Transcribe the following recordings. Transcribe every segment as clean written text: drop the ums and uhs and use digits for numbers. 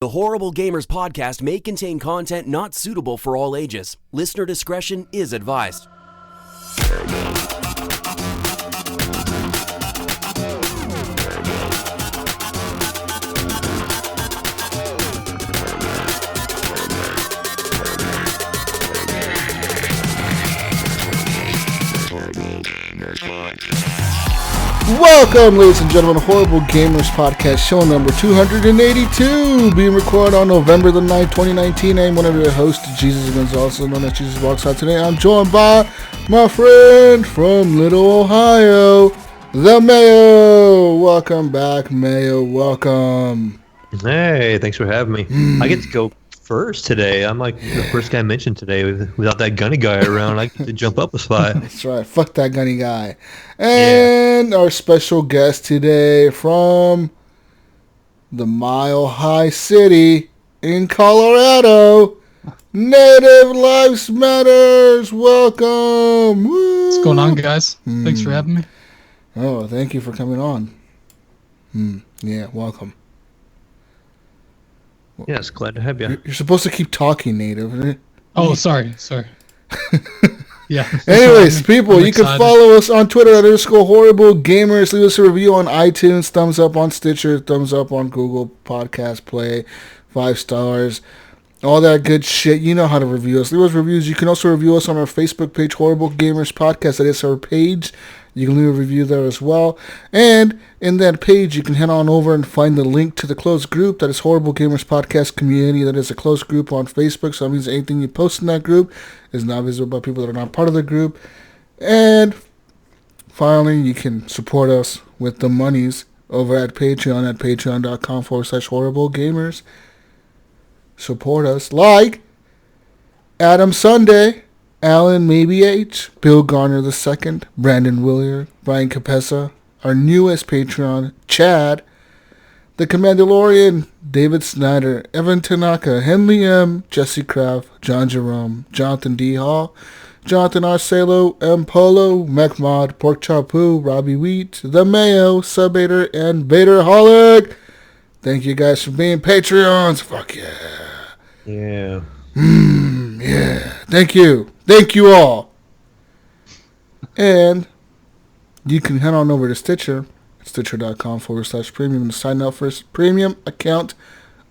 The Horrible Gamers podcast may contain content not suitable for all ages. Listener discretion is advised. Welcome, ladies and gentlemen, Horrible Gamers Podcast, show number 282, being recorded on November the 9th, 2019. I'm one of your hosts, Jesus, also known as JesusWalksAlot. Today, I'm joined by my friend from Little Ohio, The Mayo. Welcome back, Mayo. Welcome. Hey, thanks for having me. I get to go first today. I'm like the first guy mentioned today. Without that Gunny guy around, I get to jump up a spot. That's right. Fuck that Gunny guy. And our special guest today from the Mile High City in Colorado, NativeLivesMtr. Welcome. Woo. What's going on, guys? Thanks for having me. Oh, thank you for coming on. Yeah, welcome. Yes, glad to have you. You're supposed to keep talking, Native. Oh, sorry. Yeah. Anyways, people, you can follow us on Twitter at _HorribleGamers. Leave us a review on iTunes, thumbs up on Stitcher, thumbs up on Google Podcast Play, 5 stars, all that good shit. You know how to review us. Leave us reviews. You can also review us on our Facebook page, Horrible Gamers Podcast. That is our page. You can leave a review there as well. And in that page, you can head on over and find the link to the closed group. That is Horrible Gamers Podcast Community. That is a closed group on Facebook. So that means anything you post in that group is not visible by people that are not part of the group. And finally, you can support us with the monies over at Patreon at patreon.com/horriblegamers. Support us like Adam Sunday, Alan Maybe H, Bill Garner II, Brandon Willier, Brian Capessa, our newest Patreon, Chad, The Commandalorian, David Snyder, Evan Tanaka, Henley M, Jesse Kraft, John Jerome, Jonathan D. Hall, Jonathan Arcelo, M. Polo, Mechmod, Pork Chop Poo, Robbie Wheat, The Mayo, Subater, and Vaderholic. Thank you guys for being Patreons. Fuck yeah. Yeah. Yeah. Thank you. Thank you all. And you can head on over to Stitcher, stitcher.com/premium, to sign up for a premium account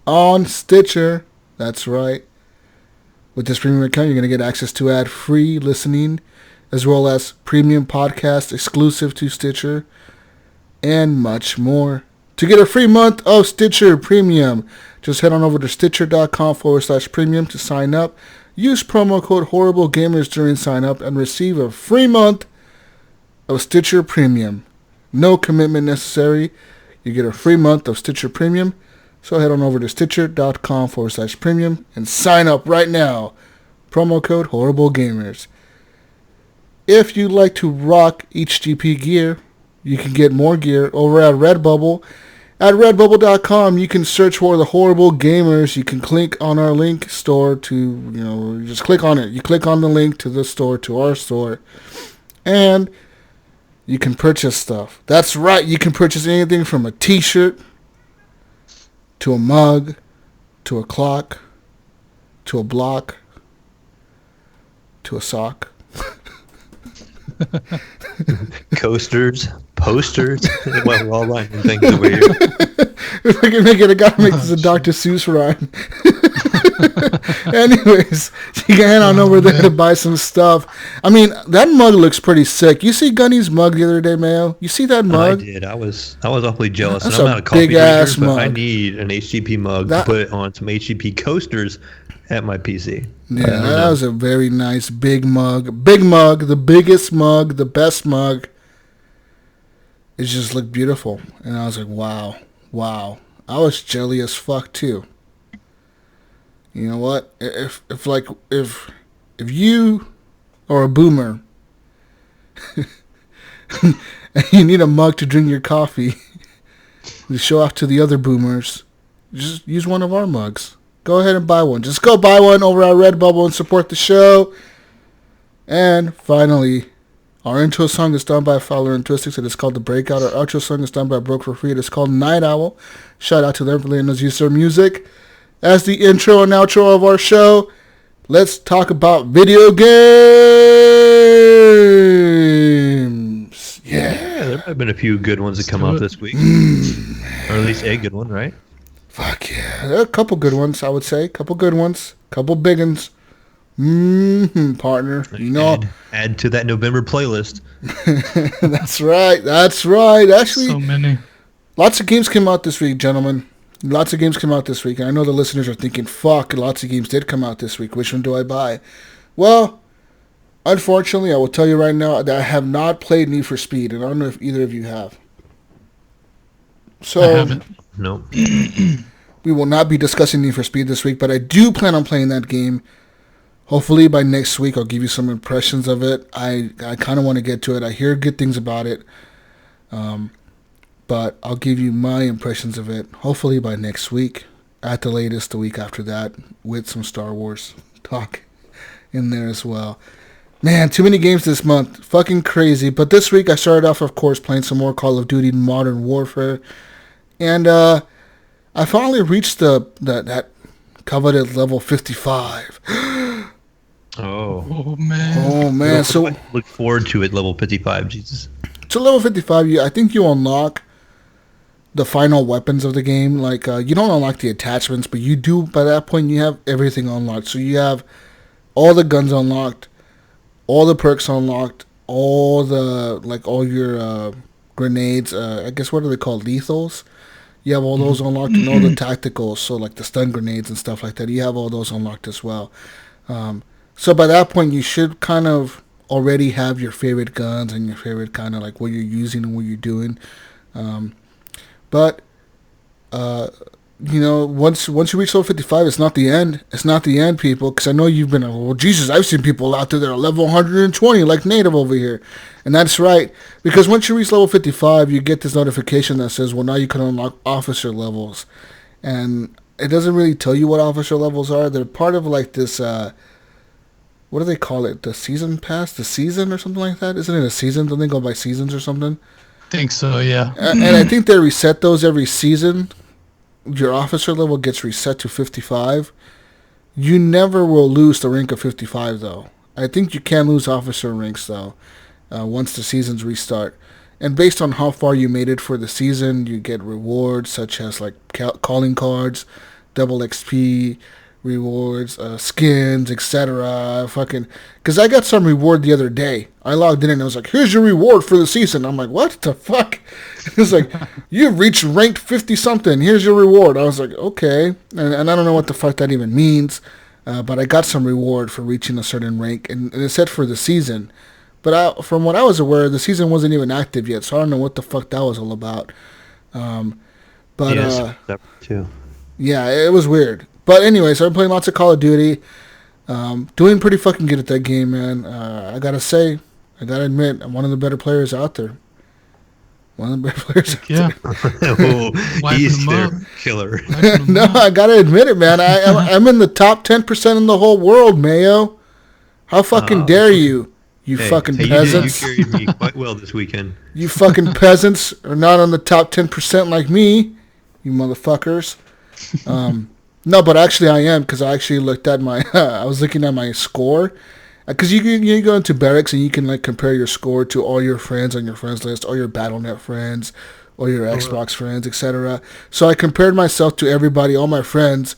on Stitcher. That's right. With this premium account, you're going to get access to ad-free listening, as well as premium podcasts exclusive to Stitcher, and much more. To get a free month of Stitcher Premium, just head on over to stitcher.com/premium to sign up. Use promo code HorribleGamers during sign up and receive a free month of Stitcher Premium. No commitment necessary. You get a free month of Stitcher Premium. So head on over to stitcher.com/premium and sign up right now. Promo code HorribleGamers. If you'd like to rock HGP gear, you can get more gear over at Redbubble. At redbubble.com, you can search for the Horrible Gamers. You can click on our link store to, you just click on it. You click on the link to the store, to our store, and you can purchase stuff. That's right. You can purchase anything from a t-shirt to a mug to a clock to a block to a sock. Coasters, posters. Well, we're all writing things over here. If I can make it, I gotta make this a Dr. Seuss rhyme. Anyways, you can head on over there to buy some stuff. I mean, that mug looks pretty sick. You see Gunny's mug the other day, Mayo? You see that mug? I did. I was awfully jealous. That's and I'm not a coffee big-ass drinker, but mug. I need an HGP mug to put on some HGP coasters at my PC. Yeah, that was a very nice big mug. Big mug, the biggest mug, the best mug. It just looked beautiful. And I was like, wow. I was jelly as fuck too. You know what? If you are a boomer and you need a mug to drink your coffee to show off to the other boomers, just use one of our mugs. Go ahead and buy one. Just go buy one over at Redbubble and support the show. And finally, our intro song is done by Fowler and Twistics. It is called The Breakout. Our outro song is done by Broke for Free. It is called Night Owl. Shout out to them for letting us use their music. as the intro and outro of our show, let's talk about video games. Yeah, there have been a few good ones that come out this week. Or at least a good one, right? Fuck yeah. There are a couple good ones, I would say. Couple good ones. Couple big ones. Partner. You know. Add to that November playlist. That's right. Actually, So many. lots of games came out this week, gentlemen. Lots of games came out this week. And I know the listeners are thinking, fuck, lots of games did come out this week. Which one do I buy? Well, unfortunately, I will tell you right now that I have not played Need for Speed. And I don't know if either of you have. So, I haven't. No. we will not be discussing Need for Speed this week, but I do plan on playing that game. Hopefully by next week I'll give you some impressions of it. I kind of want to get to it. I hear good things about it. But I'll give you my impressions of it hopefully by next week. At the latest, the week after that, with some Star Wars talk in there as well. Man, too many games this month. Fucking crazy. But this week I started off, of course, playing some more Call of Duty Modern Warfare. And I finally reached that coveted level 55. Oh man. So look forward to it, level 55, Jesus. So level 55, I think you unlock the final weapons of the game. Like, you don't unlock the attachments, but you do, by that point, you have everything unlocked. So you have all the guns unlocked, all the perks unlocked, all your grenades, I guess, what are they called? Lethals? You have all those unlocked, and all the tacticals, so like the stun grenades and stuff like that. You have all those unlocked as well. So by that point, you should kind of already have your favorite guns and your favorite kind of like what you're using and what you're doing. But once you reach level 55, it's not the end. It's not the end, people, because I know you've been, well, Jesus, I've seen people out there that are level 120, like Native over here. And that's right, because once you reach level 55, you get this notification that says, well, now you can unlock officer levels. And it doesn't really tell you what officer levels are. They're part of like this, what do they call it? The season pass? The season or something like that? Isn't it a season? Don't they go by seasons or something? Think so, yeah. And I think they reset those every season. Your officer level gets reset to 55. You never will lose the rank of 55, though. I think you can lose officer ranks, though, once the seasons restart. And based on how far you made it for the season, you get rewards such as like calling cards, double XP rewards, skins, etc. Because I got some reward the other day. I logged in and it was like, here's your reward for the season. I'm like, what the fuck? It was like, you've reached ranked 50 something. Here's your reward. I was like, okay. And I don't know what the fuck that even means. But I got some reward for reaching a certain rank. And it said for the season. But from what I was aware, the season wasn't even active yet. So I don't know what the fuck that was all about. Too. Yeah, it was weird. But anyways, I've been playing lots of Call of Duty. Doing pretty fucking good at that game, man. I gotta admit, I'm one of the better players out there. One of the better players out there. Oh, he's their killer. No, I gotta admit it, man. I'm in the top 10% in the whole world, Mayo. How fucking dare you? You fucking peasants. You carried me quite well this weekend. You fucking peasants are not on the top 10% like me, you motherfuckers. No, but actually I am, because I actually looked at my, I was looking at my score. Because you go into barracks and you can like compare your score to all your friends on your friends list, all your Battle.net friends, all your Xbox friends, etc. So I compared myself to everybody, all my friends,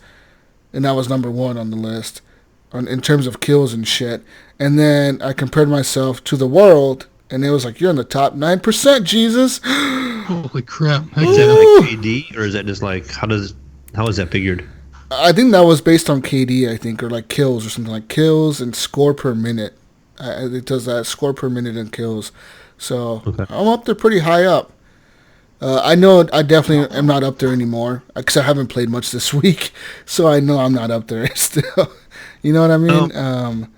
and I was number one on the list in terms of kills and shit. And then I compared myself to the world, and it was like, you're in the top 9%, Jesus. Holy crap. Is that like KD, or is that just like, how is that figured? I think that was based on KD, I think, or like kills or something, like kills and score per minute. It does that, score per minute and kills. So okay. I'm up there pretty high up. I know I definitely am not up there anymore, because I haven't played much this week, so I know I'm not up there still. You know what I mean?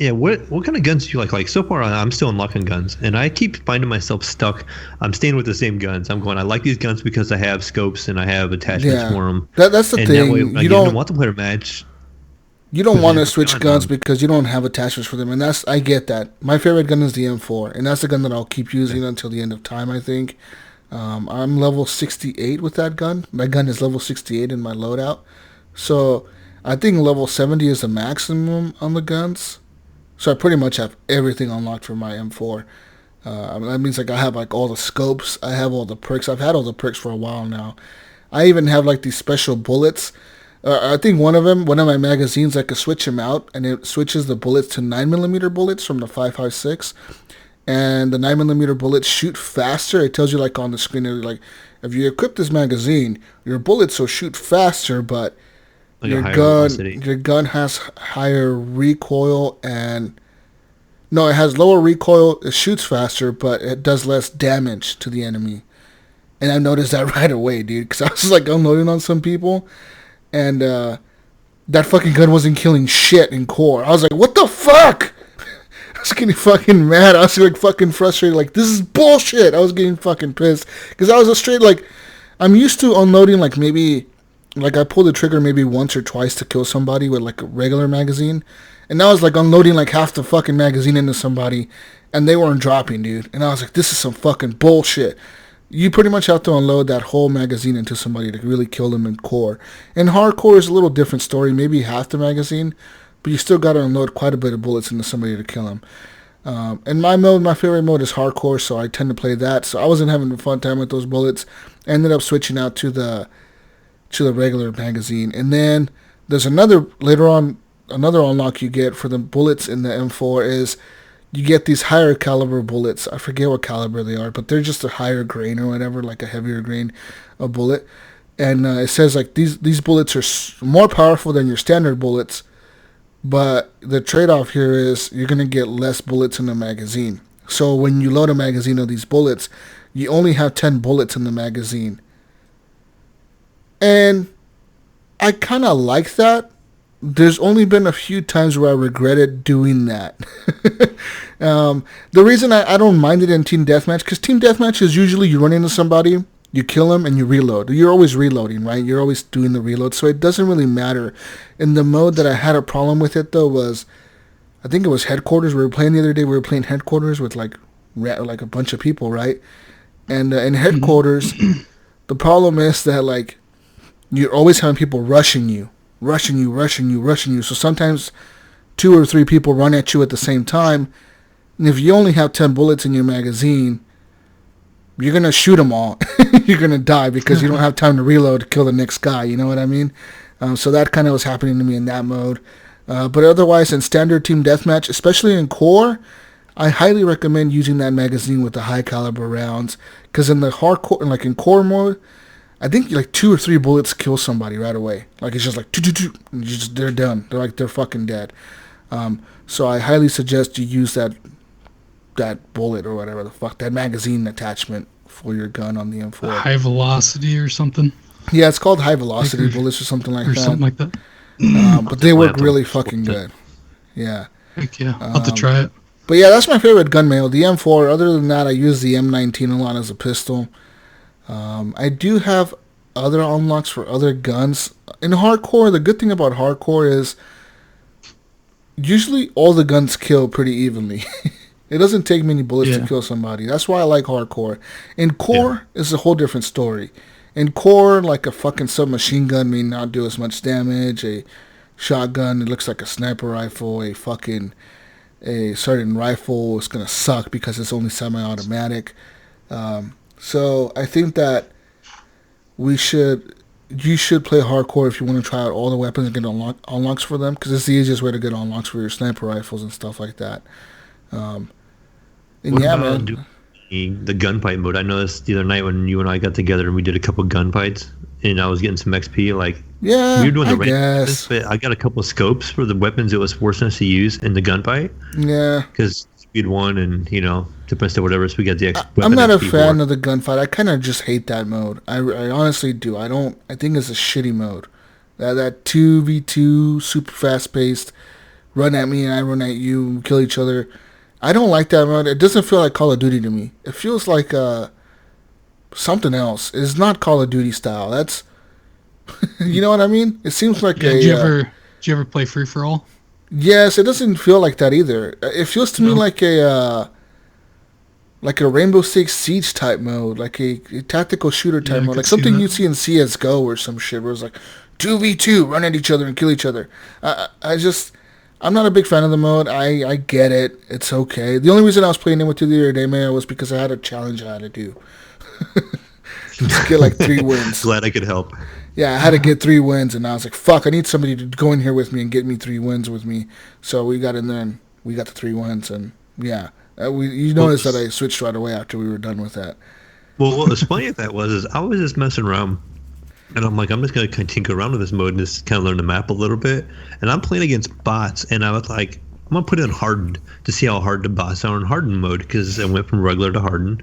Yeah, what kind of guns do you like? Like, so far, I'm still unlocking guns, and I keep finding myself stuck. I'm staying with the same guns. I'm going, I like these guns because I have scopes and I have attachments for them. That's the thing. That way, you don't want to play a match. You don't want to switch guns because you don't have attachments for them, and I get that. My favorite gun is the M4, and that's the gun that I'll keep using until the end of time, I think. I'm level 68 with that gun. My gun is level 68 in my loadout. So I think level 70 is the maximum on the guns. So I pretty much have everything unlocked for my M4. That means like I have like all the scopes. I have all the perks. I've had all the perks for a while now. I even have like these special bullets. I think one of my magazines, I could switch them out, and it switches the bullets to 9mm bullets from the 5.56. And the 9mm bullets shoot faster. It tells you like on the screen, like if you equip this magazine, your bullets will shoot faster, but like your gun has higher recoil and no, it has lower recoil. It shoots faster, but it does less damage to the enemy. And I noticed that right away, dude, because I was like unloading on some people, and that fucking gun wasn't killing shit in core. I was like, what the fuck? I was getting fucking mad. I was like fucking frustrated. Like, this is bullshit. I was getting fucking pissed because I was straight like, I'm used to unloading like maybe, like I pulled the trigger maybe once or twice to kill somebody with like a regular magazine. And now I was like unloading like half the fucking magazine into somebody, and they weren't dropping, dude. And I was like, this is some fucking bullshit. You pretty much have to unload that whole magazine into somebody to really kill them in core. And hardcore is a little different story, maybe half the magazine, but you still got to unload quite a bit of bullets into somebody to kill him. And my favorite mode is hardcore, so I tend to play that. So I wasn't having a fun time with those bullets. I ended up switching out to the regular magazine. And then there's another unlock you get for the bullets in the M4 is you get these higher caliber bullets. I forget what caliber they are, but they're just a higher grain or whatever, like a heavier grain of bullet. And it says like these bullets are more powerful than your standard bullets, but the trade-off here is you're going to get less bullets in the magazine. So when you load a magazine of these bullets, you only have 10 bullets in the magazine. And I kind of like that. There's only been a few times where I regretted doing that. The reason I don't mind it in Team Deathmatch, because Team Deathmatch is usually you run into somebody, you kill them, and you reload. You're always reloading, right? You're always doing the reload, so it doesn't really matter. In the mode that I had a problem with it, though, was, I think it was Headquarters. We were playing the other day, we were playing Headquarters with like a bunch of people, right? And in Headquarters, the problem is that like you're always having people rushing you. So sometimes 2 or 3 people run at you at the same time. And if you only have 10 bullets in your magazine, you're going to shoot them all. You're going to die because you don't have time to reload to kill the next guy. You know what I mean? So that kind of was happening to me in that mode. But otherwise, in standard team deathmatch, especially in core, I highly recommend using that magazine with the high caliber rounds. Because in the hardcore, like in core mode, I think like 2 or 3 bullets kill somebody right away. Like it's just like and they're done. They're fucking dead. So I highly suggest you use that bullet or whatever the fuck, that magazine attachment for your gun on the M4. High velocity or something. Yeah, it's called high velocity bullets or something like that. Or something like that. But they work really fucking good. Yeah. Heck yeah, I'll have to try it. But yeah, that's my favorite gun mail, the M4. Other than that, I use the M19 a lot as a pistol. I do have other unlocks for other guns. In hardcore, the good thing about hardcore is usually all the guns kill pretty evenly. It doesn't take many bullets to kill somebody. That's why I like hardcore. In core, it's a whole different story. In core, like a fucking submachine gun may not do as much damage. A shotgun, it looks like a sniper rifle. A certain rifle is going to suck because it's only semi-automatic. So I think that you should play hardcore if you want to try out all the weapons and get unlocks for them, because it's the easiest way to get unlocks for your sniper rifles and stuff like that. What about the gunfight mode? I noticed the other night when you and I got together and we did a couple gunfights, and I was getting some XP. Like, yeah, we were doing the guess. But I got a couple of scopes for the weapons it was forcing us to use in the gunfight. Yeah, because speed 1 and different stuff, whatever. So we got the I'm not a fan of the gunfight. I kind of just hate that mode. I honestly do. I think it's a shitty mode. That 2v2 super fast paced, run at me and I run at you, kill each other. I don't like that mode. It doesn't feel like Call of Duty to me. It feels like something else. It's not Call of Duty style. That's you know what I mean? It seems like Did you ever play Free for All? Yes, it doesn't feel like that either. It feels to me like a Rainbow Six Siege type mode, like a tactical shooter type mode, like something you'd see in CS:GO or some shit, where it's like 2v2, run at each other and kill each other. I'm not a big fan of the mode. I get it. It's okay. The only reason I was playing it with you the other day, Mayo, was because I had a challenge I had to do. Just get like 3 wins. Glad I could help. Yeah, I had to get 3 wins, and I was like, fuck, I need somebody to go in here with me and get me 3 wins with me. So we got in there, and we got the 3 wins, and yeah. You noticed that I switched right away after we were done with that. Well, what was funny at that was I was just messing around, and I'm like, I'm just going to tinker around with this mode and just kind of learn the map a little bit. And I'm playing against bots, and I was like, I'm going to put it in hardened to see how hard the bots are in hardened mode, because I went from regular to hardened.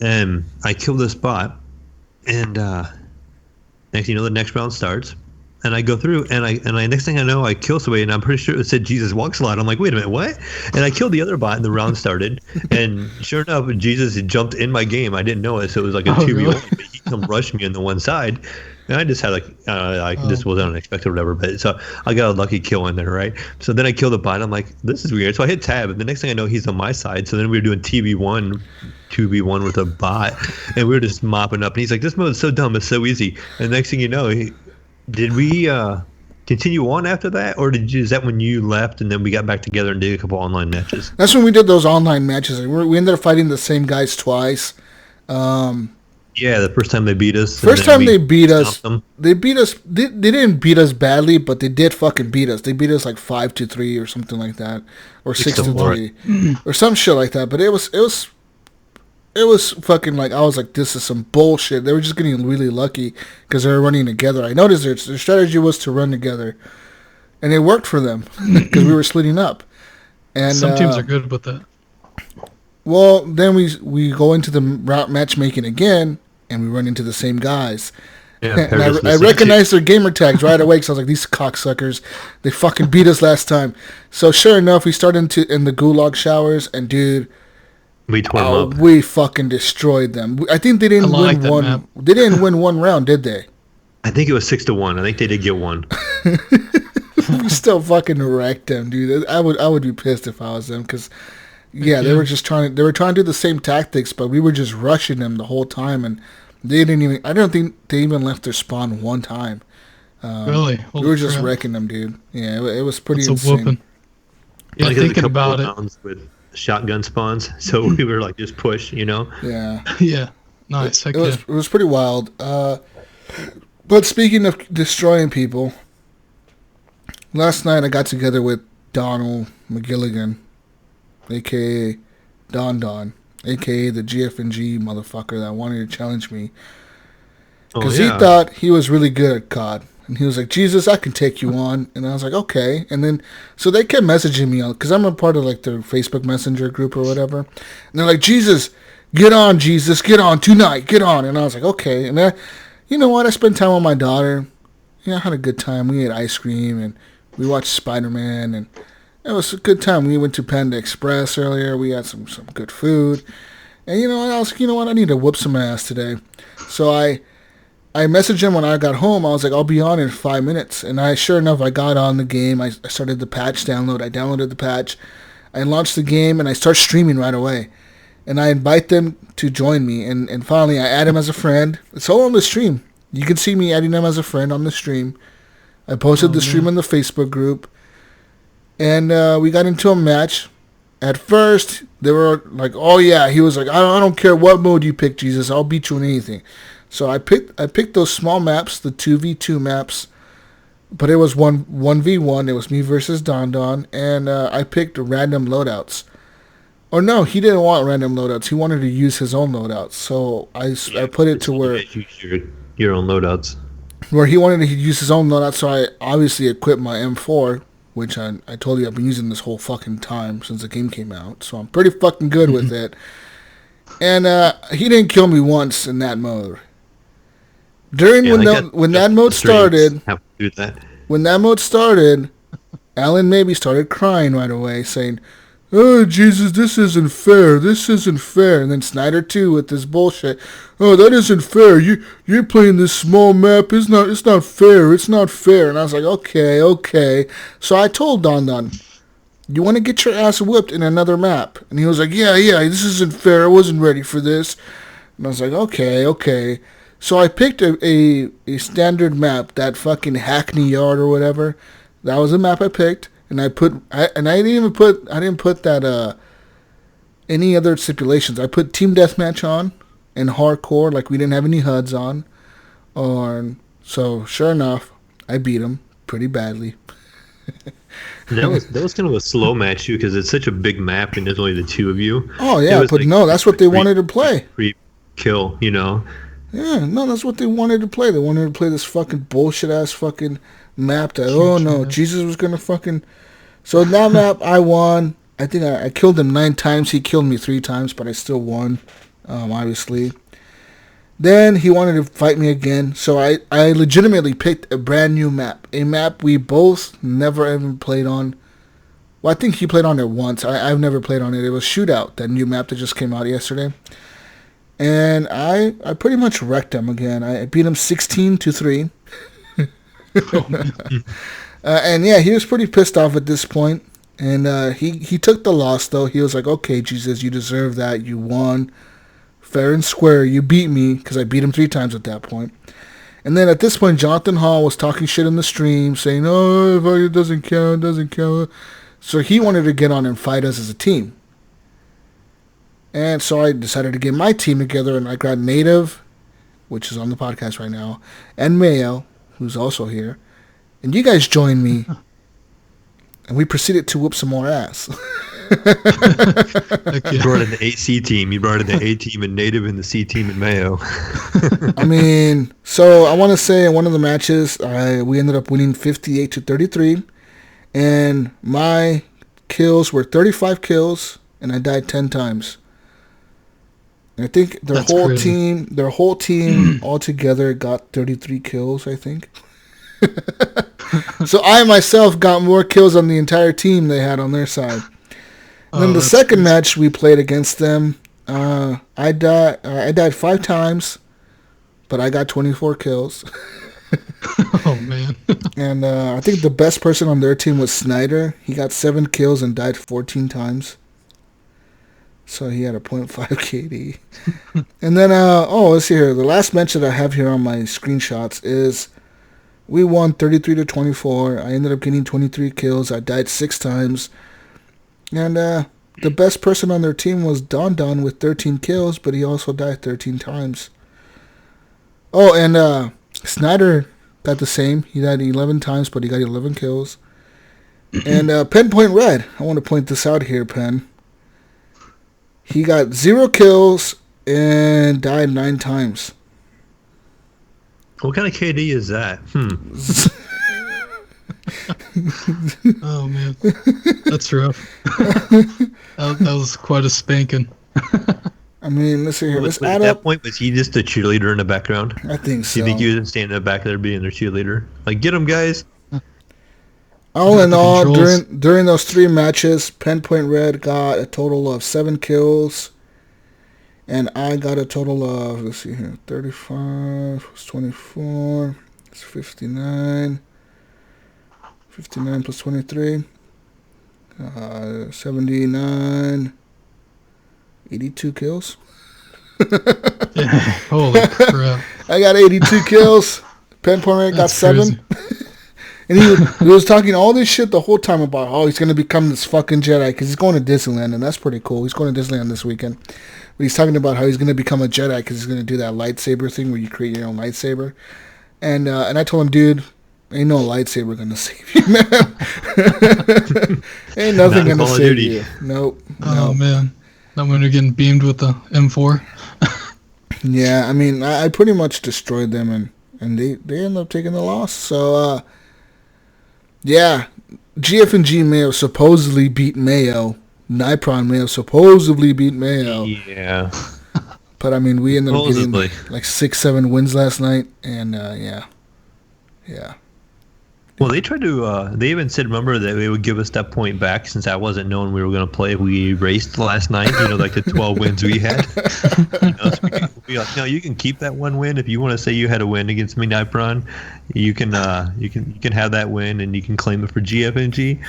And I killed this bot, and next, the next round starts, and I go through, and I next thing I know, I kill somebody, and I'm pretty sure it said JesusWalksAlot. I'm like, wait a minute, what? And I killed the other bot, and the round started, and sure enough, Jesus had jumped in my game. I didn't know it, so it was like a 2v1, really? But he come rush me on the one side, and I just had this was unexpected or whatever, but so I got a lucky kill in there, right? So then I killed the bot. I'm like, this is weird. So I hit tab, and the next thing I know, he's on my side. So then we were doing 2v1 with a bot, and we were just mopping up. And he's like, this mode is so dumb, it's so easy. And the next thing you know, did we continue on after that, or is that when you left and then we got back together and did a couple online matches? That's when we did those online matches. We ended up fighting the same guys twice. Yeah, the first time they beat us. First time they beat us, they beat us. They didn't beat us badly, but they did fucking beat us. They beat us like 5-3 or something like that, or 6-3, or some shit like that. But it was fucking like, I was like, this is some bullshit. They were just getting really lucky because they were running together. I noticed their strategy was to run together, and it worked for them because we were splitting up. And some teams are good with that. Well, then we go into the matchmaking again, and we run into the same guys. Yeah, and I recognized their gamer tags right away because I was like, these cocksuckers, they fucking beat us last time. So sure enough, we started in the gulag showers, and dude, we tore them up. We fucking destroyed them. I think they didn't win one. Map. They didn't win one round, did they? I think it was 6-1. I think they did get one. We still fucking wrecked them, dude. I would be pissed if I was them, because they were just trying to do the same tactics, but we were just rushing them the whole time, and they didn't even. I don't think they even left their spawn one time. Really? We were just wrecking them, dude. Yeah, it was pretty insane. Whooping. Yeah, thinking about it. With shotgun spawns, so we were like, just push, Yeah. Yeah. Nice. It was pretty wild. But speaking of destroying people, last night I got together with Donald McGilligan, a.k.a. Don, a.k.a. the gfng motherfucker that wanted to challenge me. Because he thought he was really good at COD. And he was like, Jesus, I can take you on. And I was like, okay. And then, so they kept messaging me, because I'm a part of like their Facebook Messenger group or whatever. And they're like, Jesus, get on, tonight, get on. And I was like, okay. And then, you know what? I spent time with my daughter. I had a good time. We ate ice cream, and we watched Spider-Man, and it was a good time. We went to Panda Express earlier. We had some good food. And you know what? I was like, you know what? I need to whoop some ass today. So I messaged him when I got home. I was like, I'll be on in 5 minutes. And sure enough, I got on the game. I started the patch download. I downloaded the patch. I launched the game, and I start streaming right away. And I invite them to join me. And finally, I add him as a friend. It's all on the stream. You can see me adding him as a friend on the stream. I posted the stream on the Facebook group. And we got into a match. At first, they were like, oh, yeah. He was like, I don't care what mode you pick, Jesus. I'll beat you in anything. So I picked those small maps, the 2v2 maps. But it was 1v1. It was me versus Don. And I picked random loadouts. Or no, he didn't want random loadouts. He wanted to use his own loadouts. So I put it to where... Use your own loadouts. Where he wanted to use his own loadouts, so I obviously equipped my M4, which I told you I've been using this whole fucking time since the game came out. So I'm pretty fucking good with it. And he didn't kill me once in that mode. When that mode started, Alan maybe started crying right away, saying, oh, Jesus, this isn't fair. And then Snyder, too, with this bullshit. Oh, that isn't fair. You're playing this small map. It's not fair. And I was like, okay. So I told Don, you want to get your ass whipped in another map? And he was like, yeah, this isn't fair. I wasn't ready for this. And I was like, okay. So I picked a standard map, that fucking Hackney Yard or whatever. That was the map I picked, and I didn't put that any other stipulations. I put team deathmatch on and hardcore, like we didn't have any HUDs on. So sure enough, I beat him pretty badly. That was kind of a slow match too, because it's such a big map and there's only the two of you. Oh yeah, but like, no, that's what they wanted to play. Kill, you know. Yeah, no, that's what they wanted to play. They wanted to play this fucking bullshit ass fucking map that, oh no, Jesus was gonna fucking. So in that map, I won. I think I killed him 9 times. He killed me 3 times, but I still won, obviously. Then he wanted to fight me again, so I legitimately picked a brand new map. A map we both never even played on. Well, I think he played on it once. I've never played on it. It was Shootout, that new map that just came out yesterday. And I pretty much wrecked him again. I beat him 16-3. And yeah, he was pretty pissed off at this point. And he took the loss, though. He was like, okay, Jesus, you deserve that. You won. Fair and square, you beat me, because I beat him 3 times at that point. And then at this point, Jonathan Hall was talking shit in the stream, saying, oh, it doesn't count, So he wanted to get on and fight us as a team. And so I decided to get my team together, and I grabbed Native, which is on the podcast right now, and Mayo, who's also here. And you guys joined me, and we proceeded to whoop some more ass. You brought in the AC team. You brought in the A team and Native and the C team and Mayo. I mean, so I want to say in one of the matches, we ended up winning 58-33, and my kills were 35 kills, and I died 10 times. And I think their whole team altogether got 33 kills, I think. So I myself got more kills on the entire team they had on their side. And then the second match we played against them, I died 5 times, but I got 24 kills. Oh, man. And I think the best person on their team was Snyder. He got 7 kills and died 14 times. So he had a 0.5 KD. And then, let's see here. The last match that I have here on my screenshots is we won 33-24. I ended up getting 23 kills. I died 6 times. And the best person on their team was Don with 13 kills, but he also died 13 times. Oh, and Snyder got the same. He died 11 times, but he got 11 kills. And Penpoint Red, I want to point this out here, Pen. He got 0 kills and died 9 times. What kind of KD is that? Oh, man. That's rough. That was quite a spanking. I mean, let's see here. At that point, was he just a cheerleader in the background? I think so. Do you think he was standing in the back there being their cheerleader? Like, get him, guys. All in all, during those 3 matches, Penpoint Red got a total of 7 kills. And I got a total of, let's see here, 35 plus 24. It's 59. 59 plus 23. 79. 82 kills. Holy crap. I got 82 kills. Penpoint Red got 7. And he was talking all this shit the whole time about how he's going to become this fucking Jedi because he's going to Disneyland, and that's pretty cool. He's going to Disneyland this weekend. But he's talking about how he's going to become a Jedi because he's going to do that lightsaber thing where you create your own lightsaber. And I told him, dude, ain't no lightsaber going to save you, man. Ain't nothing going to save you. Nope. Oh, man. Not when you're getting beamed with the M4. Yeah, I mean, I pretty much destroyed them, and they ended up taking the loss. So, yeah, gfng Mayo supposedly beat Mayo. Nipron Mayo supposedly beat Mayo. Yeah. But, I mean, we ended up getting like 6-7 wins last night, and, yeah. Well, they tried to, they even said, remember, that they would give us that point back since I wasn't knowing we were going to play. We raced last night, like the 12 wins we had. So we like, no, you can keep that 1 win. If you want to say you had a win against me, Nipron, you can have that win and you can claim it for GFNG.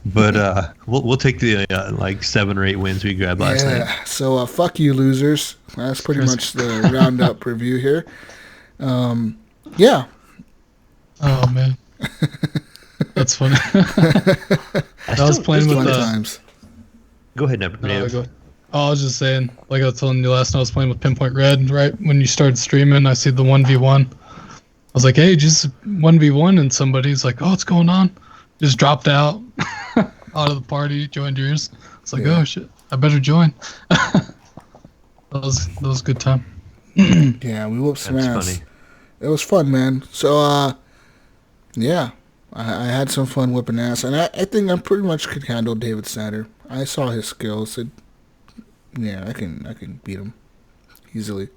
But we'll take the 7 or 8 wins we grabbed last night. So fuck you, losers. That's pretty much the roundup review here. Yeah. Oh man, that's funny. I was playing with Fun times. Go ahead, Never. Oh, I was just saying, like I was telling you last night, I was playing with Pinpoint Red. Right when you started streaming, I see the 1v1. I was like, hey, just 1v1, and somebody's like, oh, what's going on? Just dropped out of the party, joined yours. It's like, oh shit, I better join. that was a good time. Yeah, we whooped some ass. Funny. It was fun, man. So, yeah, I had some fun whipping ass, and I think I pretty much could handle David Satter. I saw his skills. Yeah, I can beat him easily.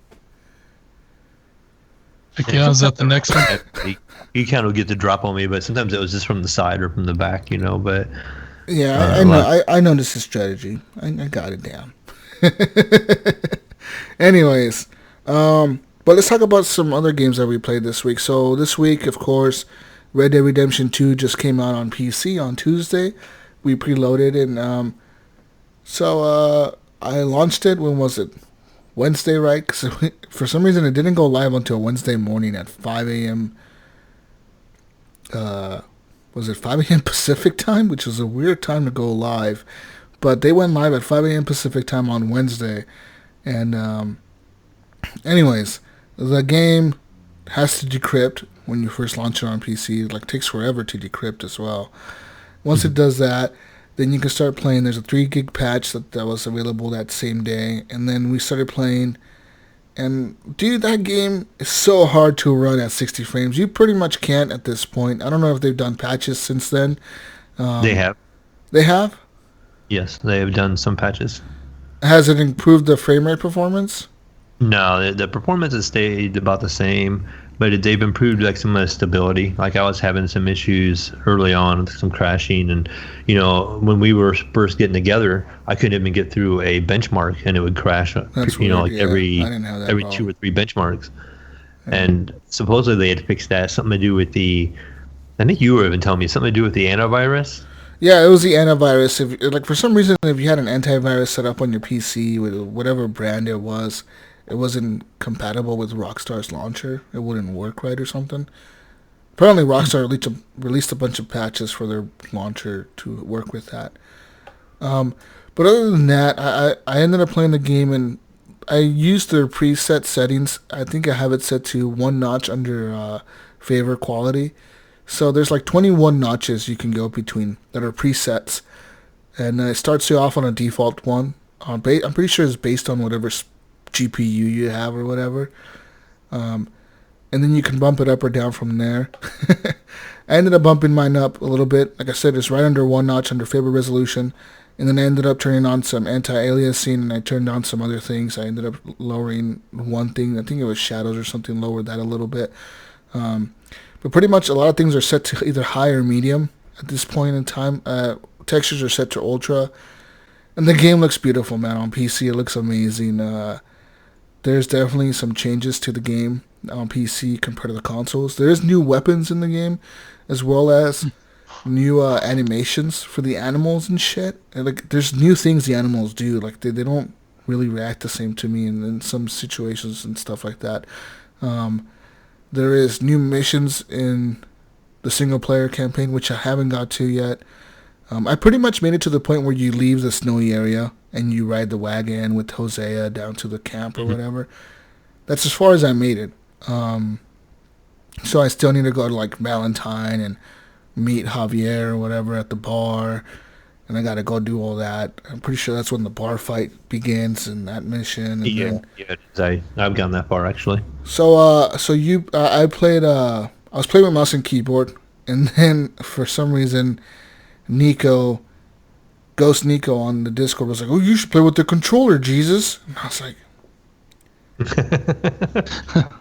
Yeah, is that the next one? He kind of get the drop on me, but sometimes it was just from the side or from the back, But yeah, I know. I know this is strategy. I got it down. Anyways, but let's talk about some other games that we played this week. So this week, of course, Red Dead Redemption 2 just came out on PC on Tuesday. We preloaded, and so I launched it. When was it? Wednesday, right? Because for some reason it didn't go live until Wednesday morning at 5 a.m. Was it 5 a.m. Pacific time? Which was a weird time to go live. But they went live at 5 a.m. Pacific time on Wednesday. And anyways, the game has to decrypt when you first launch it on PC. It takes forever to decrypt as well. Once it does that, then you can start playing. There's a 3 gig patch that was available that same day. And then we started playing. And, dude, that game is so hard to run at 60 frames. You pretty much can't at this point. I don't know if they've done patches since then. They have. They have? Yes, they have done some patches. Has it improved the frame rate performance? No, the performance has stayed about the same. But they've improved some of the stability. I was having some issues early on, some crashing, and when we were first getting together, I couldn't even get through a benchmark, and it would crash. That's weird, every 2 or 3 benchmarks. Yeah. And supposedly they had fixed that. Something to do with I think you were even telling me something to do with the antivirus. Yeah, it was the antivirus. If for some reason, if you had an antivirus set up on your PC with whatever brand it wasn't compatible with Rockstar's launcher. It wouldn't work right or something. Apparently, Rockstar released a bunch of patches for their launcher to work with that. But other than that, I ended up playing the game, and I used their preset settings. I think I have it set to 1 notch under favor quality. So there's 21 notches you can go between that are presets. And it starts you off on a default one. I'm pretty sure it's based on whatever GPU you have or whatever, and then you can bump it up or down from there. I ended up bumping mine up a little bit. Like I said, it's right under 1 notch under favor resolution, and then I ended up turning on some anti-aliasing, and I turned on some other things. I ended up lowering one thing. I think it was shadows or something. Lowered that a little bit, but pretty much a lot of things are set to either high or medium at this point in time. Textures are set to ultra, and the game looks beautiful, man. On PC, it looks amazing. There's definitely some changes to the game on PC compared to the consoles. There's new weapons in the game, as well as new animations for the animals and shit. And, there's new things the animals do. They don't really react the same to me in some situations and stuff like that. There is new missions in the single-player campaign, which I haven't got to yet. I pretty much made it to the point where you leave the snowy area and you ride the wagon with Hosea down to the camp or whatever. That's as far as I made it. So I still need to go to Valentine and meet Javier or whatever at the bar, and I got to go do all that. I'm pretty sure that's when the bar fight begins in that mission. And I've gone that far actually. So I played. I was playing with mouse and keyboard, and then for some reason, Ghost Nico on the Discord was like, "Oh, you should play with the controller, Jesus." And I was like,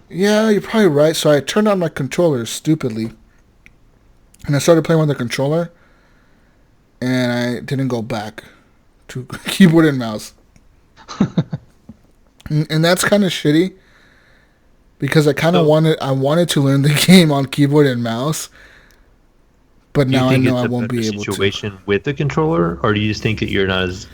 "Yeah, you're probably right." So I turned on my controller stupidly, and I started playing with the controller, and I didn't go back to keyboard and mouse. And that's kind of shitty, because I wanted to learn the game on keyboard and mouse. But now I know I won't be able to. Situation with the controller, or do you just think that you're not as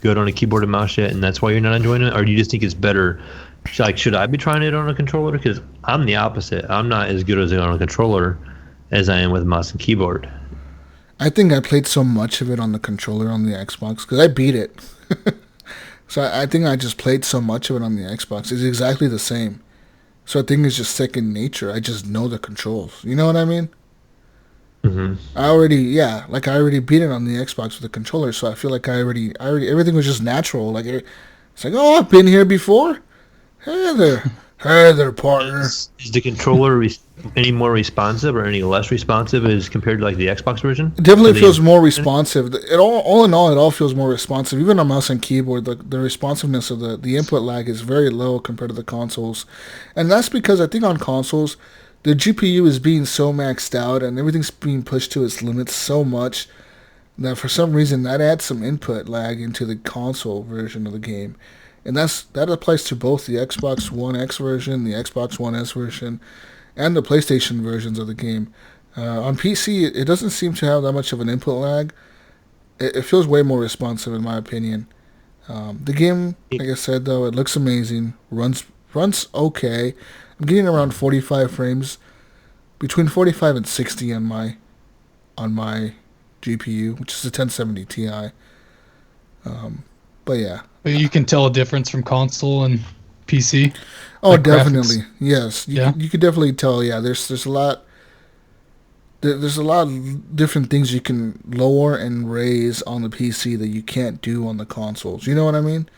good on a keyboard and mouse yet, and that's why you're not enjoying it, or do you just think it's better should I be trying it on a controller? Because I'm the opposite. I'm not as good as it on a controller as I am with mouse and keyboard. I think I played so much of it on the controller on the Xbox because I beat it. So I think I just played so much of it on the Xbox. It's exactly the same. So I think it's just second nature. I just know the controls. You know what I mean? Mm-hmm. I already beat it on the Xbox with the controller. So I feel like I already everything was just natural. Like it's like, oh, I've been here before. Hey there, partner. Is the controller any more responsive or any less responsive as compared to like the Xbox version? It definitely feels more responsive. All in all, it all feels more responsive. Even on mouse and keyboard, the responsiveness of the input lag is very low compared to the consoles. And that's because I think on consoles, the GPU is being so maxed out and everything's being pushed to its limits so much that for some reason that adds some input lag into the console version of the game. And that applies to both the Xbox One X version, the Xbox One S version, and the PlayStation versions of the game. On PC, it doesn't seem to have that much of an input lag. It feels way more responsive, in my opinion. The game, like I said, though, it looks amazing. Runs okay. I'm getting around 45 frames, between 45 and 60 on my GPU, which is a 1070 Ti. But yeah. But you can tell a difference from console and PC. Oh, like definitely. graphics. Yes. Yeah. You could definitely tell. Yeah, there's a lot. There's a lot of different things you can lower and raise on the PC that you can't do on the consoles. You know what I mean?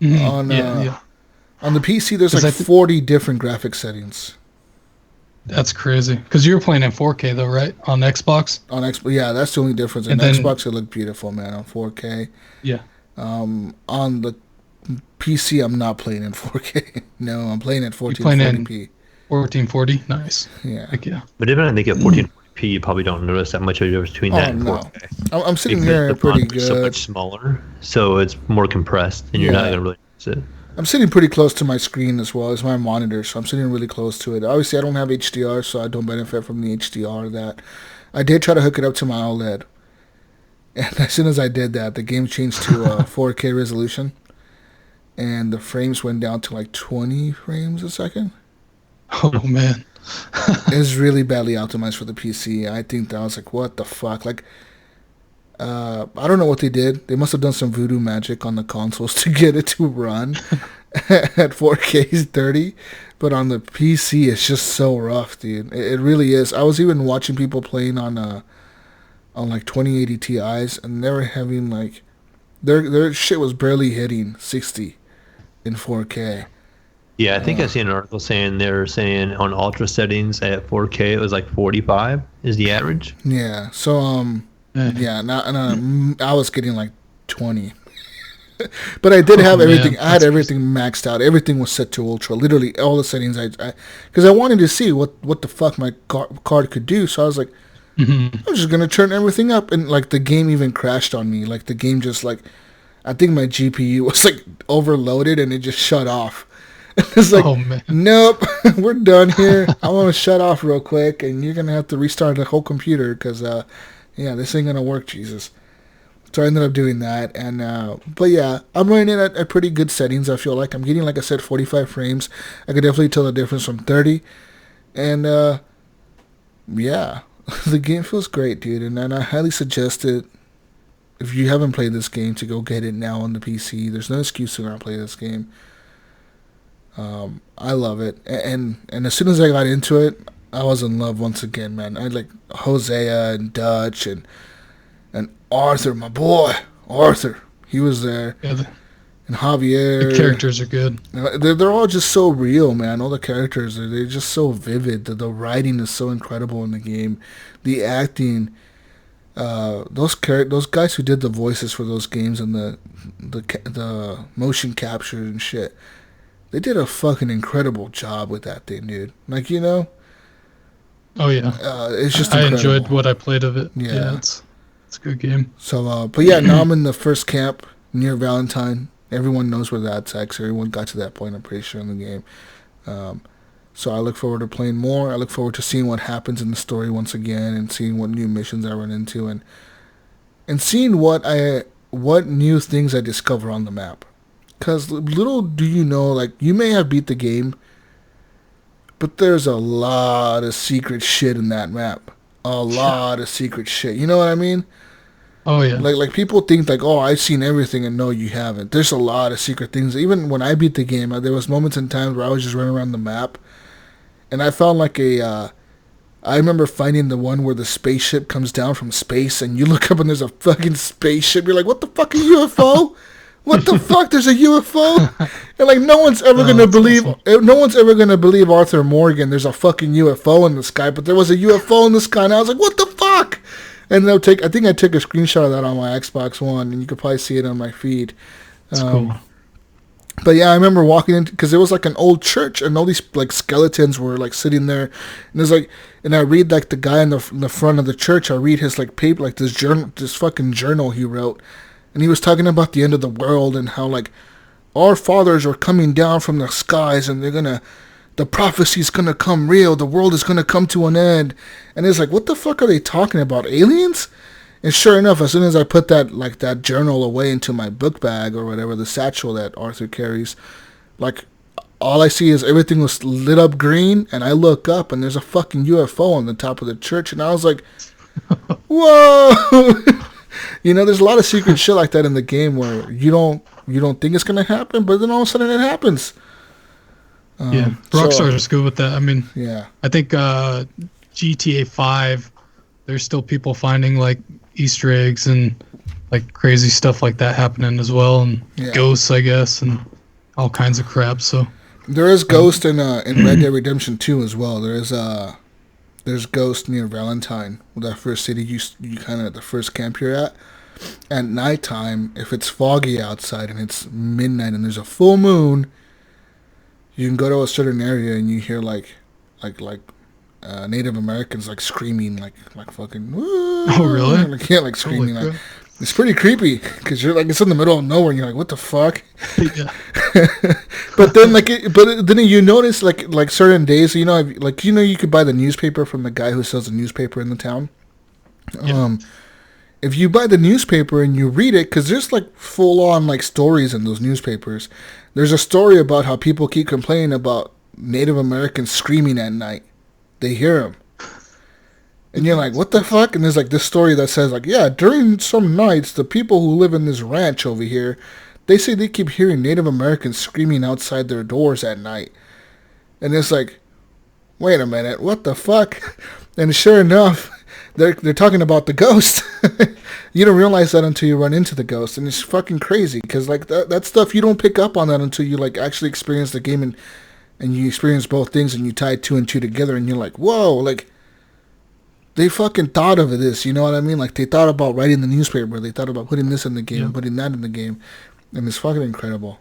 Mm-hmm. On the PC, there's like 40 different graphic settings. That's crazy. Because you were playing in 4K though, right? On Xbox. On Xbox, yeah, that's the only difference. On Xbox, it looked beautiful, man. On 4K. Yeah. On the PC, I'm not playing in 4K. No, I'm playing at 1440p. 1440, nice. Yeah. Heck yeah. But even I think at 1440p, you probably don't notice that much of a difference between that and 4K. I'm sitting because here the pretty font good. is so much smaller, so it's more compressed, and you're not going to really notice it. I'm sitting pretty close to my screen as well as my monitor, so I'm sitting really close to it. Obviously, I don't have HDR, so I don't benefit from the HDR that. I did try to hook it up to my OLED. And as soon as I did that, the game changed to 4K resolution. And the frames went down to like 20 frames a second. Oh, man. It's really badly optimized for the PC. I think that I was like, what the fuck? Like, I don't know what they did. They must have done some voodoo magic on the consoles to get it to run at 4K 30. But on the PC, it's just so rough, dude. It really is. I was even watching people playing on like 2080 Ti's, and they were having like their shit was barely hitting 60 in 4K. Yeah, I think I seen an article saying they're saying on ultra settings at 4K it was like 45 is the average. Yeah. So yeah, I was getting like 20. But I did have everything. Man, I had everything maxed out. Everything was set to ultra. Literally all the settings. Because I wanted to see what the fuck my card could do. So I was like, I'm just gonna turn everything up, and like the game even crashed on me. Like the game just like, I think my GPU was like overloaded and it just shut off. It's like, nope, we're done here. I want to shut off real quick, and you're gonna have to restart the whole computer because yeah, this ain't gonna work, Jesus. So I ended up doing that, and but yeah, I'm running it at pretty good settings. I feel like I'm getting, like I said, 45 frames. I could definitely tell the difference from 30, and yeah. The game feels great, dude, and I highly suggest it if you haven't played this game to go get it now on the PC. There's no excuse to not play this game. I love it, and as soon as I got into it, I was in love once again, man. I had like Hosea and Dutch and Arthur, my boy, Arthur. He was there. Yeah, and Javier. the characters are good. They're all just so real, man. All the characters, they're just so vivid. The writing is so incredible in the game. The acting, those guys who did the voices for those games and the motion capture and shit, they did a fucking incredible job with that thing, dude. Like, you know. Oh yeah. It's just I incredible. enjoyed what I played of it. Yeah. It's a good game. So, but yeah, now I'm in the first camp near Valentine. Everyone knows where that's at, 'cause everyone got to that point, I'm pretty sure, in the game. So I look forward to playing more. I look forward to seeing what happens in the story once again, and seeing what new missions I run into, and seeing what new things I discover on the map. Because little do you know, like, you may have beat the game, but there's a lot of secret shit in that map. A lot of secret shit. You know what I mean? Oh yeah. Like people think like, oh, I've seen everything, and no, you haven't. There's a lot of secret things. Even when I beat the game, there was moments in times where I was just running around the map, and I found like I remember finding the one where the spaceship comes down from space, and you look up and there's a fucking spaceship. You're like, what the fuck, a UFO? What the fuck? There's a UFO? And like, no one's ever gonna believe. Awesome. No one's ever gonna believe Arthur Morgan. There's a fucking UFO in the sky, but there was a UFO in the sky, and I was like, what the fuck? And I think I took a screenshot of that on my Xbox One, and you could probably see it on my feed. That's cool. But yeah, I remember walking in because it was like an old church, and all these like skeletons were like sitting there, and there's like, and I read like the guy in the front of the church. I read his like paper, like this fucking journal he wrote, and he was talking about the end of the world and how like our fathers are coming down from the skies, and the prophecy's gonna come real. The world is gonna come to an end, and it's like, what the fuck are they talking about? Aliens? And sure enough, as soon as I put that journal away into my book bag or whatever, the satchel that Arthur carries, like, all I see is everything was lit up green, and I look up and there's a fucking UFO on the top of the church, and I was like, whoa! You know, there's a lot of secret shit like that in the game where you don't think it's gonna happen, but then all of a sudden it happens. Yeah, Rockstar is good with that. I mean, yeah, I think GTA 5, there's still people finding like Easter eggs and like crazy stuff like that happening as well, and ghosts, I guess, and all kinds of crap. So there is ghost in Red Dead Redemption 2 as well. There's ghost near Valentine, that first city you kind of the first camp you're at. At nighttime, if it's foggy outside and it's midnight and there's a full moon, you can go to a certain area and you hear like Native Americans like screaming like fucking. Oh really? Like, yeah, like screaming. Like, it's pretty creepy because you're like, it's in the middle of nowhere and you're like, what the fuck? Yeah. But then then you notice like certain days, you know, you could buy the newspaper from the guy who sells the newspaper in the town. Yeah. If you buy the newspaper and you read it, because there's like full on like stories in those newspapers. There's a story about how people keep complaining about Native Americans screaming at night. They hear them. And you're like, what the fuck? And there's like this story that says like, yeah, during some nights, the people who live in this ranch over here, they say they keep hearing Native Americans screaming outside their doors at night. And it's like, wait a minute, what the fuck? And sure enough, they're talking about the ghost. You don't realize that until you run into the ghost. And it's fucking crazy because like that stuff, you don't pick up on that until you like actually experience the game and you experience both things and you tie two and two together and you're like, whoa, like they fucking thought of this, you know what I mean? Like they thought about writing the newspaper, they thought about putting this in the game, and putting that in the game, and it's fucking incredible.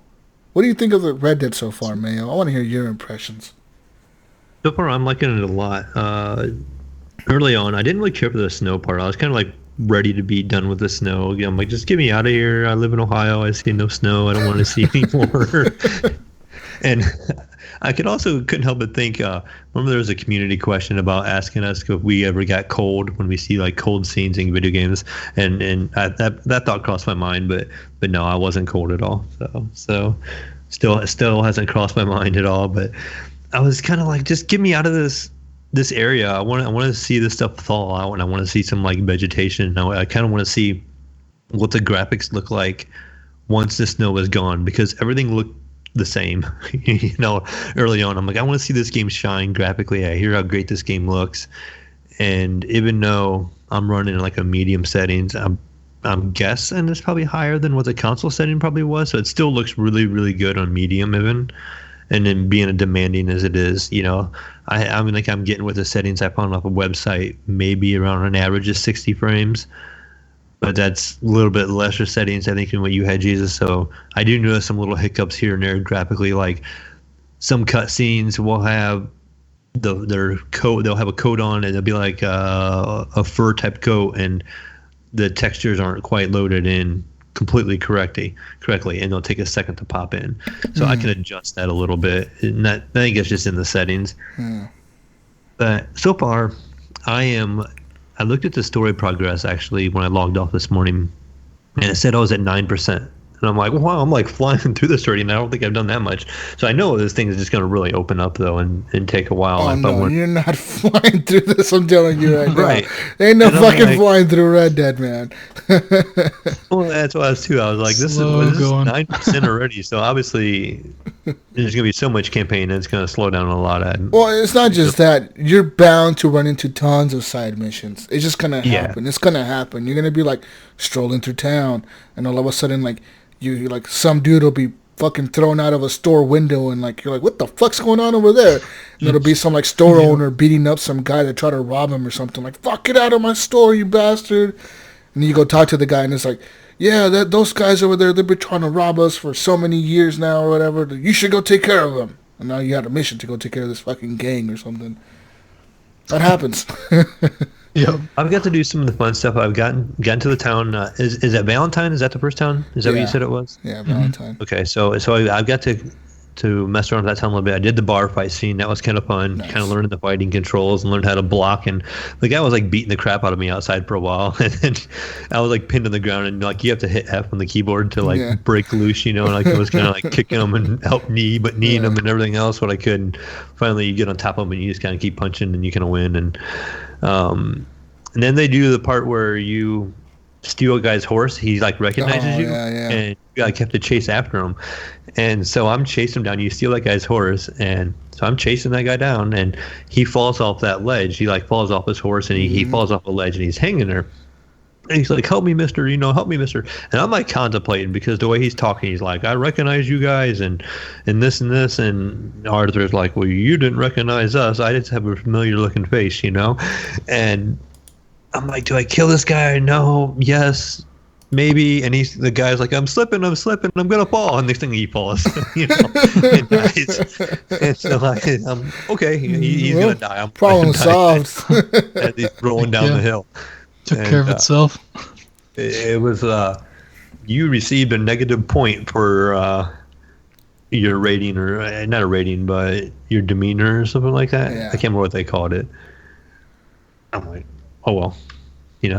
What do you think of the Red Dead so far, Mayo? I want to hear your impressions. So far, I'm liking it a lot. Early on, I didn't really care for the snow part. I was kind of like ready to be done with the snow. I'm like, just get me out of here. I live in Ohio. I see no snow. I don't want to see anymore. And I couldn't help but think, remember there was a community question about asking us if we ever got cold when we see like cold scenes in video games, and that thought crossed my mind, but no, I wasn't cold at all. So still hasn't crossed my mind at all. But I was kind of like, just get me out of this area. I want to see this stuff thaw out, and I want to see some like vegetation. I kind of want to see what the graphics look like once the snow is gone, because everything looked the same. You know, early on, I'm like, I want to see this game shine graphically. I hear how great this game looks, and even though I'm running like a medium settings, I'm guessing it's probably higher than what the console setting probably was. So it still looks really, really good on medium even. And then being as demanding as it is, you know, I mean, like I'm getting with the settings I found off a website, maybe around an average of 60 frames. But that's a little bit lesser settings, I think, than what you had, Jesus. So I do notice some little hiccups here and there graphically. Like some cutscenes will have their coat. They'll have a coat on, and it'll be like a fur type coat, and the textures aren't quite loaded in completely correctly, and it'll take a second to pop in. So I can adjust that a little bit. And I think it's just in the settings. But so far, I looked at the story progress actually when I logged off this morning, and it said I was at 9%. And I'm like, wow, I'm like flying through this already, and I don't think I've done that much. So I know this thing is just going to really open up, though, and take a while. Oh, no, you're not flying through this, I'm telling you right now. Right. Ain't no And I'm fucking like, flying through Red Dead, man. well, that's what I was, too. I was like, this is 9% already, so obviously there's going to be so much campaign, and it's going to slow down a lot. Well, it's not just that. You're bound to run into tons of side missions. It's just going to happen. Yeah. It's going to happen. You're going to be, like, strolling through town, and all of a sudden, like, you like some dude will be fucking thrown out of a store window, and like you're like, what the fuck's going on over there? And it'll be some like store owner beating up some guy that tried to rob him or something. Like, fuck, get out of my store, you bastard! And you go talk to the guy, and it's like, yeah, those guys over there, they've been trying to rob us for so many years now or whatever. You should go take care of them. And now you had a mission to go take care of this fucking gang or something. That happens. Yeah, I've got to do some of the fun stuff. I've gotten to the town. Is that Valentine? Is that the first town? Is that what you said it was? Yeah, Valentine. Okay, so I've got to mess around with that town a little bit. I did the bar fight scene. That was kind of fun. Nice. Kind of learning the fighting controls and learned how to block. And the guy was like beating the crap out of me outside for a while. And then I was like pinned on the ground, and like you have to hit F on the keyboard to like break loose, and like I was kind of like kicking him and help kneeing him and everything else what I could. And finally you get on top of him and you just kind of keep punching and you kind of win. And then they do the part where you steal a guy's horse. He like recognizes you, and you like have to chase after him. And so I'm chasing him down. You steal that guy's horse, and so I'm chasing that guy down, and he falls off that ledge. He like falls off his horse, and he falls off a ledge, and he's hanging there. And he's like, help me, mister, help me, mister. And I'm like contemplating, because the way he's talking, he's like, I recognize you guys and this and this. And Arthur's like, well, you didn't recognize us. I just have a familiar looking face, And I'm like, do I kill this guy? No. Yes. Maybe. And the guy's like, I'm slipping, I'm gonna fall. And next thing he falls, and dies. And so like, okay, he's gonna die. I'm problem solved. And he's rolling down the hill. Took care of itself. It was you received a negative point for your rating, or not a rating, but your demeanor or something like that. Yeah. I can't remember what they called it. I'm like, oh well,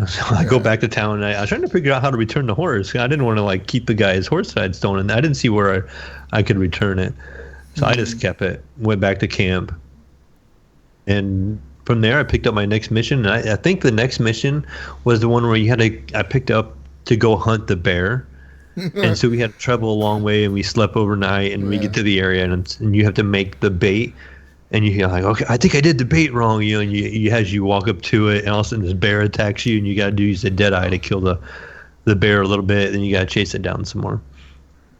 So I go back to town, and I was trying to figure out how to return the horse. I didn't want to like keep the guy's horse that I'd stolen. I didn't see where I could return it, so I just kept it. Went back to camp, and from there I picked up my next mission. And I think the next mission was the one where I picked up to go hunt the bear. And so we had to travel a long way, and we slept overnight, and we get to the area, and you have to make the bait. And you're like, okay, I think I did the bait wrong, and as you walk up to it, and all of a sudden this bear attacks you, and you got to use the dead eye to kill the bear a little bit, and you got to chase it down some more.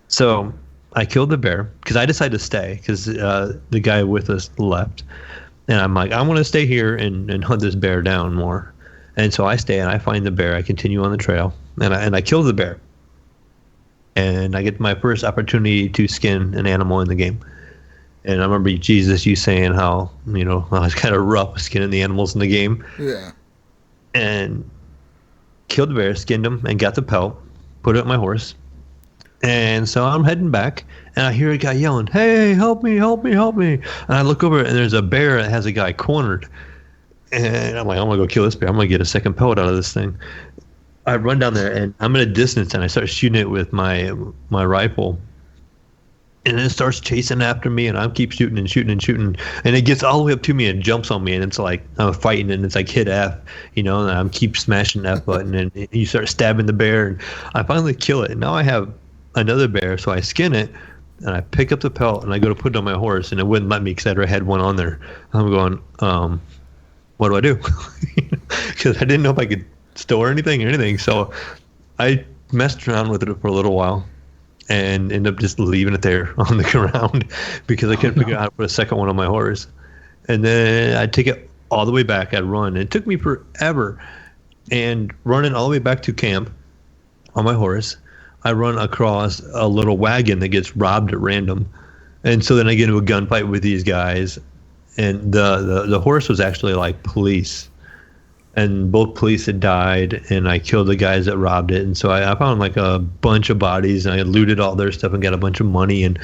So I killed the bear because I decided to stay because the guy with us left, and I'm like, I'm going to stay here and hunt this bear down more. And so I stay and I find the bear. I continue on the trail, and I kill the bear, and I get my first opportunity to skin an animal in the game. And I remember Jesus, you saying how, I was kind of rough skinning the animals in the game. Yeah. And killed the bear, skinned him, and got the pelt, put it on my horse. And so I'm heading back, and I hear a guy yelling, hey, help me, help me, help me. And I look over, and there's a bear that has a guy cornered. And I'm like, I'm going to go kill this bear. I'm going to get a second pelt out of this thing. I run down there, and I'm at a distance, and I start shooting it with my rifle. And it starts chasing after me, and I keep shooting and shooting and shooting. And it gets all the way up to me and jumps on me, and it's like I'm fighting, and it's like hit F, and I keep smashing that button, and you start stabbing the bear, and I finally kill it. And now I have another bear, so I skin it, and I pick up the pelt, and I go to put it on my horse, and it wouldn't let me because I had one on there. I'm going, what do I do? Because I didn't know if I could store anything. So I messed around with it for a little while. And end up just leaving it there on the ground because I couldn't figure out how to put a second one on my horse. And then I'd take it all the way back. I'd run. It took me forever. And running all the way back to camp on my horse, I run across a little wagon that gets robbed at random. And so then I get into a gunfight with these guys. And the horse was actually like police. And both police had died, and I killed the guys that robbed it. And so I found like a bunch of bodies, and I looted all their stuff and got a bunch of money. And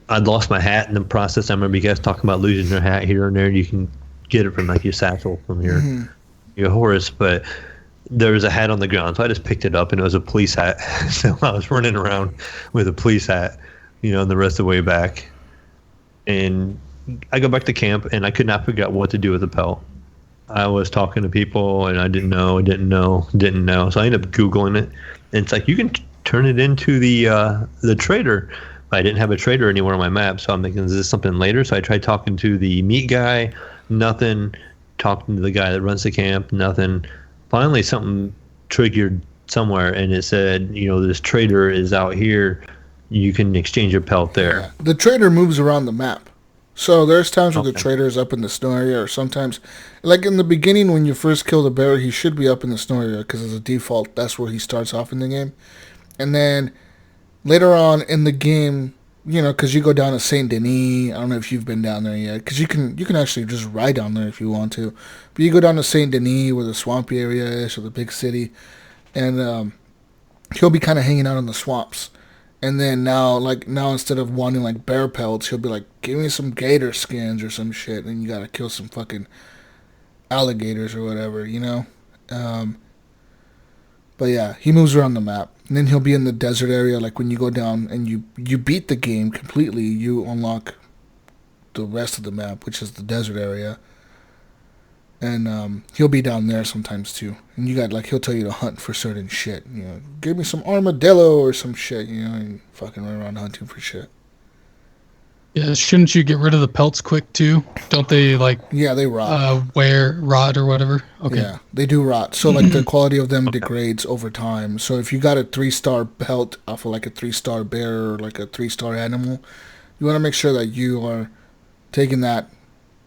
I'd lost my hat in the process. I remember you guys talking about losing your hat here and there. You can get it from like your satchel from your horse. But there was a hat on the ground, so I just picked it up, and it was a police hat. So I was running around with a police hat, the rest of the way back. And I go back to camp, and I could not figure out what to do with the pelt. I was talking to people, and I didn't know. So I ended up Googling it, and it's like, you can turn it into the trader. But I didn't have a trader anywhere on my map, so I'm thinking, is this something later? So I tried talking to the meat guy, nothing. Talking to the guy that runs the camp, nothing. Finally, something triggered somewhere, and it said, this trader is out here. You can exchange your pelt there. Yeah. The trader moves around the map. So there's times where the trader is up in the snow area, or sometimes, like in the beginning when you first kill the bear, he should be up in the snow area because as a default, that's where he starts off in the game. And then later on in the game, because you go down to Saint Denis. I don't know if you've been down there yet, because you can actually just ride down there if you want to. But you go down to Saint Denis, where the swampy area is, or the big city, and he'll be kind of hanging out in the swamps. And then now instead of wanting like bear pelts, he'll be like, give me some gator skins or some shit, and you gotta kill some fucking alligators or whatever, But yeah, he moves around the map. And then he'll be in the desert area, like when you go down and you beat the game completely, you unlock the rest of the map, which is the desert area. And he'll be down there sometimes too. And he'll tell you to hunt for certain shit. Give me some armadillo or some shit, and fucking run around hunting for shit. Yeah, shouldn't you get rid of the pelts quick too? Don't they Yeah, they rot. Rot or whatever. Okay. Yeah, they do rot. So the quality of them degrades over time. So if you got a 3-star pelt off of like a 3-star bear or like a 3-star animal, you want to make sure that you are taking that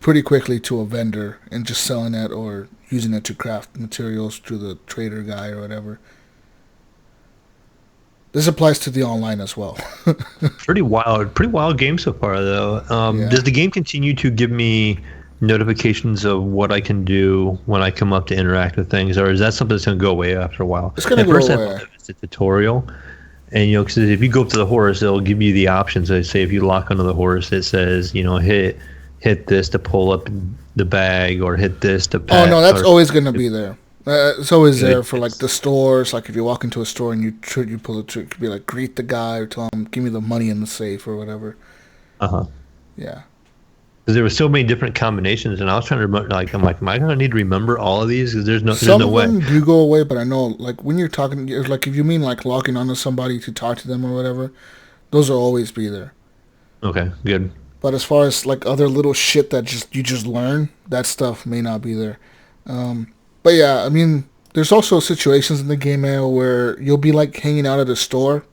pretty quickly to a vendor and just selling it or using it to craft materials through the trader guy or whatever. This applies to the online as well. Pretty wild game so far, though. Does the game continue to give me notifications of what I can do when I come up to interact with things, or is that something that's going to go away after a while? It's going to go away. It's a tutorial, and because if you go up to the horse, it'll give you the options. They say if you lock onto the horse, it says hit this to pull up the bag, or hit this to pack. Oh no, that's always going to be there. It's always there for like the stores. Like if you walk into a store and you pull the trick, it could be like greet the guy or tell him give me the money in the safe or whatever. Yeah. Because there were so many different combinations, and I was trying to remember. Like am I gonna need to remember all of these? Because there's no way. Some of them do go away, but I know like when you're talking, like if you mean like logging onto somebody to talk to them or whatever, those will always be there. Okay, good. But as far as like other little shit that you just learn, that stuff may not be there. But yeah, I mean, there's also situations in the game where you'll be like hanging out at a store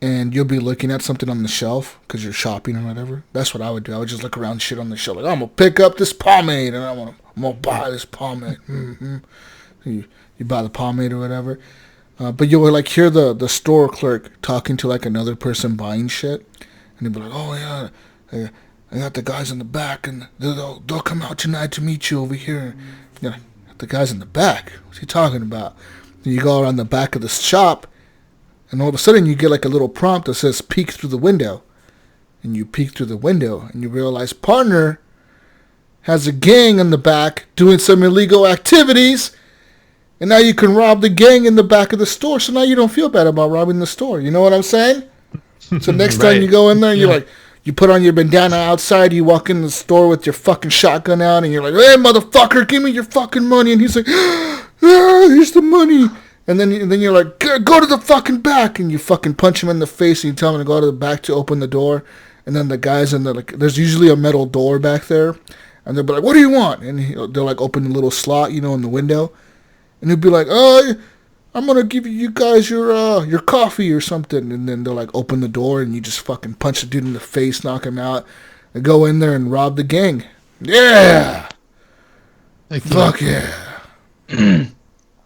and you'll be looking at something on the shelf because you're shopping or whatever. That's what I would do. I would just look around shit on the shelf. Like, I'm going to pick up this pomade and I'm going to buy this pomade. Mm-hmm. You buy the pomade or whatever. But you'll like hear the store clerk talking to like another person buying shit. And he'll be like, oh yeah, I got the guys in the back and they'll come out tonight to meet you over here. Yeah, the guy's in the back. What's he talking about? And you go around the back of the shop, and all of a sudden you get like a little prompt that says peek through the window. And you peek through the window, and you realize partner has a gang in the back doing some illegal activities, and now you can rob the gang in the back of the store, so now you don't feel bad about robbing the store. You know what I'm saying? So next time you go in there, you're like, you put on your bandana outside, you walk in the store with your fucking shotgun out, and you're like, hey, motherfucker, give me your fucking money. And he's like, here's the money. And then you're like, go to the fucking back. And you fucking punch him in the face, and you tell him to go to the back to open the door. And then the guys in the, like, there's usually a metal door back there. And they'll be like, what do you want? And they'll, like, open a little slot, in the window. And he'll be like, I'm going to give you guys your coffee or something. And then they'll, like, open the door, and you just fucking punch the dude in the face, knock him out, and go in there and rob the gang. Yeah! Fuck yeah.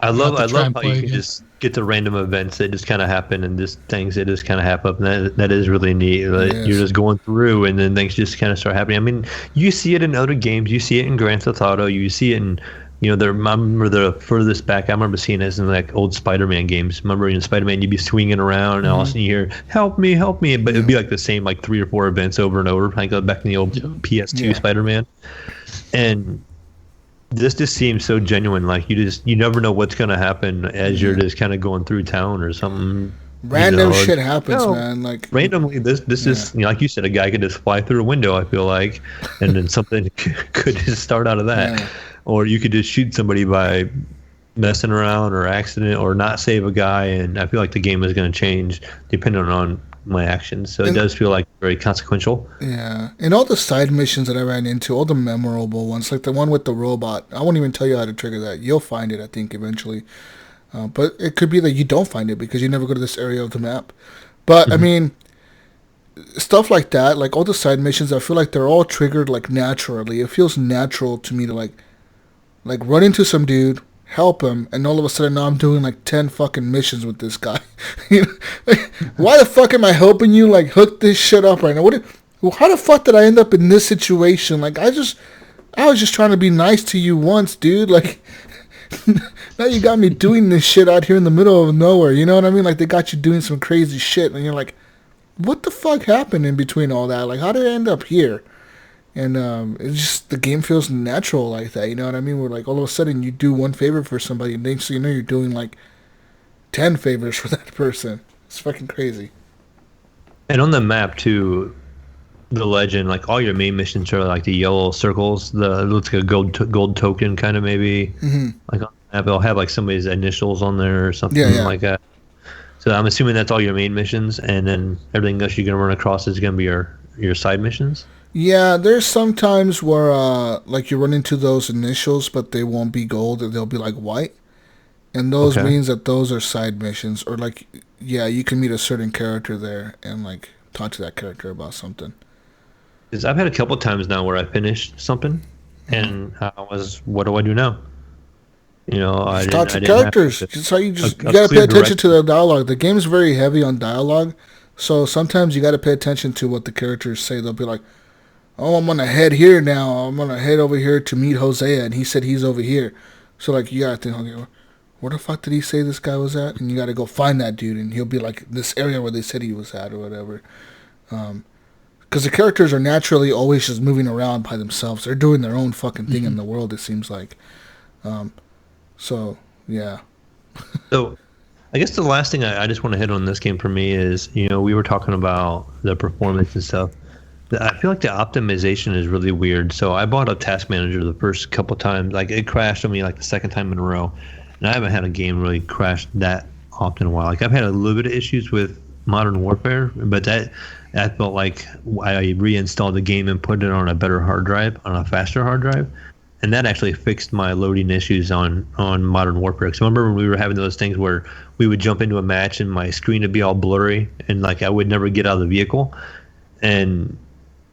I love how you can just get the random events that just kind of happen and just things that just kind of happen. And that is really neat. Like, you're just going through, and then things just kind of start happening. I mean, you see it in other games. You see it in Grand Theft Auto. You see it in... I remember the furthest back, I remember seeing this in like old Spider-Man games. Remember in Spider-Man, you'd be swinging around, and all of a sudden you hear, help me. But it'd be like the same like 3 or 4 events over and over. I go back in the old PS2 Spider-Man. And this just seems so genuine. Like you never know what's gonna happen as you're just kind of going through town or something. Random shit happens, man. Like randomly, this is like you said, a guy could just fly through a window. I feel like, and then something could just start out of that, or you could just shoot somebody by messing around or accident or not save a guy, and I feel like the game is going to change depending on my actions. So it does feel like very consequential. Yeah, and all the side missions that I ran into, all the memorable ones, like the one with the robot, I won't even tell you how to trigger that. You'll find it, I think, eventually. But it could be that you don't find it because you never go to this area of the map. But, I mean, stuff like that, like all the side missions, I feel like they're all triggered, like, naturally. It feels natural to me to, like run into some dude, help him, and all of a sudden now I'm doing, like, 10 fucking missions with this guy. You know? Like, why the fuck am I helping you, like, hook this shit up right now? How the fuck did I end up in this situation? Like, I was just trying to be nice to you once, dude. Like... Now you got me doing this shit out here in the middle of nowhere. You know what I mean? Like, they got you doing some crazy shit. And you're like, what the fuck happened in between all that? Like, how did I end up here? And it's just, the game feels natural like that. You know what I mean? Where, like, all of a sudden you do one favor for somebody. And next thing you know, you're doing, like, 10 favors for that person. It's fucking crazy. And on the map, too, the legend, like, all your main missions are, like, the yellow circles. It looks like a gold token, kind of, maybe. Mm-hmm. Like, on the map, it'll have, like, somebody's initials on there or something like that. So I'm assuming that's all your main missions, and then everything else you're going to run across is going to be your side missions? Yeah, there's some times where, like, you run into those initials, but they won't be gold, they'll be, like, white. And those means that those are side missions. Or, like, yeah, you can meet a certain character there and, like, talk to that character about something. Because I've had a couple times now where I finished something, and I was, what do I do now? You know, I didn't talk to characters. Just you gotta pay attention to the dialogue. The game's very heavy on dialogue, so sometimes you gotta pay attention to what the characters say. They'll be like, "Oh, I'm gonna head here now. I'm gonna head over here to meet Hosea, and he said he's over here." So like, you gotta think, okay, where the fuck did he say this guy was at? And you gotta go find that dude, and he'll be like this area where they said he was at or whatever. Because the characters are naturally always just moving around by themselves. They're doing their own fucking thing in the world, it seems like. So, yeah. So, I guess the last thing I just want to hit on this game for me is, you know, we were talking about the performance and stuff. I feel like the optimization is really weird. So, I bought a task manager the first couple times. Like, it crashed on me like the second time in a row. And I haven't had a game really crash that often in a while. Like, I've had a little bit of issues with Modern Warfare, but I felt like I reinstalled the game and put it on a better hard drive, on a faster hard drive, and that actually fixed my loading issues on Modern Warfare. Because I remember when we were having those things where we would jump into a match and my screen would be all blurry and like I would never get out of the vehicle, and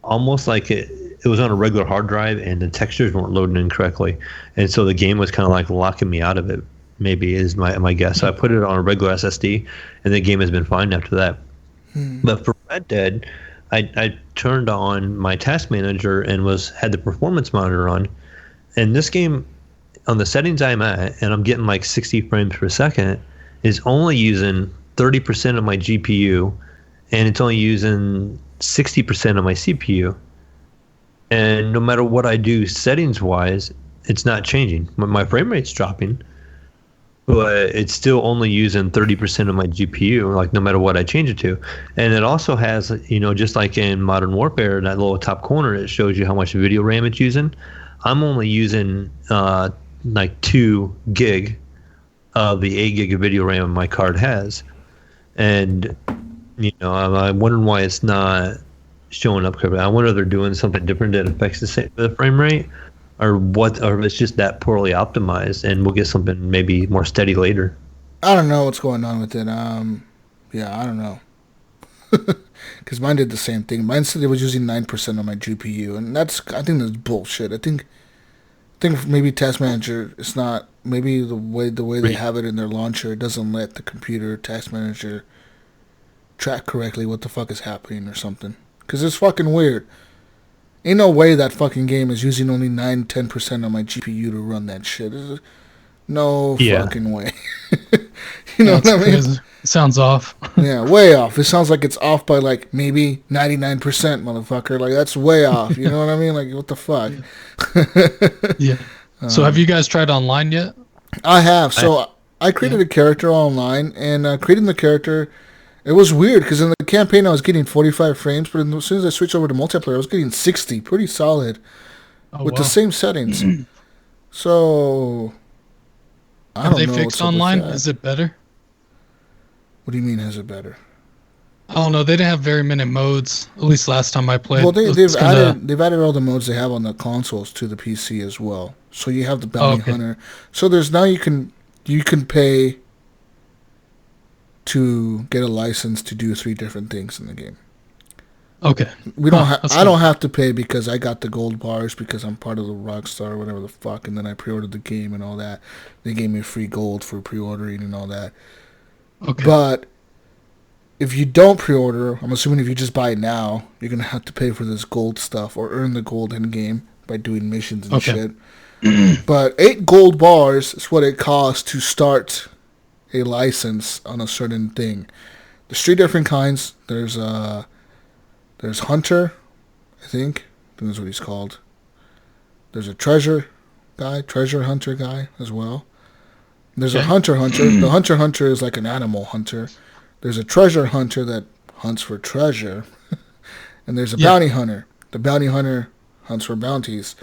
almost like it was on a regular hard drive and the textures weren't loading in correctly, and so the game was kind of like locking me out of it. Maybe is my guess. So I put it on a regular SSD, and the game has been fine after that. But for Red Dead, I turned on my task manager and had the performance monitor on. And this game, on the settings I'm at, and I'm getting like 60 frames per second, is only using 30% of my GPU, and it's only using 60% of my CPU. And no matter what I do settings-wise, it's not changing. My frame rate's dropping, but it's still only using 30% of my GPU, like no matter what I change it to. And it also has, you know, just like in Modern Warfare, that little top corner, it shows you how much video RAM it's using. I'm only using like 2 gig of the 8 gig of video RAM my card has. And, you know, I'm wondering why it's not showing up correctly. I wonder if they're doing something different that affects the frame rate, or what, or if it's just that poorly optimized, and we'll get something maybe more steady later. I don't know what's going on with it. Yeah, I don't know. Because mine did the same thing. Mine said it was using 9% of my GPU, and I think that's bullshit. I think maybe Task Manager, it's not, maybe the way they have it in their launcher, it doesn't let the computer Task Manager track correctly what the fuck is happening or something. Because it's fucking weird. Ain't no way that fucking game is using only 9-10% of my GPU to run that shit. No fucking way. You know what I mean? Crazy. It sounds off. Yeah, way off. It sounds like it's off by like maybe 99%, motherfucker. Like, that's way off. You know what I mean? Like, what the fuck? Yeah. So have you guys tried online yet? I have. So I created a character online, and creating the character, it was weird because in the campaign I was getting 45 frames, but as soon as I switched over to multiplayer, I was getting 60, pretty solid, with the same settings. So I don't know. Have they fixed online? Is it better? What do you mean? Is it better? I don't know. They didn't have very many modes. At least last time I played. Well, they've added all the modes they have on the consoles to the PC as well. So you have the bounty hunter. So there's now you can pay to get a license to do 3 different things in the game. Okay. I don't have to pay because I got the gold bars because I'm part of the Rockstar or whatever the fuck, and then I pre-ordered the game and all that. They gave me free gold for pre-ordering and all that. Okay. But if you don't pre-order, I'm assuming if you just buy it now, you're going to have to pay for this gold stuff or earn the gold in game by doing missions and shit. But 8 gold bars is what it costs to start a license on a certain thing. There's 3 different kinds. There's Hunter, I think that's what he's called. There's a treasure hunter guy as well. There's a hunter. The hunter is like an animal hunter. There's a treasure hunter that hunts for treasure. And there's a bounty hunter. The bounty hunter hunts for bounties.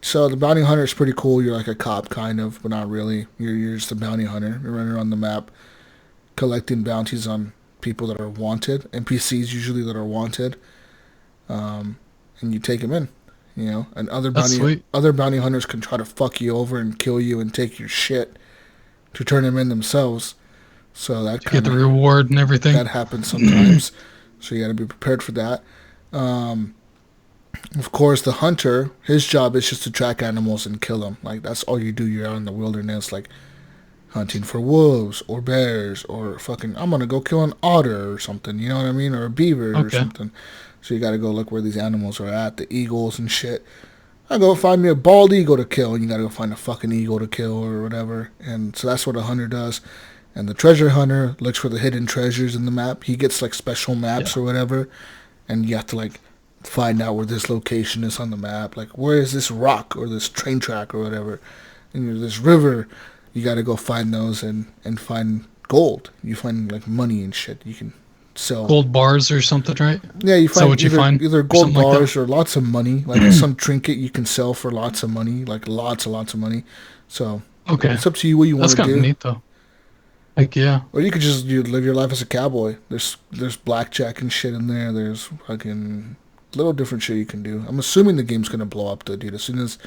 So the bounty hunter is pretty cool. You're like a cop, kind of, but not really. You're just a bounty hunter. You're running around the map collecting bounties on people that are wanted, NPCs usually that are wanted, and you take them in, and other bounty hunters can try to fuck you over and kill you and take your shit to turn them in themselves. So that get the reward and everything. That happens sometimes, so you got to be prepared for that. Of course, the hunter, his job is just to track animals and kill them. Like that's all you do. You're out in the wilderness, like hunting for wolves or bears or fucking, I'm going to go kill an otter or something, you know what I mean? Or a beaver or something. So you got to go look where these animals are at, the eagles and shit. I go find me a bald eagle to kill, and you got to go find a fucking eagle to kill or whatever. And so that's what a hunter does. And the treasure hunter looks for the hidden treasures in the map. He gets like special maps or whatever, and you have to like find out where this location is on the map. Like, where is this rock or this train track or whatever? And there's this river. You got to go find those and find gold. You find like money and shit. You can sell gold bars or something, right? Yeah, you find either gold bars or lots of money. Like some trinket you can sell for lots of money, like lots and lots of money. So it's up to you what you want to do. That's kind of neat, though. Like or you could just live your life as a cowboy. There's blackjack and shit in there. There's fucking little different shit you can do. I'm assuming the game's gonna blow up though, dude. As soon as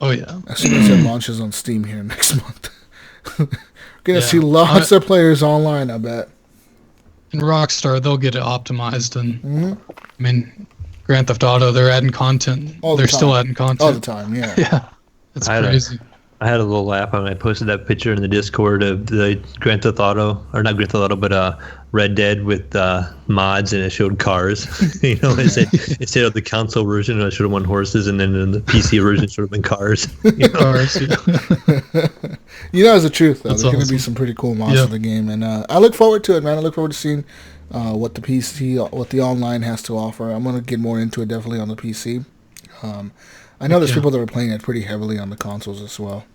it launches on Steam here next month. We're going to see lots of players online, I bet. In Rockstar, they'll get it optimized. And I mean, Grand Theft Auto, they're adding content. They're still adding content. All the time, yeah. Yeah. It's crazy. I had a little laugh when I posted that picture in the Discord of the Grand Theft Auto, or not Grand Theft Auto, but Red Dead with mods, and it showed cars. It said the console version, it should have won horses, and then in the PC version, it should have been cars. Cars, it's the truth, though. There's going to be some pretty cool mods in the game, and I look forward to it, man. I look forward to seeing what the online has to offer. I'm going to get more into it, definitely, on the PC. I know there's people that are playing it pretty heavily on the consoles as well.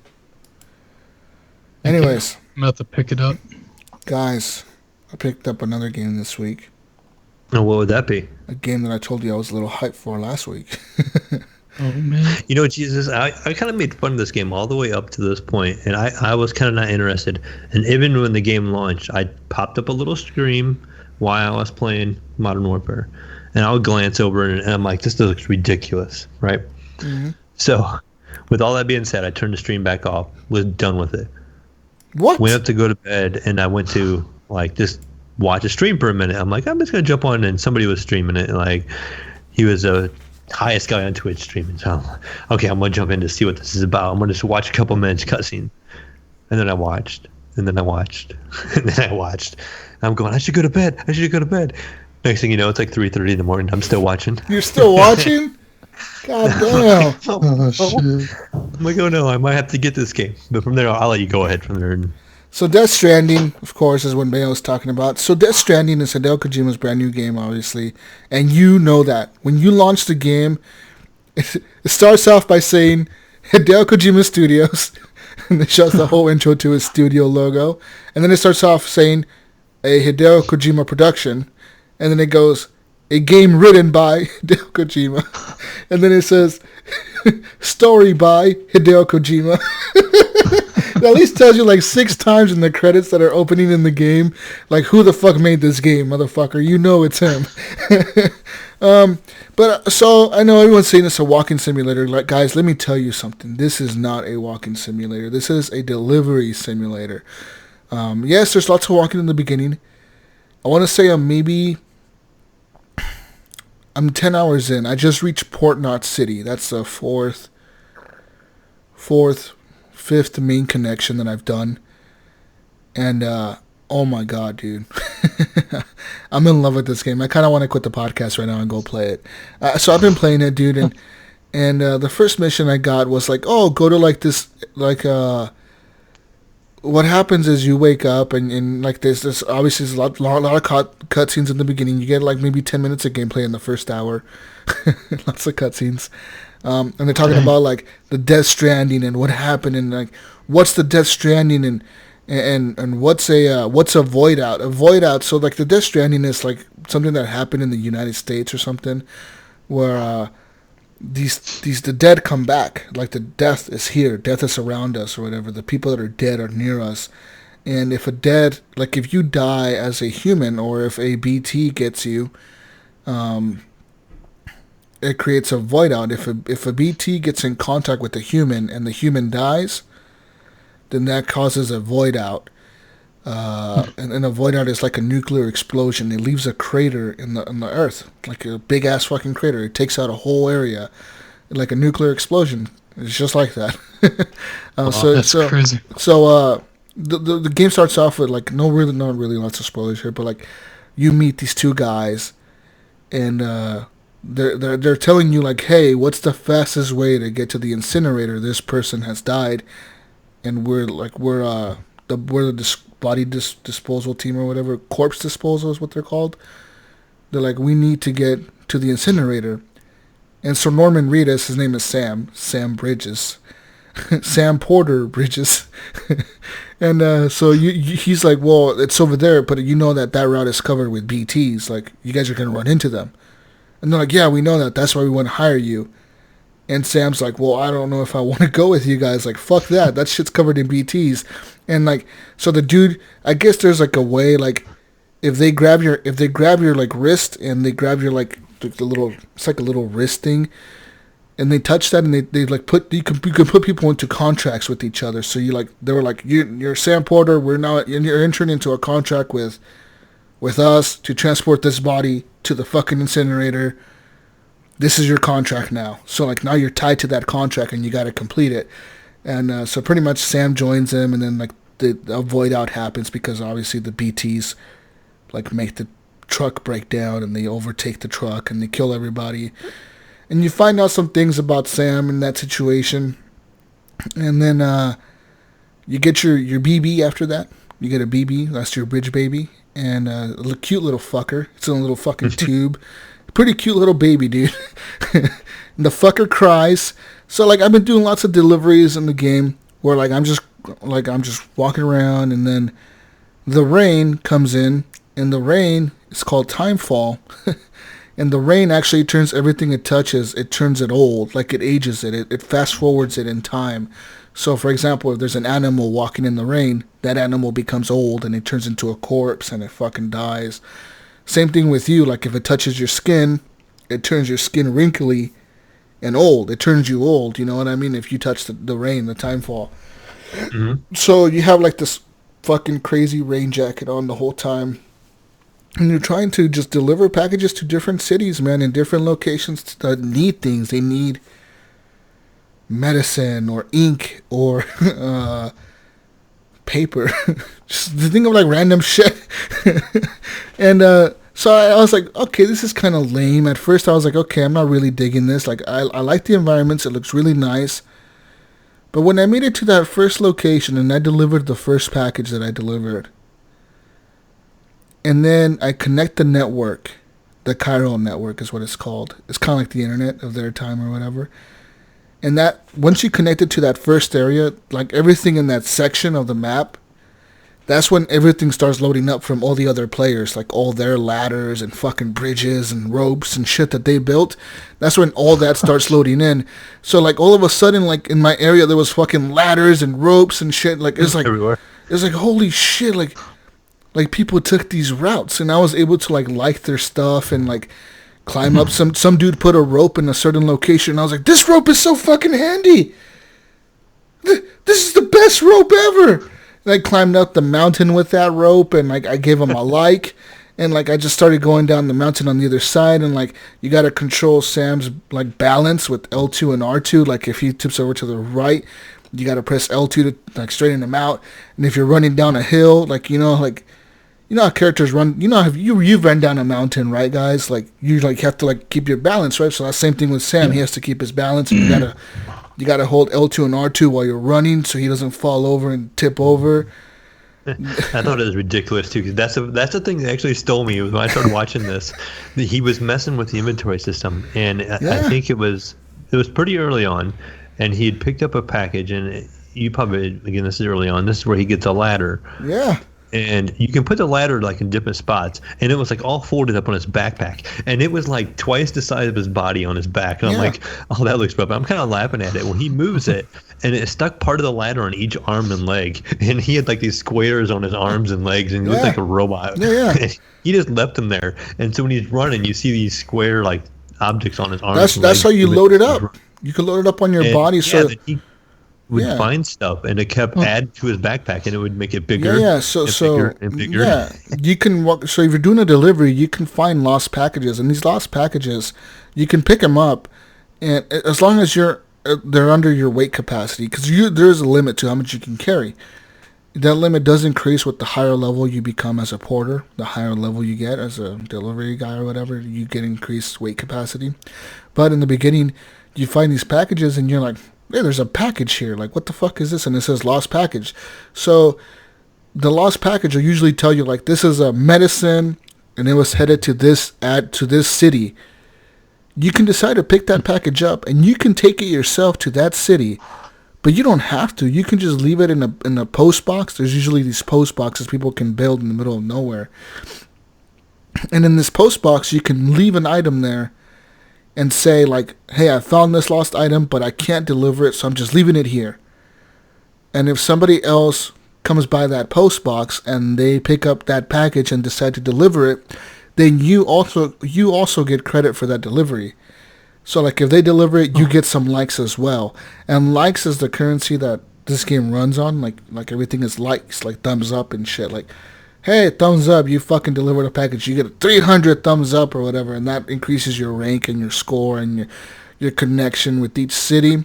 Anyways. I'm about to pick it up. Guys, I picked up another game this week. And what would that be? A game that I told you I was a little hyped for last week. Oh, man. Jesus, I kind of made fun of this game all the way up to this point, and I was kind of not interested. And even when the game launched, I popped up a little stream while I was playing Modern Warfare. And I would glance over it, and I'm like, this looks ridiculous, right? Mm-hmm. So, with all that being said, I turned the stream back off, was done with it. What? Went up to go to bed, and I went to just watch a stream for a minute. I'm like, I'm just gonna jump on, and somebody was streaming it. Like, he was a highest guy on Twitch streaming. So, okay, I'm gonna jump in to see what this is about. I'm gonna just watch a couple minutes cutscene, and then I watched, and then I watched, and then I watched. I'm going, I should go to bed. Next thing you know, it's like 3:30 in the morning. I'm still watching. You're still watching? God damn. Oh, shit. I'm like, oh no, I might have to get this game. But from there, I'll let you go ahead from there. So Death Stranding, of course, is what Mayo was talking about. So Death Stranding is Hideo Kojima's brand new game, obviously. And you know that. When you launch the game, it starts off by saying, Hideo Kojima Studios. And it shows the whole intro to his studio logo. And then it starts off saying a Hideo Kojima production. And then it goes, a game written by Hideo Kojima. And then it says, story by Hideo Kojima. It at least tells you like 6 times in the credits that are opening in the game, like, who the fuck made this game, motherfucker? You know it's him. But so I know everyone's saying it's a walking simulator. Like, guys, let me tell you something. This is not a walking simulator. This is a delivery simulator. Yes, there's lots of walking in the beginning. I want to say I'm 10 hours in. I just reached Port Knot City. That's the fifth main connection that I've done. And, oh my god, dude. I'm in love with this game. I kind of want to quit the podcast right now and go play it. So I've been playing it, dude, and the first mission I got was like, oh, go to like this, like, what happens is you wake up and like this obviously there's a lot of cutscenes in the beginning. You get like maybe 10 minutes of gameplay in the first hour. Lots of cutscenes. And they're talking about like the Death Stranding and what happened and like what's the Death Stranding and what's a void out. A void out, so like the Death Stranding is like something that happened in the United States or something where the dead come back. Like the death is here, death is around us or whatever. The people that are dead are near us. And if if you die as a human or if a BT gets you, it creates a void out. If a BT gets in contact with a human and the human dies, then that causes a void out. And a void out is like a nuclear explosion. It leaves a crater in the earth, like a big ass fucking crater. It takes out a whole area, like a nuclear explosion. It's just like that. That's crazy. So the game starts off with like not really lots of spoilers here, but like you meet these two guys, and they're telling you like, hey, what's the fastest way to get to the incinerator? This person has died, and we're the body disposal team or whatever, corpse disposal is what they're called. They're like, we need to get to the incinerator. And so Norman Reedus, his name is Sam Bridges, Sam Porter Bridges. And so he's like, well, it's over there, but you know that route is covered with BTs. Like, you guys are going to run into them. And they're like, yeah, we know that. That's why we want to hire you. And Sam's like, well, I don't know if I want to go with you guys. Like, fuck that. That shit's covered in BTs. And like, so the dude, I guess there's like a way, like, if they grab your like wrist and they grab your like the little, it's like a little wrist thing, and they touch that and they like you can put people into contracts with each other. So they were like, you're Sam Porter. You're entering into a contract with us to transport this body to the fucking incinerator. This is your contract now. So like now you're tied to that contract and you got to complete it. And so pretty much Sam joins them, and then like a void out happens because obviously the BTs like make the truck break down and they overtake the truck and they kill everybody. And you find out some things about Sam in that situation. And then you get your BB after that. You get a BB, that's your bridge baby. And a cute little fucker. It's in a little fucking tube. Pretty cute little baby, dude. And the fucker cries. So like I've been doing lots of deliveries in the game where like I'm just walking around, and then the rain comes in, and the rain is called timefall. And the rain actually turns everything it touches, it turns it old, like it ages it. It fast forwards it in time. So for example, if there's an animal walking in the rain, that animal becomes old and it turns into a corpse and it fucking dies. Same thing with you, like if it touches your skin, it turns your skin wrinkly and old. It turns you old, you know what I mean? If you touch the rain, the timefall. Mm-hmm. So you have like this fucking crazy rain jacket on the whole time. And you're trying to just deliver packages to different cities, man, in different locations that need things. They need medicine or ink or paper. Just think of like random shit. And so I was like, okay, this is kind of lame. At first I was like, okay, I'm not really digging this. Like I like the environments. It looks really nice. But when I made it to that first location and I delivered the first package that I delivered, and then I connect the network, the Chiral network is what it's called. It's kind of like the internet of their time or whatever. And that once you connect it to that first area, like everything in that section of the map, that's when everything starts loading up from all the other players, like all their ladders and fucking bridges and ropes and shit that they built. That's when all that starts loading in. So like all of a sudden, like in my area, there was fucking ladders and ropes and shit. Like it's like everywhere. It's like holy shit, like people took these routes, and I was able to like their stuff and like climb up. Some dude put a rope in a certain location, and I was like, this rope is so fucking handy. This is the best rope ever. And I climbed up the mountain with that rope, and like I gave him a like, and like I just started going down the mountain on the other side, and like you gotta control Sam's like balance with L2 and R2. Like if he tips over to the right, you gotta press L2 to like straighten him out. And if you're running down a hill, like you know how characters run. You know how you've run down a mountain, right, guys? Like you like have to like keep your balance, right? So that's the same thing with Sam. He has to keep his balance, and you gotta hold L2 and R2 while you're running, so he doesn't fall over and tip over. I thought it was ridiculous too, because that's the thing that actually stole me when I started watching this. He was messing with the inventory system, and I think it was pretty early on, and he had picked up a package, and you probably, again, this is early on. This is where he gets a ladder. Yeah. And you can put the ladder like in different spots, and it was like all folded up on his backpack, and it was like twice the size of his body on his back. And I'm like, oh, that looks rough. I'm kind of laughing at it when he moves it, and it stuck part of the ladder on each arm and leg, and he had like these squares on his arms and legs, and he looked like a robot. Yeah. He just left them there, and so when he's running, you see these square like objects on his arms. That's how you load it up. You can load it up on your body. So he would find stuff, and it kept adding to his backpack, and it would make it bigger. So bigger. Yeah, you can walk. So if you're doing a delivery, you can find lost packages, and these lost packages, you can pick them up, and as long as they're under your weight capacity, because there's a limit to how much you can carry. That limit does increase with the higher level you become as a porter. The higher level you get as a delivery guy or whatever, you get increased weight capacity. But in the beginning, you find these packages, and you're like, hey, there's a package here. Like, what the fuck is this? And it says lost package. So the lost package will usually tell you, like, this is a medicine, and it was headed to this city. You can decide to pick that package up, and you can take it yourself to that city. But you don't have to. You can just leave it in a post box. There's usually these post boxes people can build in the middle of nowhere. And in this post box, you can leave an item there and say, like, hey, I found this lost item, but I can't deliver it, so I'm just leaving it here. And if somebody else comes by that post box and they pick up that package and decide to deliver it, then you also get credit for that delivery. So, like, if they deliver it, you get some likes as well. And likes is the currency that this game runs on. Like everything is likes, like thumbs up and shit. Like, hey, thumbs up, you fucking delivered a package. You get 300 thumbs up or whatever, and that increases your rank and your score and your connection with each city.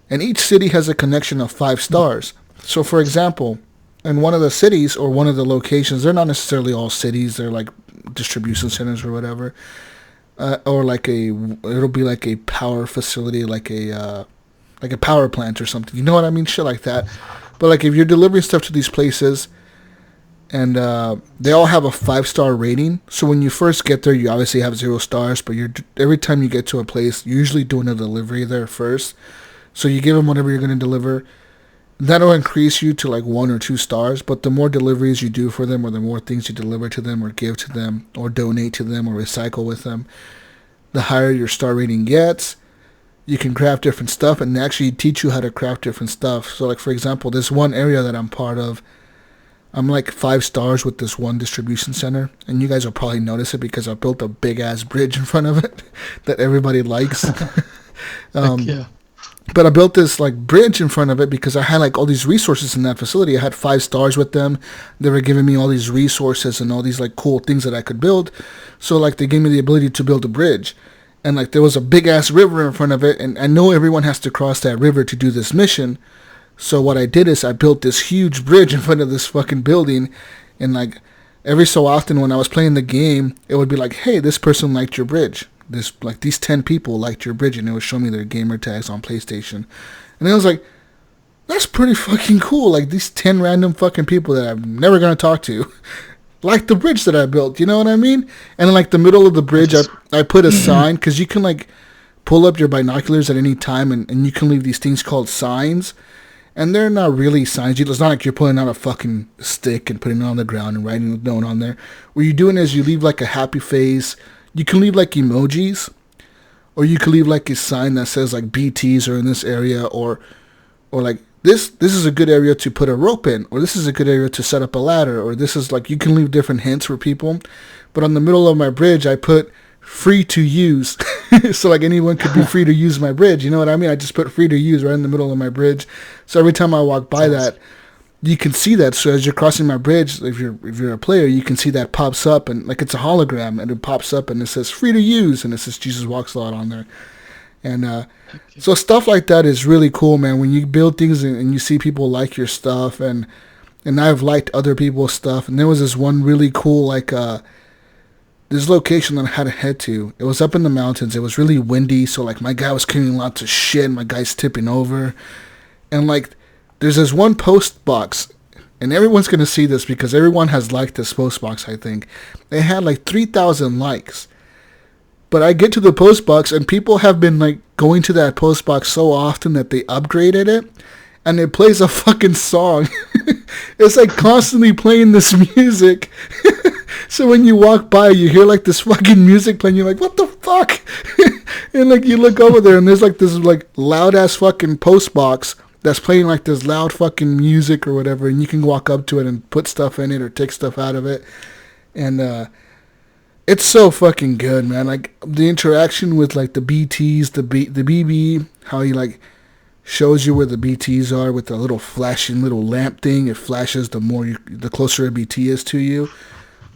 And each city has a connection of 5 stars. So, for example, in one of the cities or one of the locations, they're not necessarily all cities. They're like distribution centers or whatever. Or like it'll be like a power facility, like a power plant or something. You know what I mean? Shit like that. But like if you're delivering stuff to these places, and they all have a 5-star rating. So when you first get there, you obviously have 0 stars. But every time you get to a place, you're usually doing a delivery there first. So you give them whatever you're going to deliver. That'll increase you to like 1 or 2 stars. But the more deliveries you do for them, or the more things you deliver to them, or give to them, or donate to them, or recycle with them, the higher your star rating gets. You can craft different stuff, and they actually teach you how to craft different stuff. So like, for example, this one area that I'm part of, I'm like 5 stars with this one distribution center, and you guys will probably notice it because I built a big ass bridge in front of it that everybody likes. But I built this like bridge in front of it because I had like all these resources in that facility. I had 5 stars with them. They were giving me all these resources and all these like cool things that I could build. So like they gave me the ability to build a bridge. And like there was a big ass river in front of it, and I know everyone has to cross that river to do this mission. So what I did is I built this huge bridge in front of this fucking building, and like every so often when I was playing the game, it would be like, hey, this person liked your bridge. These 10 people liked your bridge, and it would show me their gamer tags on PlayStation. And I was like, that's pretty fucking cool. Like these 10 random fucking people that I'm never gonna talk to like the bridge that I built, you know what I mean? And in like the middle of the bridge, I put a sign, because you can like pull up your binoculars at any time, and you can leave these things called signs. And they're not really signs. It's not like you're pulling out a fucking stick and putting it on the ground and writing a note on there. What you're doing is you leave like a happy face. You can leave like emojis. Or you can leave like a sign that says like BTs are in this area. Or like this is a good area to put a rope in. Or this is a good area to set up a ladder. Or this is like, you can leave different hints for people. But on the middle of my bridge, I put free to use. So like anyone could be free to use my bridge. You know what I mean? I just put free to use right in the middle of my bridge. So every time I walk by that, you can see that. So as you're crossing my bridge, if you're a player, you can see that pops up, and like it's a hologram, and it pops up and it says free to use, and it says JesusWalksAlot on there. And so stuff like that is really cool, man. When you build things and you see people like your stuff, and I've liked other people's stuff. And there was this one really cool like this location that I had to head to. It was up in the mountains. It was really windy, so like my guy was carrying lots of shit, and my guy's tipping over. And like there's this one post box, and everyone's going to see this because everyone has liked this post box, I think. It had like 3,000 likes. But I get to the post box, and people have been like going to that post box so often that they upgraded it, and it plays a fucking song. It's like constantly playing this music. So when you walk by, you hear like this fucking music playing. You're like, what the fuck? And like you look over there, and there's like this like loud ass fucking post box that's playing like this loud fucking music or whatever, and you can walk up to it and put stuff in it or take stuff out of it. And it's so fucking good, man. Like the interaction with like the BTs, the BB, how he like shows you where the BTs are with the little flashing little lamp thing. It flashes the closer a BT is to you.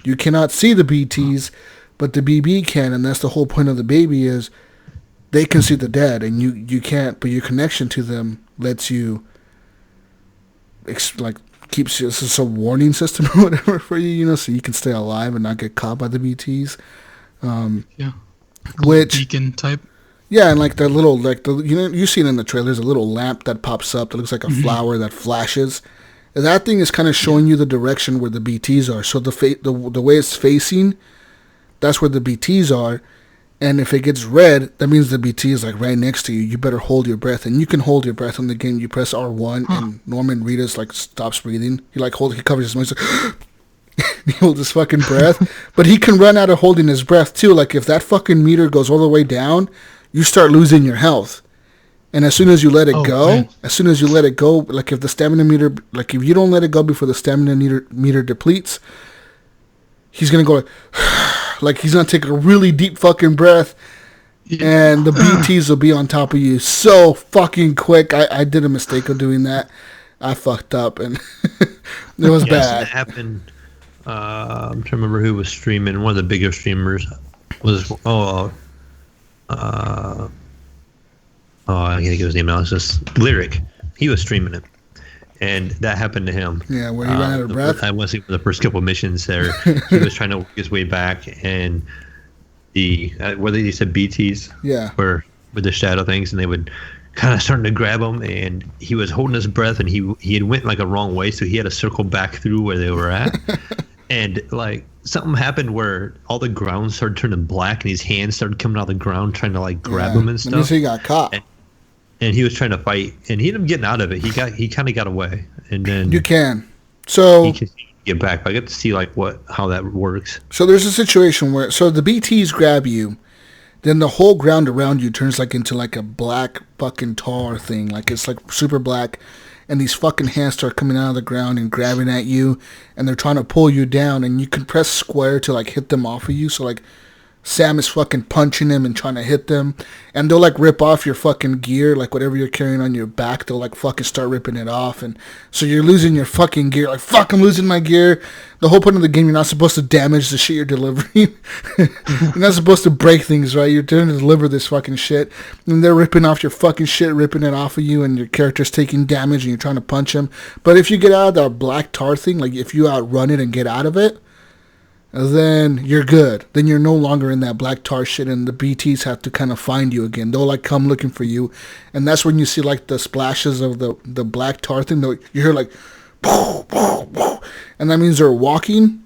You cannot see the BTs, but the BB can, and that's the whole point of the baby is they can see the dead, and you can't, but your connection to them lets you, like, keeps you, it's a warning system or whatever for you, you know, so you can stay alive and not get caught by the BTs. Yeah. Which beacon type. Yeah, and like the little, like the, you know, you see it in the trailers, a little lamp that pops up that looks like a flower that flashes. And that thing is kind of showing you the direction where the BTs are. So the way it's facing, that's where the BTs are. And if it gets red, that means the BT is like right next to you. You better hold your breath, and you can hold your breath in the game. You press R1, and Norman Reedus like stops breathing. He covers his mouth. He's like, he holds his fucking breath, but he can run out of holding his breath too. Like if that fucking meter goes all the way down, you start losing your health. And as soon as you let it go, like if the stamina meter, like if you don't let it go before the stamina meter depletes, he's gonna go like he's gonna take a really deep fucking breath, and the BTs will be on top of you so fucking quick. I did a mistake of doing that. I fucked up, and it was bad. It happened. I'm trying to remember who was streaming. One of the bigger streamers was I can't get his name now. It's just Lyric. He was streaming it, and that happened to him. Yeah, where he ran out of breath. I was the first couple of missions there. He was trying to work his way back, and the whether they said BTs, were with the shadow things, and they would kind of starting to grab him, and he was holding his breath, and he had went like a wrong way, so he had to circle back through where they were at, and like something happened where all the ground started turning black, and his hands started coming out of the ground trying to like grab him and stuff. And so he got caught. And he was trying to fight, and he ended up getting out of it. He kind of got away, and then you can. So he can get back. But I get to see like how that works. So there's a situation where the BTs grab you, then the whole ground around you turns like into like a black fucking tar thing, like it's like super black, and these fucking hands start coming out of the ground and grabbing at you, and they're trying to pull you down, and you can press square to like hit them off of you. So like Sam is fucking punching him and trying to hit them, and they'll like rip off your fucking gear, like whatever you're carrying on your back, they'll like fucking start ripping it off, and so you're losing your fucking gear, like fuck, I'm losing my gear. The whole point of the game, you're not supposed to damage the shit you're delivering. You're not supposed to break things, right? You're trying to deliver this fucking shit, and they're ripping off your fucking shit, ripping it off of you, and your character's taking damage, and you're trying to punch him. But if you get out of that black tar thing, like if you outrun it and get out of it, then you're good. Then you're no longer in that black tar shit, and the BTs have to kind of find you again. They'll like come looking for you, and that's when you see like the splashes of the black tar thing. You hear like, and that means they're walking,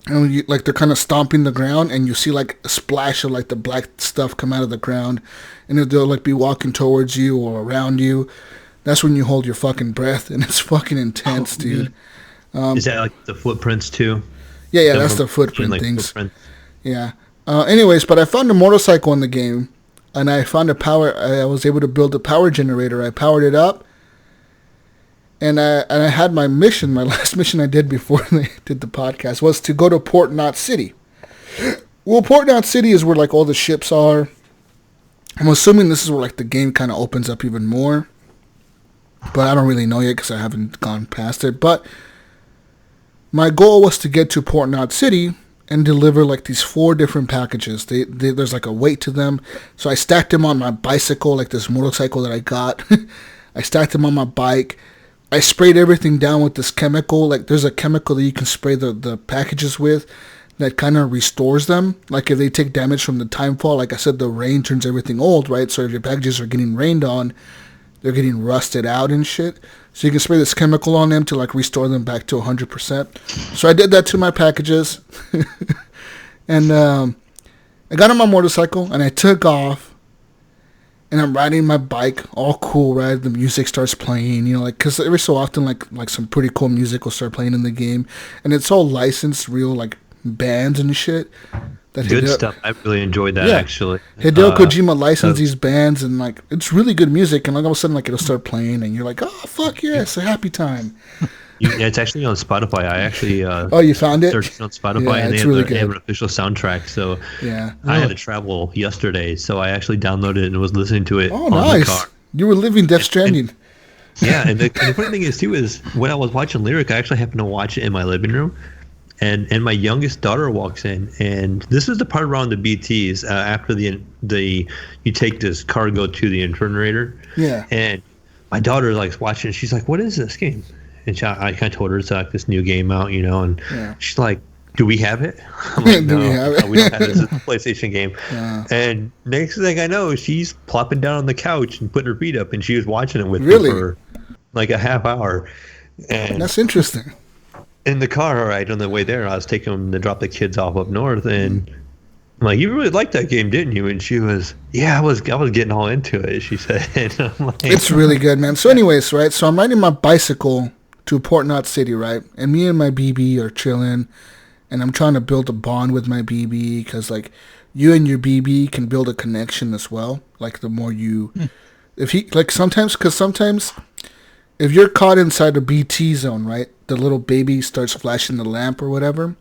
and like they're kind of stomping the ground, and you see like a splash of like the black stuff come out of the ground, and they'll like be walking towards you or around you. That's when you hold your fucking breath, and it's fucking intense, dude. Is that like the footprints too? Yeah, that's the footprint like things. Footprints. Yeah. Anyways, but I found a motorcycle in the game, and I found I was able to build a power generator. I powered it up, and I had my mission. My last mission I did before they did the podcast was to go to Port Knot City. Well, Port Knot City is where like all the ships are. I'm assuming this is where like the game kind of opens up even more, but I don't really know yet because I haven't gone past it. But my goal was to get to Port Knot City and deliver like these 4 different packages. There's like a weight to them, so I stacked them on my bicycle, like this motorcycle that I got. I stacked them on my bike. I sprayed everything down with this chemical. Like there's a chemical that you can spray the packages with that kind of restores them. Like if they take damage from the timefall, like I said, the rain turns everything old, right? So if your packages are getting rained on, they're getting rusted out and shit. So you can spray this chemical on them to like restore them back to 100%. So I did that to my packages. And I got on my motorcycle and I took off. And I'm riding my bike, all cool, right? The music starts playing, you know, like, because every so often, like some pretty cool music will start playing in the game. And it's all licensed, real, like, bands and shit. Good stuff. I really enjoyed that, actually. Hideo Kojima licensed these bands, and, like, it's really good music. And, like, all of a sudden, like, it'll start playing, and you're like, oh, fuck yeah, it's a happy time. Yeah, it's actually on Spotify. I actually you found it? Searched on Spotify, and they have an official soundtrack. So I had to travel yesterday, so I actually downloaded it and was listening to it on the car. You were living Death Stranding. And the funny thing is, too, is when I was watching Lyric, I actually happened to watch it in my living room. And my youngest daughter walks in, and this is the part around the BTs after the you take this cargo to the incinerator. Yeah. And my daughter likes watching. She's like, "What is this game?" And I kind of told her it's like this new game out, you know. And she's like, "Do we have it?" I'm like, "No, we don't have it. It's a PlayStation game." And next thing I know, she's plopping down on the couch and putting her feet up, and she was watching it with me for like a half hour. And that's interesting. In the car, right on the way there, I was taking them to drop the kids off up north, and I'm like, "You really liked that game, didn't you?" And she was, "Yeah, I was getting all into it," she said. And I'm like, it's really good, man. So anyways, right, so I'm riding my bicycle to Port Knot City, right, and me and my BB are chilling, and I'm trying to build a bond with my BB, because, like, you and your BB can build a connection as well, like, the more you, if he, like, sometimes, if you're caught inside the BT zone, right, the little baby starts flashing the lamp or whatever.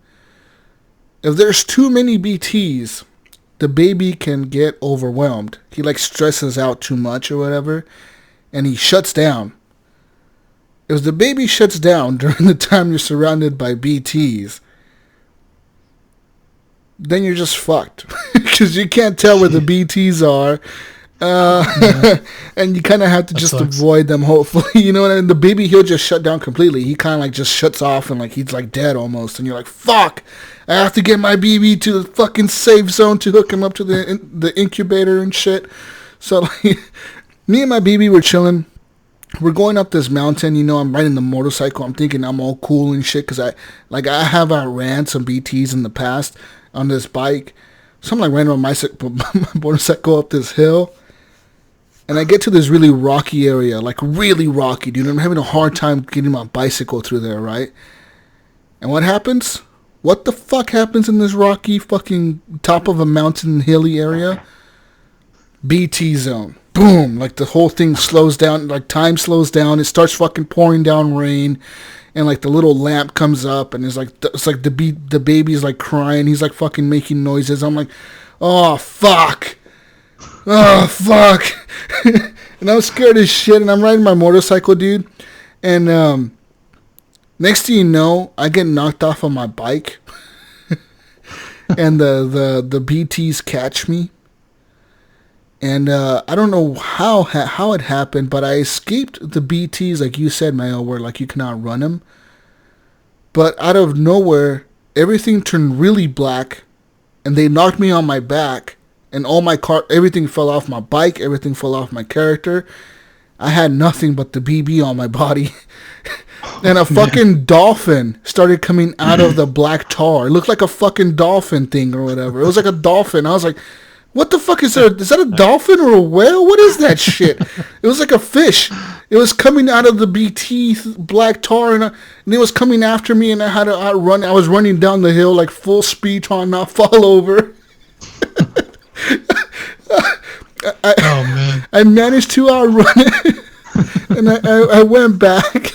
If there's too many BTs, the baby can get overwhelmed. He, like, stresses out too much or whatever, and he shuts down. If the baby shuts down during the time you're surrounded by BTs, then you're just fucked. Because you can't tell where the BTs are. And you kind of have to just avoid them, hopefully. You know what I mean? The baby, he'll just shut down completely. He kind of like just shuts off, and like he's like dead almost. And you're like, fuck, I have to get my BB to the fucking safe zone to hook him up to the incubator and shit. So like, me and my BB were chilling. We're going up this mountain, you know, I'm riding the motorcycle. I'm thinking I'm all cool and shit, because I have ran some BTs in the past on this bike. So I'm like riding my motorcycle up this hill. And I get to this really rocky area, like really rocky, dude. I'm having a hard time getting my bicycle through there, right? And what happens? What the fuck happens in this rocky fucking top of a mountain hilly area? BT zone. Boom! Like the whole thing slows down, like time slows down. It starts fucking pouring down rain, and like the little lamp comes up, and it's like the baby's like crying. He's like fucking making noises. I'm like, oh fuck. Oh, fuck. And I'm scared as shit, and I'm riding my motorcycle, dude. And next thing you know, I get knocked off on my bike. And the BTs catch me. And I don't know how it happened, but I escaped the BTs, like you said, Mayo, where like you cannot run them. But out of nowhere, everything turned really black, and they knocked me on my back. And all my everything fell off my bike, everything fell off my character, I had nothing but the BB on my body. And a fucking dolphin started coming out of the black tar. It looked like a fucking dolphin thing or whatever. It was like a dolphin. I was like, what the fuck is there? Is that a dolphin or a whale? What is that shit? It was like a fish. It was coming out of the BT black tar, and it was coming after me, and I had to outrun. I was running down the hill like full speed trying not to fall over. Oh, man. I managed to outrun it, and I went back.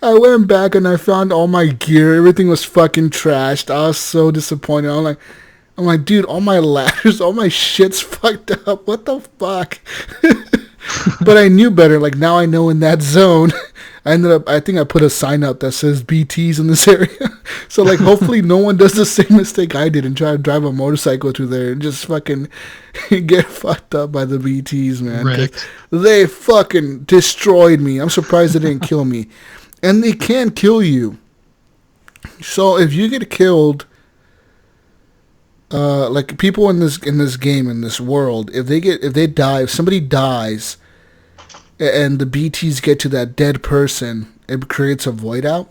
I went back and I found all my gear. Everything was fucking trashed. I was so disappointed. I'm like, dude, all my ladders, all my shit's fucked up. What the fuck? But I knew better. Like, now I know in that zone. I think I put a sign up that says BTs in this area. So, like, hopefully no one does the same mistake I did and try to drive a motorcycle through there and just fucking get fucked up by the BTs, man. Right. They fucking destroyed me. I'm surprised they didn't kill me. And they can kill you. So, if you get killed... like people in this game, in this world, if somebody dies and the BTs get to that dead person, it creates a void out.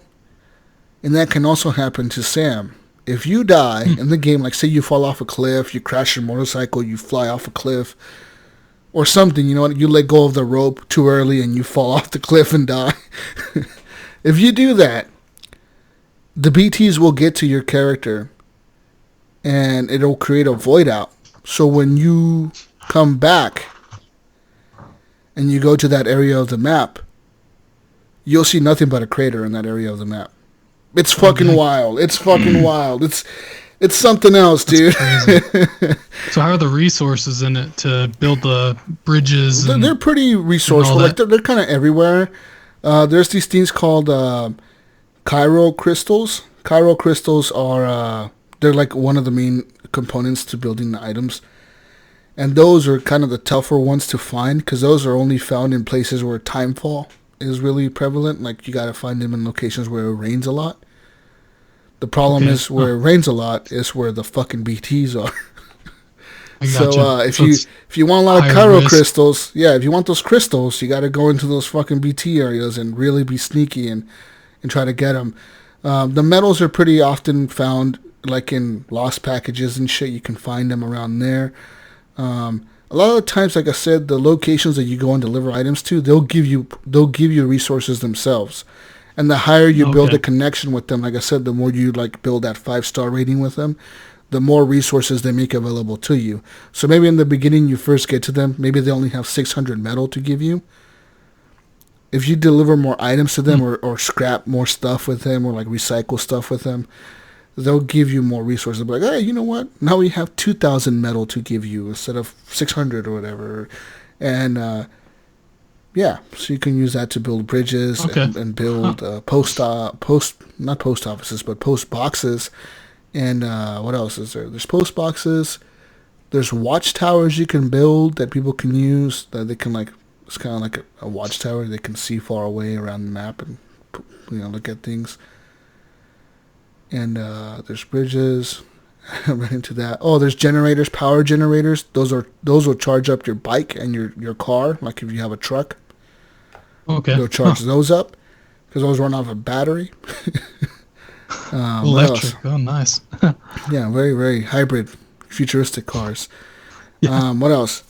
And that can also happen to Sam. If you die in the game, like say you fall off a cliff, you crash your motorcycle, you fly off a cliff, or something, you know what, you let go of the rope too early and you fall off the cliff and die. If you do that, the BTs will get to your character and it'll create a void out. So when you come back and you go to that area of the map, you'll see nothing but a crater in that area of the map. It's fucking wild. It's fucking wild. It's something else, dude. So how are the resources in it to build the bridges? They're pretty resourceful. Like they're kind of everywhere. There's these things called Chiral crystals. Chiral crystals are... they're like one of the main components to building the items. And those are kind of the tougher ones to find because those are only found in places where timefall is really prevalent. Like you got to find them in locations where it rains a lot. The problem is where it rains a lot is where the fucking BTs are. So if you want a lot of chiral crystals, if you want those crystals, you got to go into those fucking BT areas and really be sneaky and try to get them. The metals are pretty often found like in lost packages and shit. You can find them around there. A lot of the times, like I said, the locations that you go and deliver items to, they'll give you resources themselves. And the higher you build a connection with them, like I said, the more you like build that 5-star rating with them, the more resources they make available to you. So maybe in the beginning you first get to them, maybe they only have 600 metal to give you. If you deliver more items to them or scrap more stuff with them or like recycle stuff with them, they'll give you more resources. They'll be like, hey, you know what? Now we have 2,000 metal to give you instead of 600 or whatever. And, so you can use that to build bridges and build not post offices, but post boxes. And what else is there? There's post boxes. There's watchtowers you can build that people can use. That they can like, it's kind of like a watchtower. They can see far away around the map and look at things. And there's bridges. Right into that. Oh, there's generators, power generators. Those will charge up your bike and your car. Like if you have a truck. Okay. They'll charge those up because those run off a battery. Electric. Oh, nice. Yeah, very, very hybrid, futuristic cars. Yeah. What else?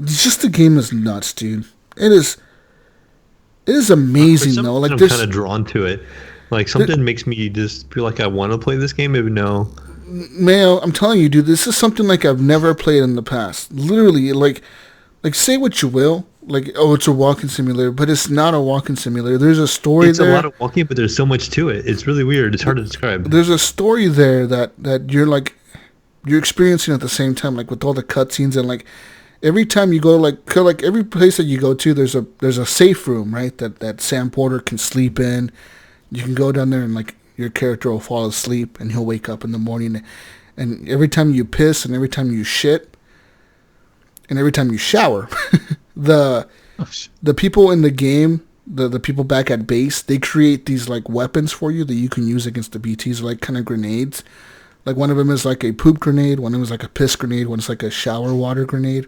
Just the game is nuts, dude. It is amazing though. Like I'm kind of drawn to it. Like something makes me just feel like I want to play this game, even though. Mayo, I'm telling you, dude, this is something like I've never played in the past. Literally, like say what you will. Like, oh, it's a walking simulator, but it's not a walking simulator. There's a story there. It's a lot of walking, but there's so much to it. It's really weird. It's hard to describe. There's a story there that you're experiencing at the same time, like with all the cutscenes and like every time you go, like every place that you go to, there's a safe room, right? That Sam Porter can sleep in. You can go down there and like your character will fall asleep and he'll wake up in the morning. And every time you piss and every time you shit and every time you shower, the people in the game, the people back at base, they create these like weapons for you that you can use against the BTs, like kind of grenades. Like one of them is like a poop grenade, one of them is like a piss grenade, one's like a shower water grenade.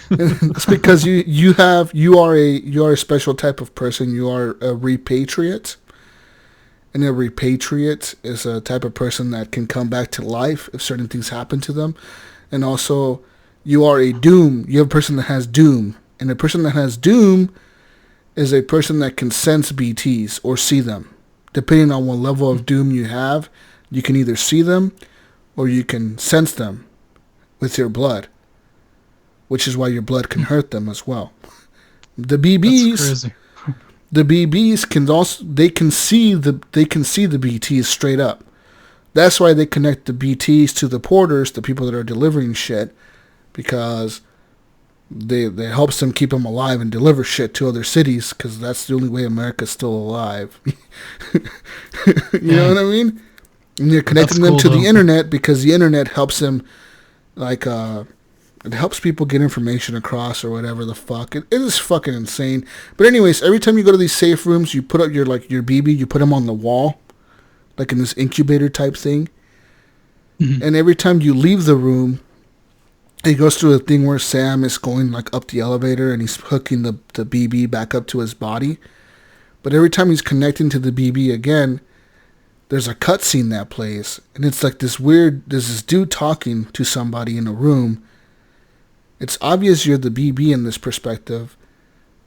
It's because you are a special type of person. You are a repatriate. And a repatriate is a type of person that can come back to life if certain things happen to them. And also, you are a doom. You have a person that has doom. And a person that has doom is a person that can sense BTs or see them. Depending on what level of doom you have, you can either see them or you can sense them with your blood. Which is why your blood can hurt them as well. The BBs... The BBs can see the BTs straight up. That's why they connect the BTs to the porters, the people that are delivering shit, because they helps them keep them alive and deliver shit to other cities, because that's the only way America's still alive. You know what I mean? And they're connecting them to the internet because the internet helps them, like, it helps people get information across or whatever the fuck. It is fucking insane. But anyways, every time you go to these safe rooms, you put up your BB, you put them on the wall, like in this incubator type thing. Mm-hmm. And every time you leave the room, it goes through a thing where Sam is going like up the elevator and he's hooking the BB back up to his body. But every time he's connecting to the BB again, there's a cutscene that plays. And it's like there's this dude talking to somebody in a room. It's obvious you're the BB in this perspective,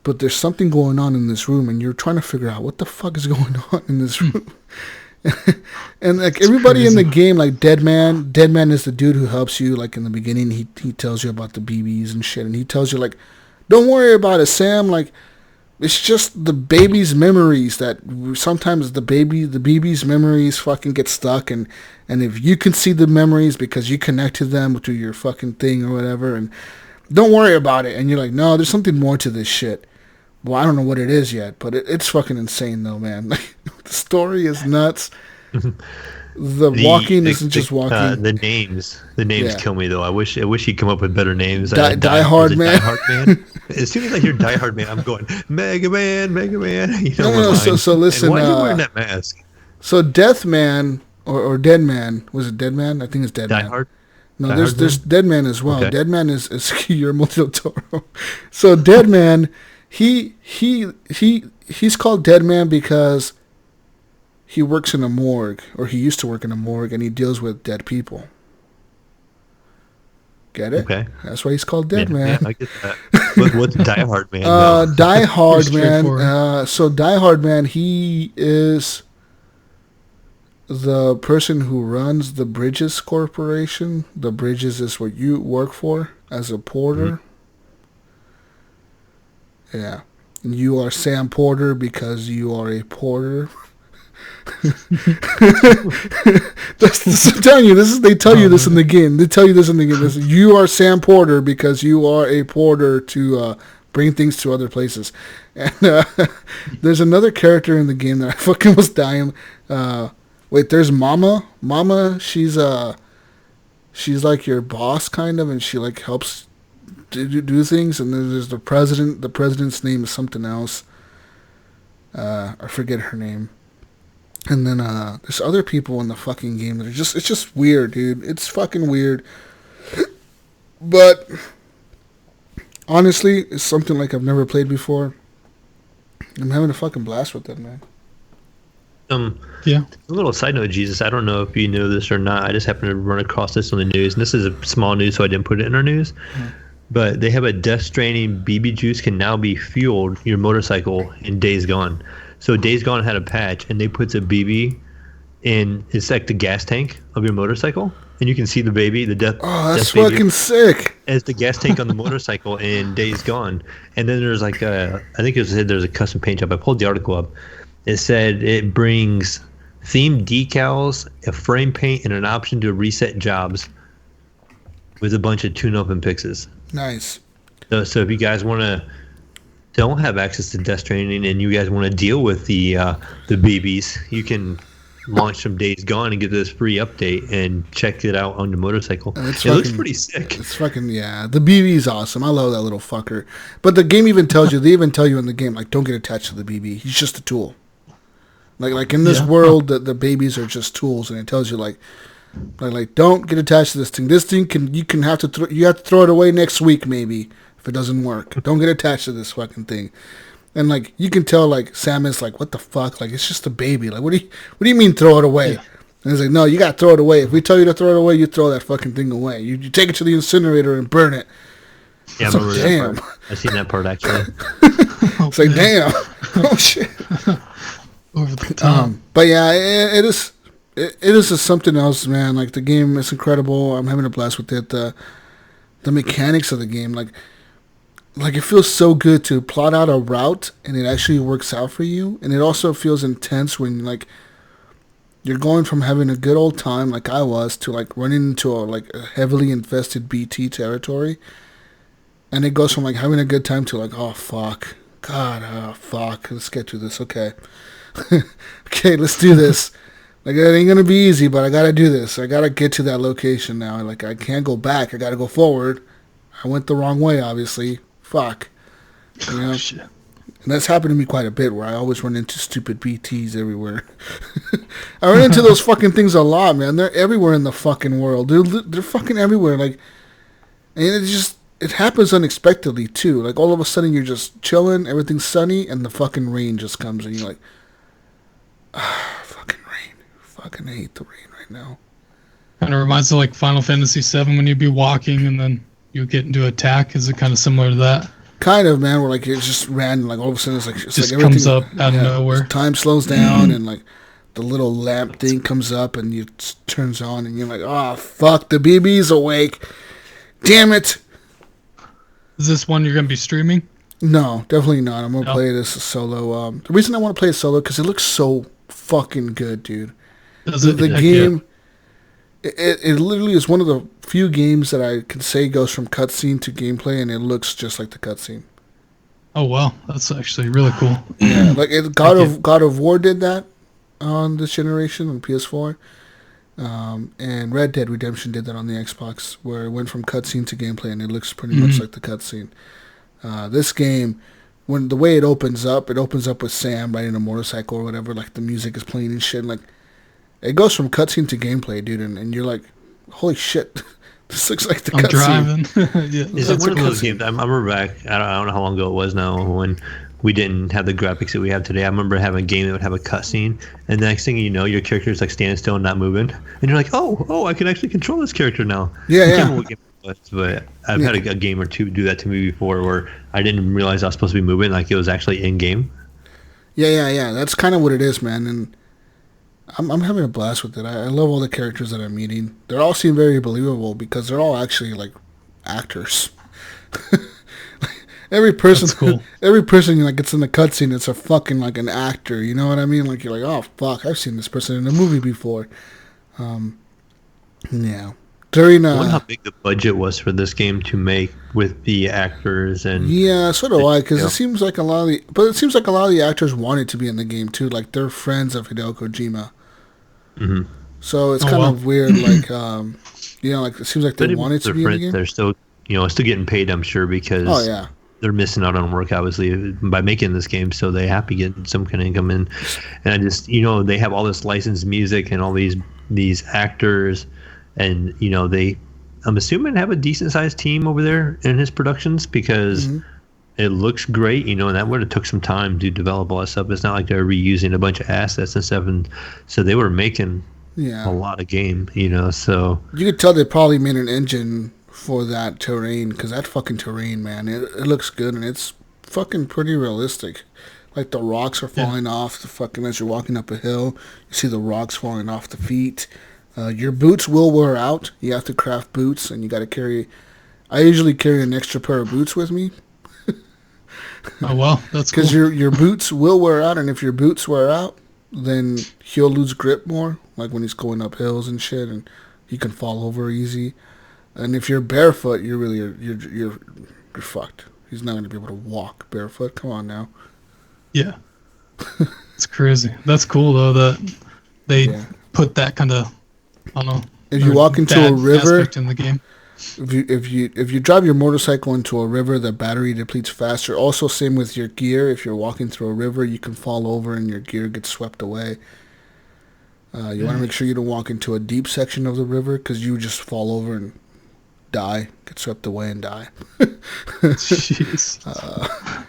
but there's something going on in this room, and you're trying to figure out what the fuck is going on in this room. And like everybody in the game, like Deadman is the dude who helps you. Like in the beginning, he tells you about the BBs and shit, and he tells you like, don't worry about it, Sam. Like it's just the baby's memories that sometimes the BB's memories fucking get stuck, and if you can see the memories because you connected them to your fucking thing or whatever, and don't worry about it. And you're like, no, there's something more to this shit. Well, I don't know what it is yet, but it's fucking insane though, man. Like, the story is nuts. Walking isn't just walking. The names kill me though. I wish he'd come up with better names. Die Hard Man. As soon as I hear Die Hard Man, I'm going Mega Man. You know, no. So listen. And why are you wearing that mask? So Death Man or Dead Man, was it Dead Man? I think it's Dead Man. Die Hard. No, there's Dead Man as well. Okay. Dead Man is Guillermo del Toro. So Dead Man, he's called Dead Man because he works in a morgue, or he used to work in a morgue, and he deals with dead people. Get it? Okay. That's why he's called Dead Man. Yeah, I get that. What's Die Hard Man? Die Hard Man. So Die Hard Man, he is the person who runs the Bridges Corporation. The Bridges is what you work for as a porter. Mm-hmm. Yeah. And you are Sam Porter because you are a porter. I'm telling you, they tell you this in the game. They tell you this in the game. You are Sam Porter because you are a porter to bring things to other places. And there's another character in the game that I fucking was dying. Wait, there's Mama. Mama, she's like your boss kind of, and she like helps do things. And then there's the president. The president's name is something else. I forget her name. And then there's other people in the fucking game that are it's just weird, dude. It's fucking weird. But honestly, it's something like I've never played before. I'm having a fucking blast with it, man. Yeah. A little side note, Jesus. I don't know if you know this or not. I just happened to run across this on the news, and this is a small news, so I didn't put it in our news. Mm. But they have a Death Stranding BB juice can now be fueled your motorcycle in Days Gone. So Days Gone had a patch, and they put a BB in. It's like the gas tank of your motorcycle, and you can see the baby, the death. Oh, that's death fucking sick! As the gas tank on the motorcycle in Days Gone, and then there's like I think it said there's a custom paint job. I pulled the article up. It said it brings themed decals, a frame paint, and an option to reset jobs with a bunch of tune-up and fixes. Nice. So if you guys don't have access to Death Stranding and you guys want to deal with the BBs, you can launch some Days Gone and get this free update and check it out on the motorcycle. It looks pretty sick. It's fucking, yeah. The BB is awesome. I love that little fucker. But the game even tells you, they even tell you in the game, like, don't get attached to the BB. He's just a tool. Like in this world, the babies are just tools, and it tells you, like, Like don't get attached to this thing. This thing you have to throw it away next week maybe if it doesn't work. Don't get attached to this fucking thing. And like you can tell, like Samus, like what the fuck? Like it's just a baby. Like what do you mean throw it away? Yeah. And it's like no, you gotta throw it away. If we tell you to throw it away, you throw that fucking thing away. You take it to the incinerator and burn it. Yeah, so, damn. I've seen that part actually. It's like damn. Oh shit. Over the top. But yeah, it is. It is just something else, man. Like the game is incredible. I'm having a blast with it. The mechanics of the game, like it feels so good to plot out a route and it actually works out for you. And it also feels intense when like you're going from having a good old time like I was to like running into a heavily infested BT territory. And it goes from like having a good time to like, oh fuck, God, oh fuck, let's get through this. Okay, okay, let's do this. Like it ain't gonna be easy, but I gotta do this. I gotta get to that location now. Like I can't go back. I gotta go forward. I went the wrong way, obviously. Fuck. You know? Oh, shit. And that's happened to me quite a bit, where I always run into stupid BTs everywhere. I run into those fucking things a lot, man. They're everywhere in the fucking world. They're fucking everywhere. Like, and it happens unexpectedly too. Like all of a sudden you're just chilling, everything's sunny, and the fucking rain just comes, and you're like, fucking rain. Fucking hate the rain right now. Kind of reminds me of like Final Fantasy VII when you'd be walking and then you get into attack. Is it kind of similar to that? Kind of, man. Where like it's just random. Like all of a sudden it's just like comes up out of nowhere. Time slows down and like the little lamp thing comes up and it turns on and you're like, oh fuck, the BB's awake. Damn it. Is this one you're gonna be streaming? No, definitely not. I'm gonna play this solo. The reason I want to play it solo because it looks so fucking good, dude. The game. Yeah. It literally is one of the few games that I can say goes from cutscene to gameplay, and it looks just like the cutscene. Oh wow, that's actually really cool. Yeah, like God of War did that on this generation on PS4, and Red Dead Redemption did that on the Xbox, where it went from cutscene to gameplay, and it looks pretty much like the cutscene. This game, when the way it opens up with Sam riding a motorcycle or whatever, like the music is playing and shit, like it goes from cutscene to gameplay, dude, and you're like, holy shit, this looks like the cutscene. Driving. Yeah, is it one of those games? I remember back, I don't know how long ago it was now, when we didn't have the graphics that we have today. I remember having a game that would have a cutscene, and the next thing you know, your character is like standing still and not moving, and you're like, oh, I can actually control this character now. Yeah. I can't remember what game it was, but I've had a game or two do that to me before, where I didn't realize I was supposed to be moving, like it was actually in game. Yeah. That's kind of what it is, man, and I'm having a blast with it. I love all the characters that I'm meeting. They all seem very believable because they're all actually like actors. Every person, cool. Every person like gets in the cutscene, it's a fucking like an actor. You know what I mean? Like you're like, oh fuck, I've seen this person in a movie before. Yeah. During I wonder how big the budget was for this game to make with the actors and. Yeah, so do I, because it seems like a lot of the actors wanted to be in the game too. Like they're friends of Hideo Kojima. Mm-hmm. So it's kind of weird, like like it seems like they wanted to be in the game. They're still, still getting paid, I'm sure, because they're missing out on work, obviously, by making this game. So they have to get some kind of income in, and I just, they have all this licensed music and all these actors, and I'm assuming have a decent sized team over there in his productions because. Mm-hmm. It looks great, and that would have took some time to develop all that stuff. It's not like they're reusing a bunch of assets and stuff, and so they were making a lot of game, so. You could tell they probably made an engine for that terrain, because that fucking terrain, man, it looks good, and it's fucking pretty realistic. Like the rocks are falling off the fucking, as you're walking up a hill, you see the rocks falling off the feet. Your boots will wear out. You have to craft boots, and you got to carry, I usually carry an extra pair of boots with me. Oh well, that's cool. Because your boots will wear out, and if your boots wear out, then he'll lose grip more, like when he's going up hills and shit, and he can fall over easy. And if you're barefoot, you're fucked. He's not going to be able to walk barefoot. Come on now. Yeah, it's crazy. That's cool though that they put that kind of, I don't know. If you walk into a river in the game. If you drive your motorcycle into a river, the battery depletes faster. Also, same with your gear. If you're walking through a river, you can fall over and your gear gets swept away. You want to make sure you don't walk into a deep section of the river because you just fall over and die, get swept away and die. Jeez.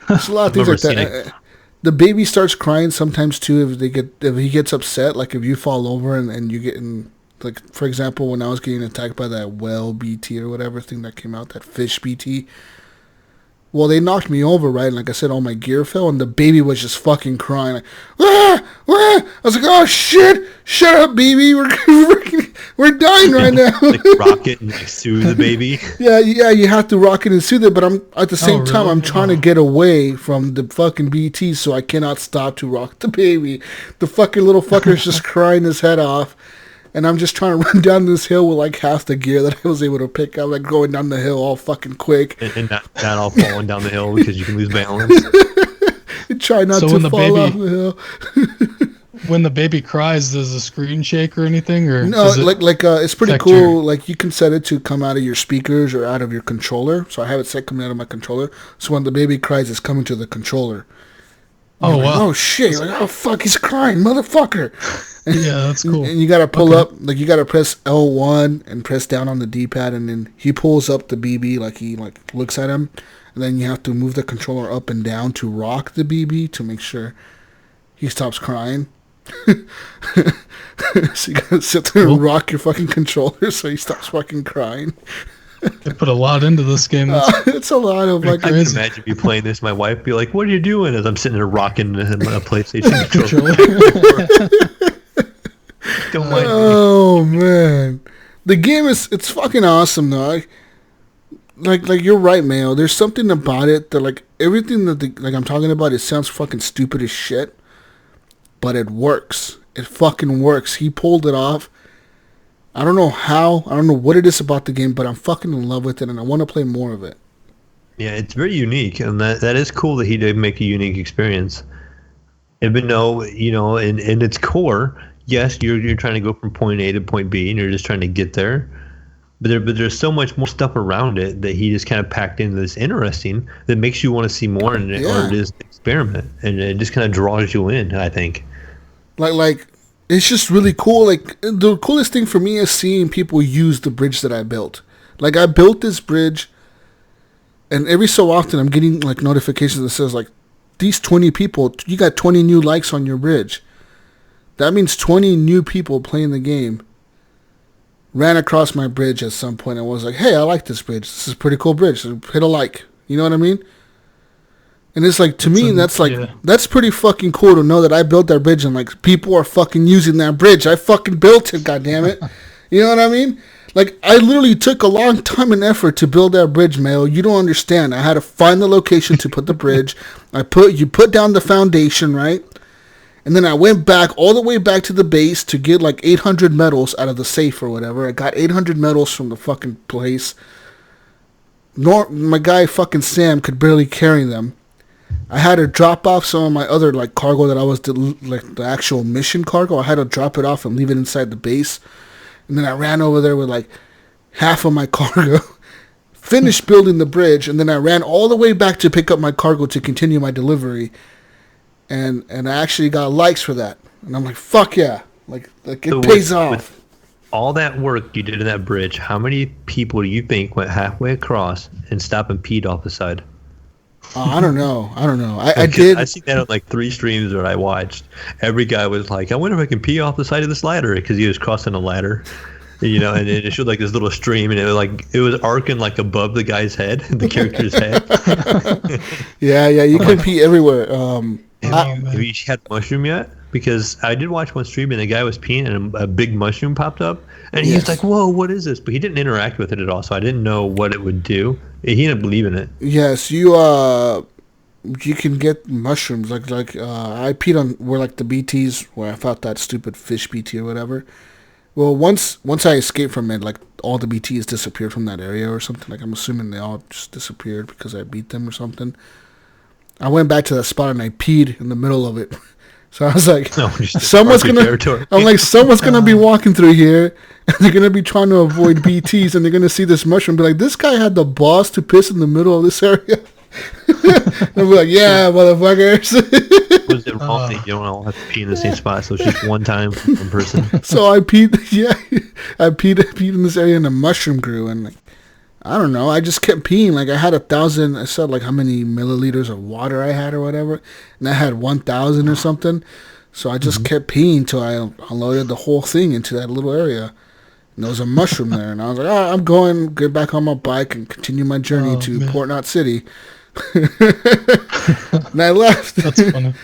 There's a lot of things like that. The baby starts crying sometimes too if he gets upset. Like if you fall over and you get in, like for example, when I was getting attacked by that whale BT or whatever thing that came out, that fish BT. Well, they knocked me over, right? And like I said, all my gear fell, and the baby was just fucking crying. Like, ah, ah. I was like, oh, shit. Shut up, baby. We're dying right now. Like rock it and like soothe the baby. Yeah, you have to rock it and soothe it, but I'm at the same time, I'm trying to get away from the fucking BT, so I cannot stop to rock the baby. The fucking little fucker is just crying his head off. And I'm just trying to run down this hill with like half the gear that I was able to pick up, like going down the hill all fucking quick. And not all falling down the hill because you can lose balance. And try not to fall off the hill. When the baby cries, does the screen shake or anything? Or no, it's pretty cool. Like you can set it to come out of your speakers or out of your controller. So I have it set coming out of my controller. So when the baby cries, it's coming to the controller. Oh, wow. Like, oh, shit. You're like, oh, fuck, he's crying, motherfucker. Yeah, that's cool. And you got to pull up, like, you got to press L1 and press down on the D-pad, and then he pulls up the BB, like, he, like, looks at him, and then you have to move the controller up and down to rock the BB to make sure he stops crying. So you got to sit there and rock your fucking controller so he stops fucking crying. They put a lot into this game. It's a lot of like. I can imagine me playing this. My wife be like, "What are you doing?" As I'm sitting there rocking a PlayStation controller. Don't mind me. Oh man, the game it's fucking awesome though. Like you're right, Mayo. There's something about it that like everything that like I'm talking about. It sounds fucking stupid as shit, but it works. It fucking works. He pulled it off. I don't know how. I don't know what it is about the game, but I'm fucking in love with it, and I want to play more of it. Yeah, it's very unique, and that is cool that he did make a unique experience. Even though, in its core, yes, you're trying to go from point A to point B, and you're just trying to get there. But there's so much more stuff around it that he just kind of packed into this interesting that makes you want to see more in it, or it is an experiment, and it just kind of draws you in, I think. Like. It's just really cool. Like, the coolest thing for me is seeing people use the bridge that I built. Like, I built this bridge, and every so often I'm getting, like, notifications that says, like, these 20 people, you got 20 new likes on your bridge. That means 20 new people playing the game ran across my bridge at some point and was like, hey, I like this bridge. This is a pretty cool bridge. So hit a like. You know what I mean? And it's like, to me, that's pretty fucking cool to know that I built that bridge and, like, people are fucking using that bridge. I fucking built it, goddammit. You know what I mean? Like, I literally took a long time and effort to build that bridge, Mayo. You don't understand. I had to find the location to put the bridge. You put down the foundation, right? And then I went back, all the way back to the base to get, like, 800 medals out of the safe or whatever. I got 800 medals from the fucking place. My guy, fucking Sam, could barely carry them. I had to drop off some of my other, like, cargo that I was, the actual mission cargo. I had to drop it off and leave it inside the base. And then I ran over there with, like, half of my cargo, finished building the bridge, and then I ran all the way back to pick up my cargo to continue my delivery. And I actually got likes for that. And I'm like, fuck yeah. Like it pays off. With all that work you did in that bridge, how many people do you think went halfway across and stopped and peed off the side? I don't know. I did. I seen that on like 3 streams that I watched. Every guy was like, I wonder if I can pee off the side of this ladder, because he was crossing a ladder, and it showed like this little stream, and it was arcing like above the guy's head, the character's head. Yeah, you can pee everywhere. Have you had mushroom yet? Because I did watch one stream, and the guy was peeing, and a big mushroom popped up, and he was like, "Whoa, what is this?" But he didn't interact with it at all, so I didn't know what it would do. He didn't believe in it. Yes, you can get mushrooms. Like I peed on where like the BTs where I fought that stupid fish BT or whatever. Well, once I escaped from it, like all the BTs disappeared from that area or something. Like I'm assuming they all just disappeared because I beat them or something. I went back to that spot and I peed in the middle of it. So I was like, someone's gonna be walking through here, and they're gonna be trying to avoid BTs, and they're gonna see this mushroom, and be like, this guy had the balls to piss in the middle of this area. I'll be like, yeah, motherfuckers. Was it wrong that you don't all have to pee in the same spot? So it's just one time for one person. So I peed, I peed in this area and a mushroom grew, and like, I don't know, I just kept peeing. Like, I had 1,000, I said like how many milliliters of water I had or whatever, and I had 1,000 or something. So I just kept peeing till I unloaded the whole thing into that little area. And there was a mushroom there, and I was like, oh, I'm going, get back on my bike and continue my journey to Port Knot City. And I left. That's funny.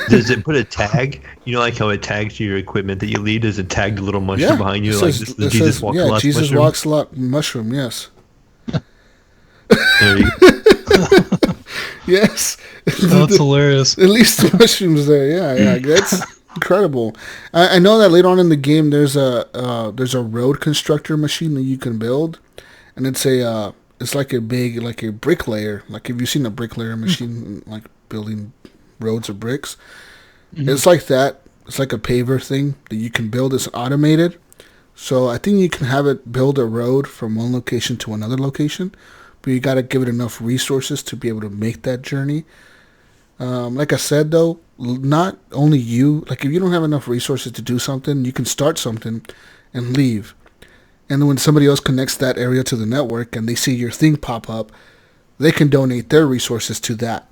Does it put a tag? You know, like how it tags your equipment that you leave? Does it tag the little mushroom behind you? Like, this is the Jesus Walks Alot Jesus mushroom? Walks Alot mushroom, yes. There you go. Yes. That's hilarious. At least the mushrooms there, yeah. That's incredible. I know that later on in the game there's a road constructor machine that you can build, and it's like a big, like a bricklayer. Like, have you seen a bricklayer machine, like building roads or bricks? It's like that. It's like a paver thing that you can build. It's automated. So I think you can have it build a road from one location to another location, but you got to give it enough resources to be able to make that journey. Like I said, though, not only you, like if you don't have enough resources to do something, you can start something and leave. And then when somebody else connects that area to the network and they see your thing pop up, they can donate their resources to that.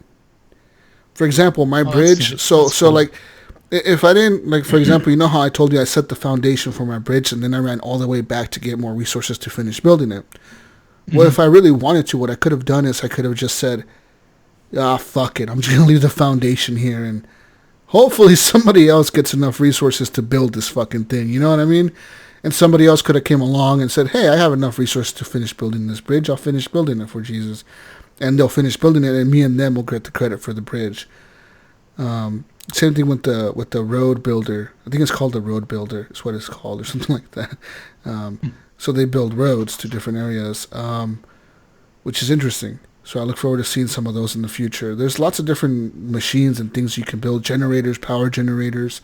For example, my bridge, so like, if I didn't, like, for example, you know how I told you I set the foundation for my bridge and then I ran all the way back to get more resources to finish building it. Well, if I really wanted to, what I could have done is I could have just said, fuck it, I'm just going to leave the foundation here and hopefully somebody else gets enough resources to build this fucking thing, you know what I mean? And somebody else could have came along and said, hey, I have enough resources to finish building this bridge, I'll finish building it for Jesus. And they'll finish building it, and me and them will get the credit for the bridge. Same thing with the road builder. I think it's called the road builder. Is what it's called, or something like that. So they build roads to different areas, which is interesting. So I look forward to seeing some of those in the future. There's lots of different machines and things you can build: generators, power generators,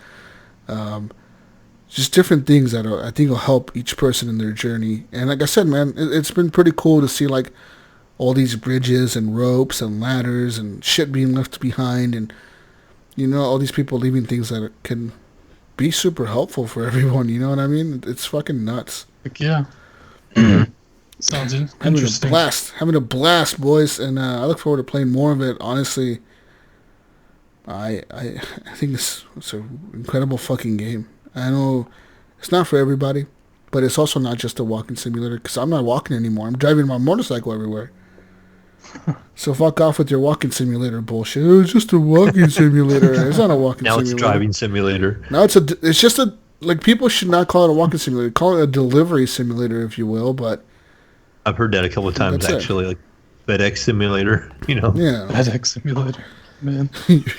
just different things that I think will help each person in their journey. And like I said, man, it's been pretty cool to see like all these bridges and ropes and ladders and shit being left behind, and you know, all these people leaving things that can be super helpful for everyone. You know what I mean? It's fucking nuts. Like, yeah. Sounds interesting. Having a blast, boys, and I look forward to playing more of it. Honestly, I think it's an incredible fucking game. I know it's not for everybody, but it's also not just a walking simulator, because I'm not walking anymore. I'm driving my motorcycle everywhere. So fuck off with your walking simulator bullshit. Oh, it's just a walking simulator. It's not a walking simulator. Now it's driving simulator. Now it's just a, like, people should not call it a walking simulator. Call it a delivery simulator, if you will, but I've heard that a couple of times, actually. Like FedEx simulator, you know. Yeah. FedEx simulator, man.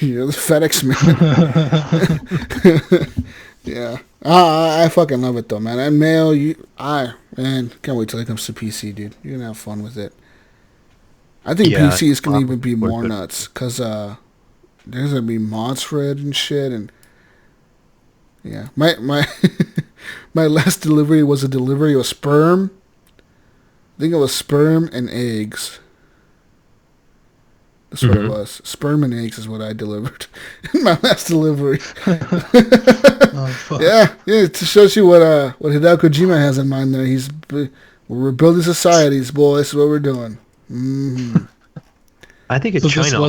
You're the FedEx man. Yeah. I fucking love it, though, man. And Mayo, man, can't wait till it comes to PC, dude. You're gonna have fun with it. I think PC is going to even be more nuts, because there's going to be mods for it and shit, and yeah. My my last delivery was a delivery of sperm. I think it was sperm and eggs. That's what it was. Sperm and eggs is what I delivered in my last delivery. Oh, fuck. Yeah, it shows you what Hideo Kojima has in mind there. We're building societies, boy. That's what we're doing. Mm-hmm. I think it's China.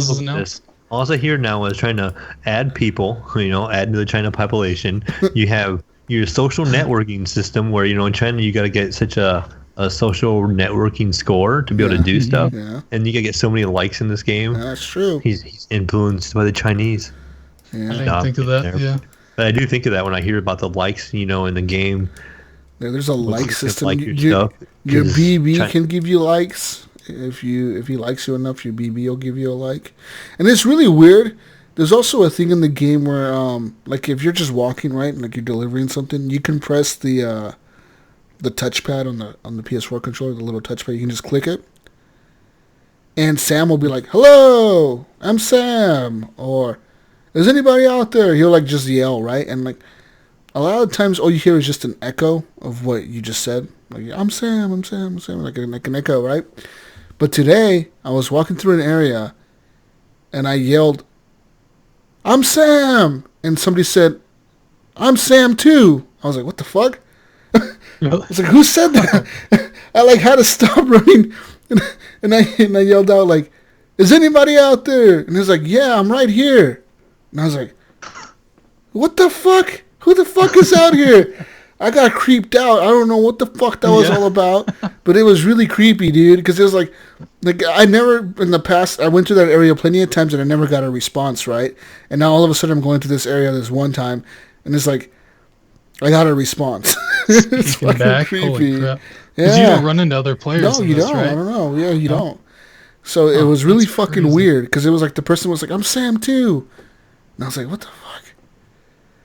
All I hear now is trying to add people, you know, add to the China population. You have your social networking system where, you know, in China you got to get such a social networking score to be able to do stuff. Yeah. And you got to get so many likes in this game. That's true. He's influenced by the Chinese. Yeah. I didn't think of that, yeah. But I do think of that when I hear about the likes, you know, in the game. Yeah, there's a like system. Your BB can give you likes. If he likes you enough, your BB will give you a like. And it's really weird. There's also a thing in the game where, like, if you're just walking, right, and like you're delivering something, you can press the touchpad on the PS4 controller, the little touchpad. You can just click it, and Sam will be like, "Hello, I'm Sam," or "Is anybody out there?" He'll like just yell, right, and like a lot of times all you hear is just an echo of what you just said. Like, I'm Sam, like an echo, right? But today, I was walking through an area, and I yelled, "I'm Sam!" And somebody said, "I'm Sam too." I was like, "What the fuck?" I was like, "Who said that?" I like had to stop running, and I yelled out like, "Is anybody out there?" And he was like, "Yeah, I'm right here." And I was like, "What the fuck? Who the fuck is out here?" I got creeped out. I don't know what the fuck that was all about, but it was really creepy, dude. Because it was like I never in the past I went to that area plenty of times and I never got a response, right? And now all of a sudden I'm going to this area this one time, and it's like I got a response. It's fucking back, creepy. holy crap! Because you don't run into other players. No, in you this, don't. right? I don't know. Yeah, you don't. So it was really fucking crazy. weird because it was like the person was like, "I'm Sam too," and I was like, "What the fuck?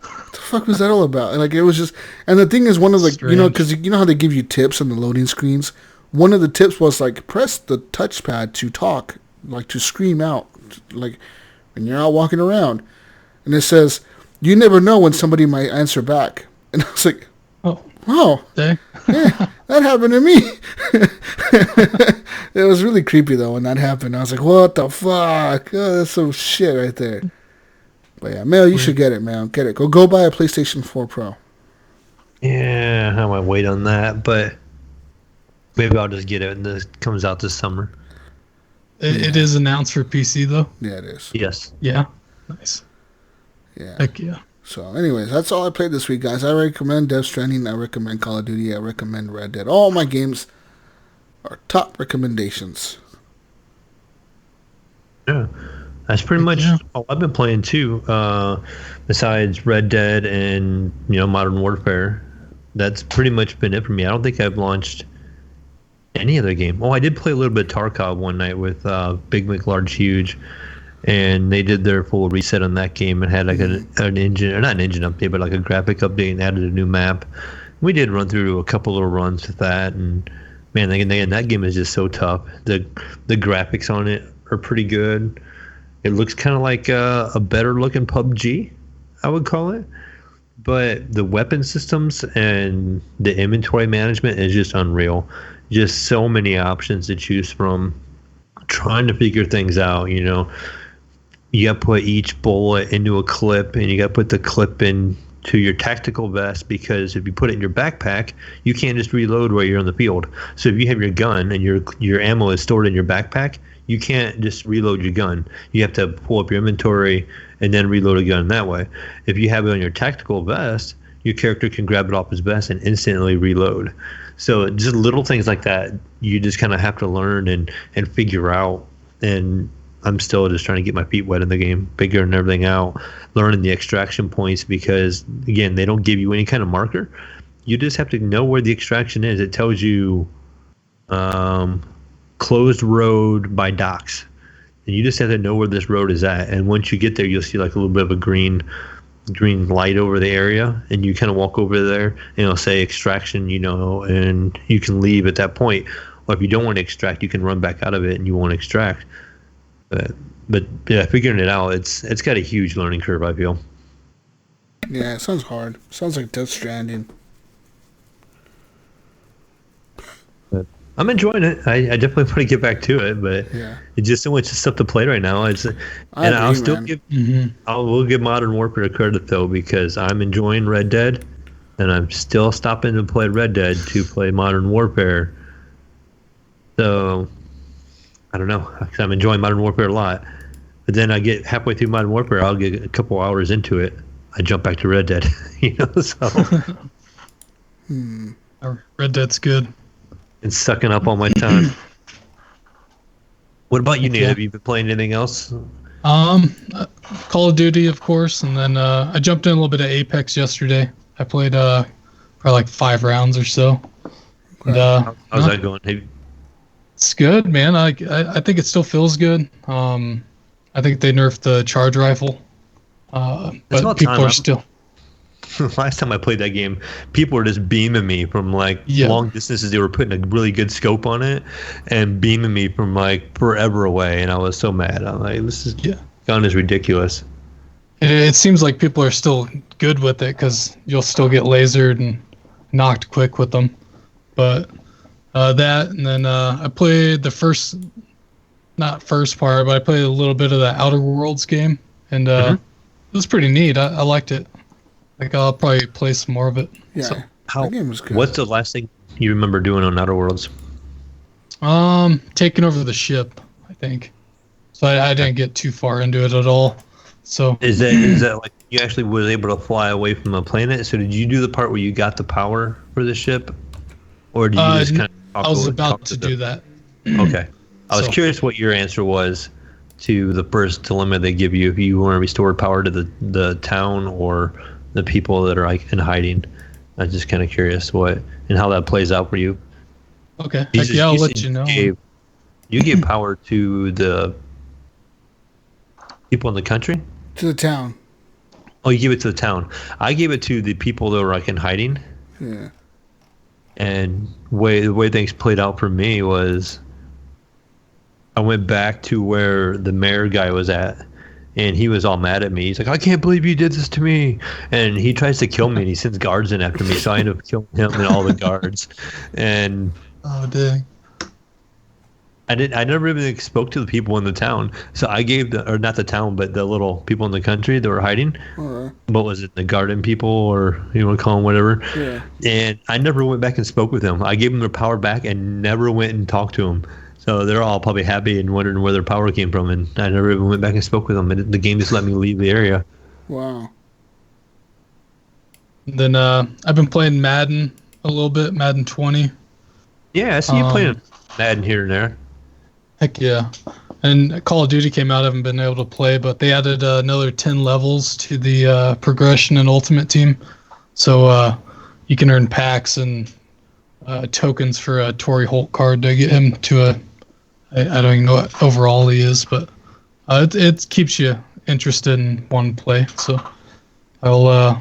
What the fuck was that all about?" And like it was just, and the thing is, one of the because you know how they give you tips on the loading screens. One of the tips was like press the touchpad to talk, like to scream out, like when you're out walking around, and it says you never know when somebody might answer back, and I was like, "Oh, Dang. yeah, that happened to me." It was really creepy though when that happened. I was like, "What the fuck? Oh, that's some shit right there." But yeah, Mayo, you should get it, man. Get it. Go buy a PlayStation 4 Pro. Yeah, I might wait on that, but maybe I'll just get it when it comes out this summer. It is announced for PC though. Yeah, it is. Yes. Yeah. Nice. Yeah. Heck yeah. So, anyways, that's all I played this week, guys. I recommend Death Stranding. I recommend Call of Duty. I recommend Red Dead. All my games are top recommendations. Yeah. That's pretty much all I've been playing too. Besides Red Dead and Modern Warfare, that's pretty much been it for me. I don't think I've launched any other game. Oh, I did play a little bit of Tarkov one night with Big McLarge Huge, and they did their full reset on that game and had like an engine, or not an engine update, but like a graphic update, and added a new map. We did run through a couple little runs with that, and man, again, that game is just so tough. The graphics on it are pretty good. It looks kind of like a better looking PUBG, I would call it. But the weapon systems and the inventory management is just unreal. Just so many options to choose from. Trying to figure things out, You got to put each bullet into a clip, and you got to put the clip into your tactical vest, because if you put it in your backpack, you can't just reload while you're on the field. So if you have your gun and your ammo is stored in your backpack, you can't just reload your gun. You have to pull up your inventory and then reload a gun that way. If you have it on your tactical vest, your character can grab it off his vest and instantly reload. So just little things like that, you just kind of have to learn and figure out. And I'm still just trying to get my feet wet in the game, figuring everything out, learning the extraction points, because, again, they don't give you any kind of marker. You just have to know where the extraction is. It tells you closed road by docks. And you just have to know where this road is at. And once you get there, you'll see like a little bit of a green light over the area, and you kind of walk over there and it'll say extraction, and you can leave at that point. Or if you don't want to extract, you can run back out of it and you won't extract. But yeah, figuring it out, it's got a huge learning curve, I feel. Yeah, it sounds hard. Sounds like Death Stranding. But I'm enjoying it. I definitely want to get back to it, but it's just so much stuff to play right now. I'll still give Modern Warfare credit though, because I'm enjoying Red Dead, and I'm still stopping to play Red Dead to play Modern Warfare. So I don't know, because I'm enjoying Modern Warfare a lot. But then I get halfway through Modern Warfare, I'll get a couple hours into it, I jump back to Red Dead. So Red Dead's good. It's sucking up all my time. What about you, Nate? Have you been playing anything else? Call of Duty, of course, and then I jumped in a little bit of Apex yesterday. I played probably like 5 rounds or so. And, how's that going? It's good, man. I think it still feels good. I think they nerfed the charge rifle, but people are still. Last time I played that game, people were just beaming me from long distances. They were putting a really good scope on it and beaming me from forever away, and I was so mad. I'm like, this gun is ridiculous. It seems like people are still good with it because you'll still get lasered and knocked quick with them, but That, and then I played not first part, but I played a little bit of the Outer Worlds game, and it was pretty neat. I liked it. Like, I'll probably play some more of it. Yeah, So, that game was good. What's the last thing you remember doing on Outer Worlds? taking over the ship, I think. So I didn't get too far into it at all. So is that like you actually was able to fly away from a planet? So did you do the part where you got the power for the ship, or did you just kind of? I was about to do that. Okay, I was curious what your answer was to the first dilemma they give you if you want to restore power to the town or the people that are like in hiding. I'm just kind of curious what and how that plays out for you. Okay, yeah, I'll let you know. You gave power to the people in the country? To the town. Oh, you gave it to the town. I gave it to the people that were like in hiding. Yeah. And the way things played out for me was I went back to where the mayor guy was at, and he was all mad at me. He's like, I can't believe you did this to me. And he tries to kill me, and he sends guards in after me. So I end up killing him and all the guards. And oh, dang. I never even spoke to the people in the town. So I gave or not the town, but the little people in the country that were hiding. What was it, the garden people, or you want to call them whatever? Yeah. And I never went back and spoke with them. I gave them their power back and never went and talked to them. So they're all probably happy and wondering where their power came from. And I never even went back and spoke with them. And the game just let me leave the area. Wow. Then I've been playing Madden a little bit, Madden 20. Yeah, I see you playing Madden here and there. Heck yeah. And Call of Duty came out. I haven't been able to play, but they added another 10 levels to the progression and ultimate team. So you can earn packs and tokens for a Torrey Holt card to get him to I don't even know what overall he is, but it keeps you interested in wanting to play. So I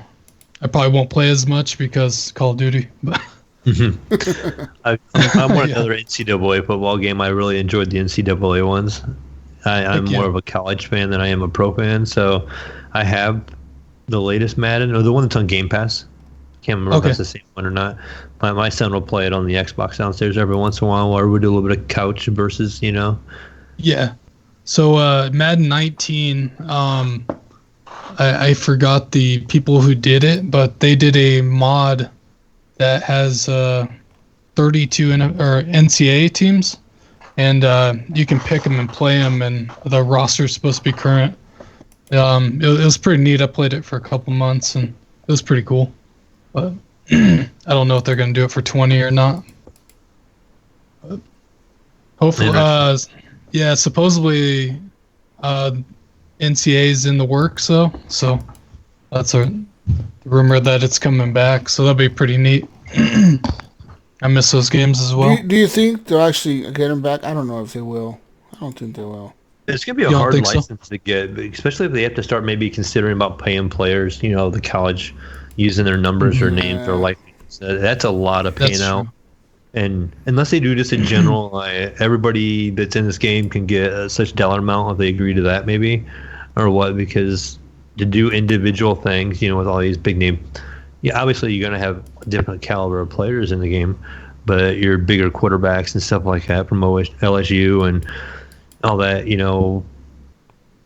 probably won't play as much because Call of Duty, but I want another NCAA football game. I really enjoyed the NCAA ones. I'm more of a college fan than I am a pro fan, so I have the latest Madden, or the one that's on Game Pass. Can't remember if that's the same one or not. My son will play it on the Xbox downstairs every once in a while, or we do a little bit of couch versus, Yeah. So Madden 19, I forgot the people who did it, but they did a mod that has 32 NCAA teams, and you can pick them and play them, and the roster is supposed to be current. It was pretty neat. I played it for a couple months, and it was pretty cool. But I don't know if they're going to do it for 20 or not. But hopefully, yeah, supposedly NCAA's in the works, though, so that's a rumor that it's coming back, so that'll be pretty neat. I miss those games as well. Do you think they'll actually get them back? I don't know if they will. I don't think they will. It's going to be a hard license to get, especially if they have to start maybe considering about paying players, the college, using their numbers or names or license. That's a lot of paying out. And unless they do just in general, everybody that's in this game can get such dollar amount if they agree to that maybe, or what, because to do individual things, with all these big name, obviously you're going to have different caliber of players in the game, but your bigger quarterbacks and stuff like that from LSU and all that,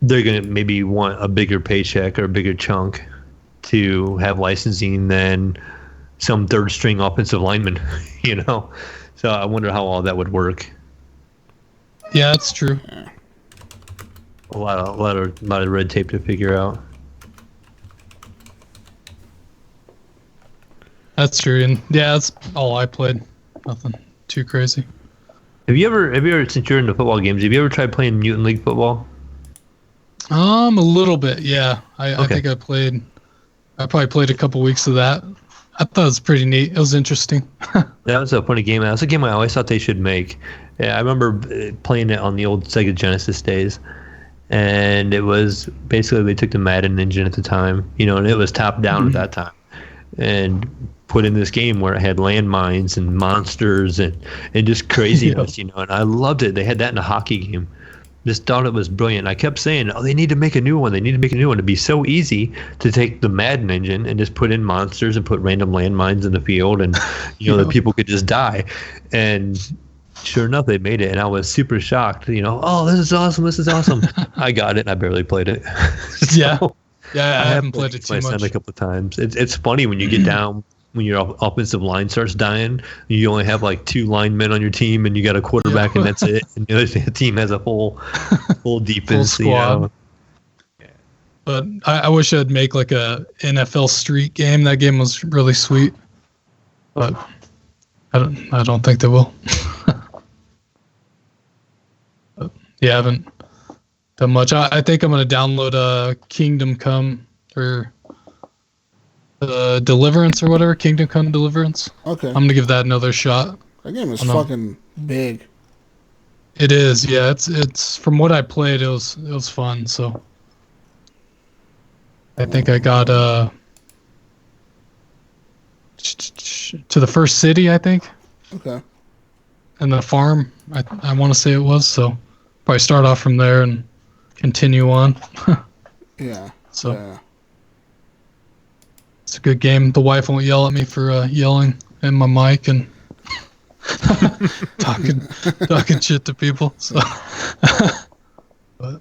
they're going to maybe want a bigger paycheck or a bigger chunk to have licensing than some third string offensive lineman, So I wonder how all that would work. Yeah, that's true. A lot of red tape to figure out. That's true, and yeah, that's all I played. Nothing too crazy. Have you ever, since you're into football games, have you ever tried playing Mutant League football? A little bit, yeah. I think I probably played a couple weeks of that. I thought it was pretty neat. It was interesting. That was a funny game. That was a game I always thought they should make. Yeah, I remember playing it on the old Sega Genesis days, and it was basically they took the Madden engine at the time, and it was top down at that time, and put in this game where it had landmines and monsters and just craziness, and I loved it. They had that in a hockey game, just thought it was brilliant. I kept saying, "Oh, they need to make a new one. They need to make a new one." It'd be so easy to take the Madden engine and just put in monsters and put random landmines in the field, and the people could just die. And sure enough, they made it, and I was super shocked. Oh, this is awesome! This is awesome. I got it, and I barely played it. So, yeah. I haven't played it too my much. son a couple of times. It's funny when you get down. When your offensive line starts dying, you only have like 2 linemen on your team, and you got a quarterback, and that's it. And the other team has a full defense. Full squad. But I wish I'd make like a NFL Street game. That game was really sweet, but I don't think they will. But, I haven't done much. I think I'm gonna download Kingdom Come or Deliverance or whatever, Kingdom Come Deliverance. Okay. I'm gonna give that another shot. That game is fucking big. It is, yeah. It's from what I played, it was fun. So I think I got to the first city, I think. Okay. And the farm, I want to say it was. So probably start off from there and continue on. Yeah. So. Yeah. It's a good game. The wife won't yell at me for yelling in my mic and talking shit to people. So, but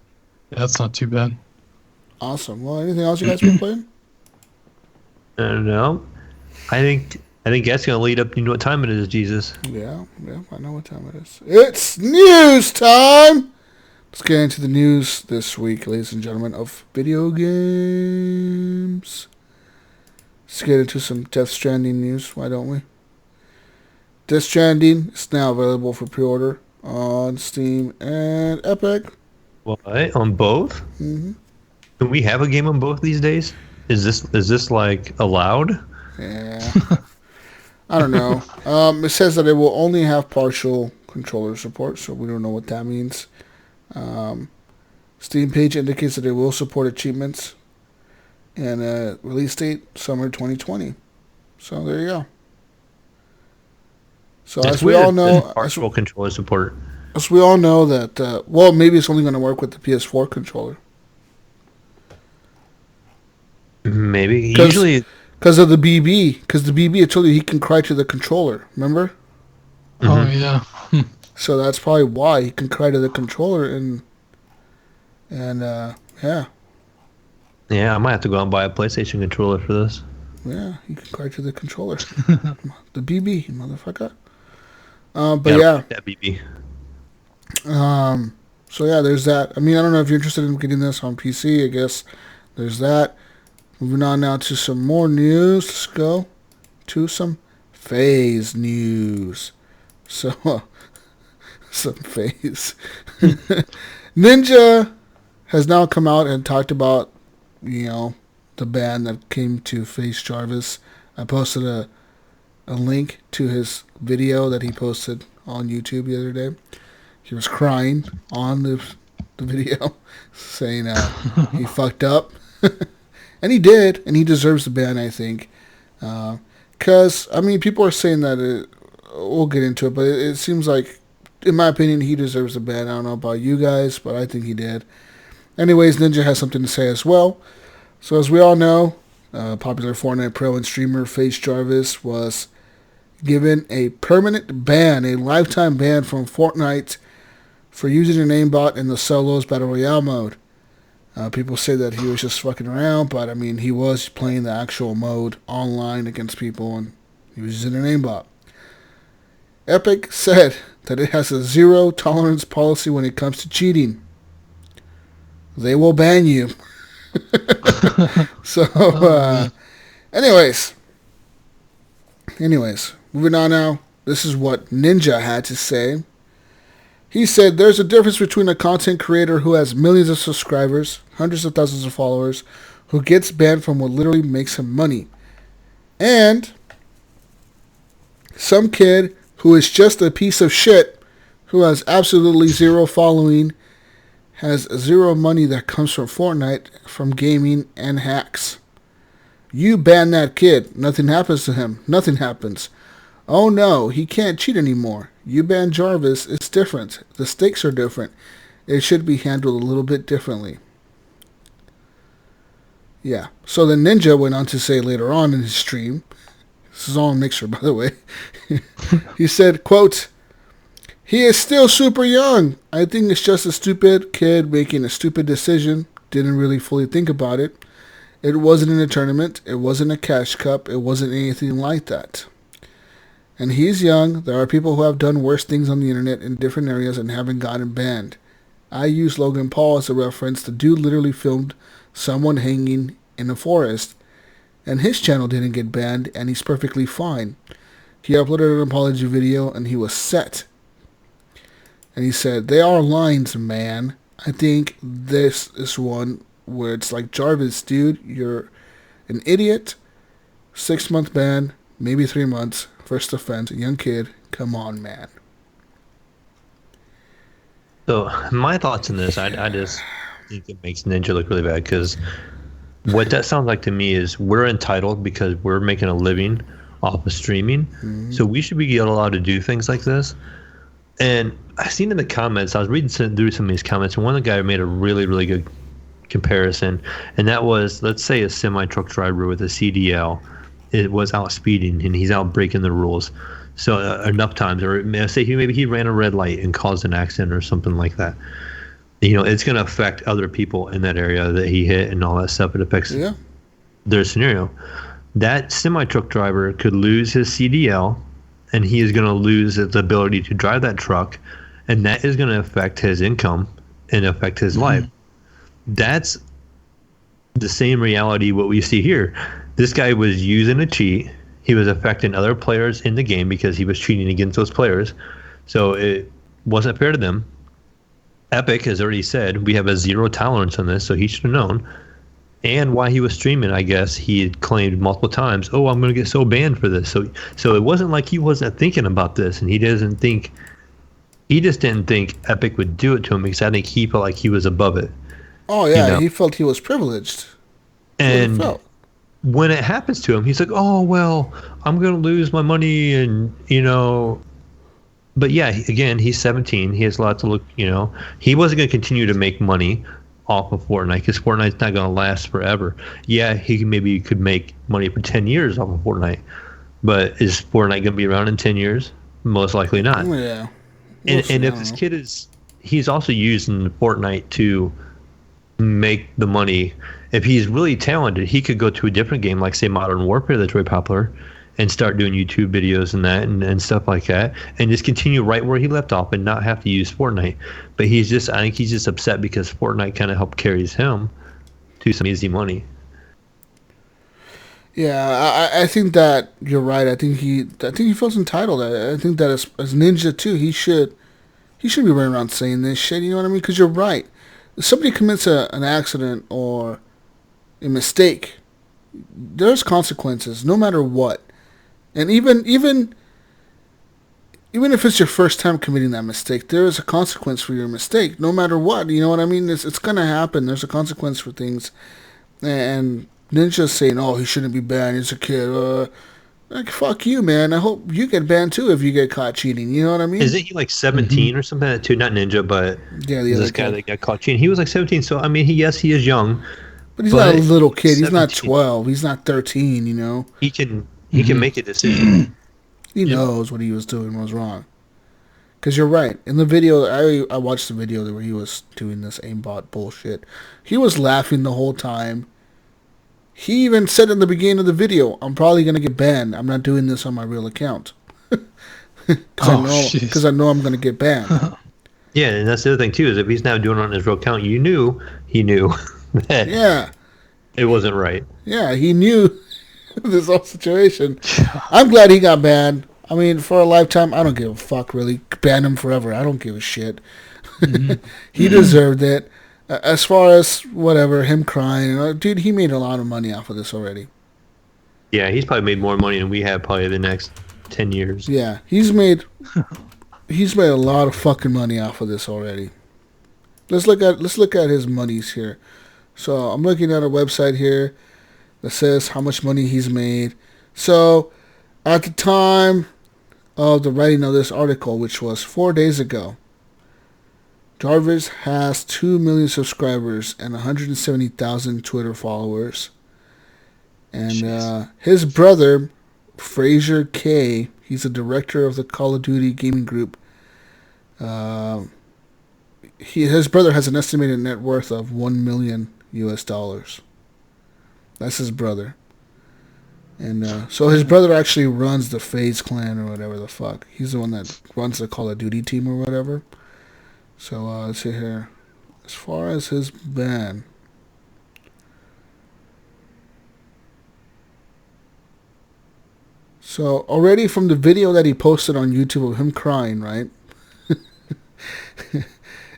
that's not too bad. Awesome. Well, anything else you guys been playing? I don't know. I think that's gonna lead up. You know what time it is, Jesus? Yeah, I know what time it is. It's news time! Let's get into the news this week, ladies and gentlemen, of video games. Let's get into some Death Stranding news, why don't we? Death Stranding is now available for pre-order on Steam and Epic. What? On both? Mm-hmm. Can we have a game on both these days? Is this like allowed? Yeah. I don't know. It says that it will only have partial controller support, so we don't know what that means. Steam page indicates that it will support achievements. And release date, summer 2020. So there you go. So It's as we weird, all know, partial controller support. as we all know that, maybe it's only going to work with the PS4 controller. Maybe. Usually... Because of the BB. Because the BB, I told you he can cry to the controller. Remember? Mm-hmm. Oh, yeah. So that's probably why he can cry to the controller. And yeah. Yeah, I might have to go out and buy a PlayStation controller for this. Yeah, you can cry to the controller. The BB, you motherfucker. But yeah. That BB. So yeah, there's that. I mean, I don't know if you're interested in getting this on PC. I guess there's that. Moving on now to some more news. Let's go to some phase news. So, some phase. Ninja has now come out and talked about, the band that came to face Jarvis. I posted a link to his video that he posted on YouTube the other day. He was crying on the video, saying he fucked up. And he did, and he deserves the ban, I think. Because, people are saying that, we'll get into it, but it seems like, in my opinion, he deserves the ban. I don't know about you guys, but I think he did. Anyways, Ninja has something to say as well. So as we all know, popular Fortnite pro and streamer Face Jarvis was given a permanent ban, a lifetime ban from Fortnite for using your namebot in the Solos Battle Royale mode. People say that he was just fucking around, but he was playing the actual mode online against people, and he was using their namebot. Epic said that it has a zero tolerance policy when it comes to cheating. They will ban you. So, anyways, moving on now. This is what Ninja had to say. He said, there's a difference between a content creator who has millions of subscribers, hundreds of thousands of followers, who gets banned from what literally makes him money, and some kid who is just a piece of shit, who has absolutely zero following, has zero money that comes from Fortnite, from gaming, and hacks. You ban that kid. Nothing happens to him. Nothing happens. Oh no, he can't cheat anymore. You ban Jarvis, it's different. The stakes are different. It should be handled a little bit differently. Yeah. So the Ninja went on to say later on in his stream, this is all a mixture, by the way. He said, quote, "He is still super young. I think it's just a stupid kid making a stupid decision. Didn't really fully think about it. It wasn't in a tournament. It wasn't a cash cup. It wasn't anything like that. And he's young. There are people who have done worse things on the internet in different areas and haven't gotten banned. I use Logan Paul as a reference. The dude literally filmed someone hanging in a forest, and his channel didn't get banned, and he's perfectly fine. He uploaded an apology video, and he was set." And he said, "They are lines, man. I think this is one where it's like, Jarvis, dude, you're an idiot. 6-month ban, maybe 3 months. First offense, a young kid. Come on, man." So my thoughts on this, I just think it makes Ninja look really bad, because what that sounds like to me is we're entitled because we're making a living off of streaming. So we should be allowed to do things like this. And I seen in the comments, I was reading through some of these comments, and one of the guys made a really, really good comparison. And that was, let's say a semi-truck driver with a CDL, it was out speeding and he's out breaking the rules. So enough times, or say maybe he ran a red light and caused an accident or something like that. You know, it's going to affect other people in that area that he hit and all that stuff. It affects their scenario. That semi-truck driver could lose his CDL, and he is going to lose the ability to drive that truck, and that is going to affect his income and affect his life. That's the same reality what we see here. This guy was using a cheat. He was affecting other players in the game because he was cheating against those players. So it wasn't fair to them. Epic has already said we have a zero tolerance on this, so he should have known. And while he was streaming, I guess he had claimed multiple times, "Oh, I'm going to get so banned for this." So it wasn't like he wasn't thinking about this, and he just didn't think Epic would do it to him, because I think he felt like he was above it. Oh yeah, you know? he felt he was privileged. And when it happens to him, he's like, "Oh well, I'm going to lose my money," and But yeah, again, he's 17. He has a lot to look. He wasn't going to continue to make money off of Fortnite, because Fortnite's not going to last forever. Yeah, he maybe could make money for 10 years off of Fortnite, but is Fortnite going to be around in 10 years? Most likely not. Yeah. And if this kid he's also using Fortnite to make the money. If he's really talented, he could go to a different game, like say Modern Warfare, that's very popular, and start doing YouTube videos and that and stuff like that, and just continue right where he left off and not have to use Fortnite. But I think he's just upset because Fortnite kind of helped carries him to some easy money. Yeah, I think that you're right. I think he feels entitled. I think that as Ninja too, he should be running around saying this shit. You know what I mean? Because you're right. If somebody commits an accident or a mistake, there's consequences no matter what. And even if it's your first time committing that mistake, there is a consequence for your mistake, no matter what. You know what I mean? It's going to happen. There's a consequence for things. And Ninja's saying, "Oh, he shouldn't be banned. He's a kid." Like, fuck you, man. I hope you get banned too if you get caught cheating. You know what I mean? Isn't he like 17 or something like that too? Not Ninja, but this guy that got caught cheating. He was like 17. So I mean, he is young, but he's not a little kid. 17. He's not 12. He's not 13. You know. He can make a decision. He knows what he was doing was wrong. Because you're right. In the video, I watched the video where he was doing this aimbot bullshit. He was laughing the whole time. He even said in the beginning of the video, "I'm probably going to get banned. I'm not doing this on my real account." Because I know I'm going to get banned. Yeah, and that's the other thing too, is if he's now doing it on his real account, he knew that it wasn't right. Yeah, he knew this whole situation. I'm glad he got banned. I mean, for a lifetime, I don't give a fuck, really. Ban him forever. I don't give a shit. He deserved it. As far as whatever, him crying, dude, he made a lot of money off of this already. Yeah, he's probably made more money than we have probably the next 10 years. Yeah, he's made a lot of fucking money off of this already. Let's look at his monies here. So I'm looking at a website here that says how much money he's made. So at the time of the writing of this article, which was 4 days ago, Jarvis has 2 million subscribers and 170,000 Twitter followers. And his brother, Fraser K, he's a director of the Call of Duty gaming group. His brother has an estimated net worth of $1 million US. That's his brother. And so his brother actually runs the FaZe clan or whatever the fuck. He's the one that runs the Call of Duty team or whatever. So let's see here. As far as his ban. So already from the video that he posted on YouTube of him crying, right?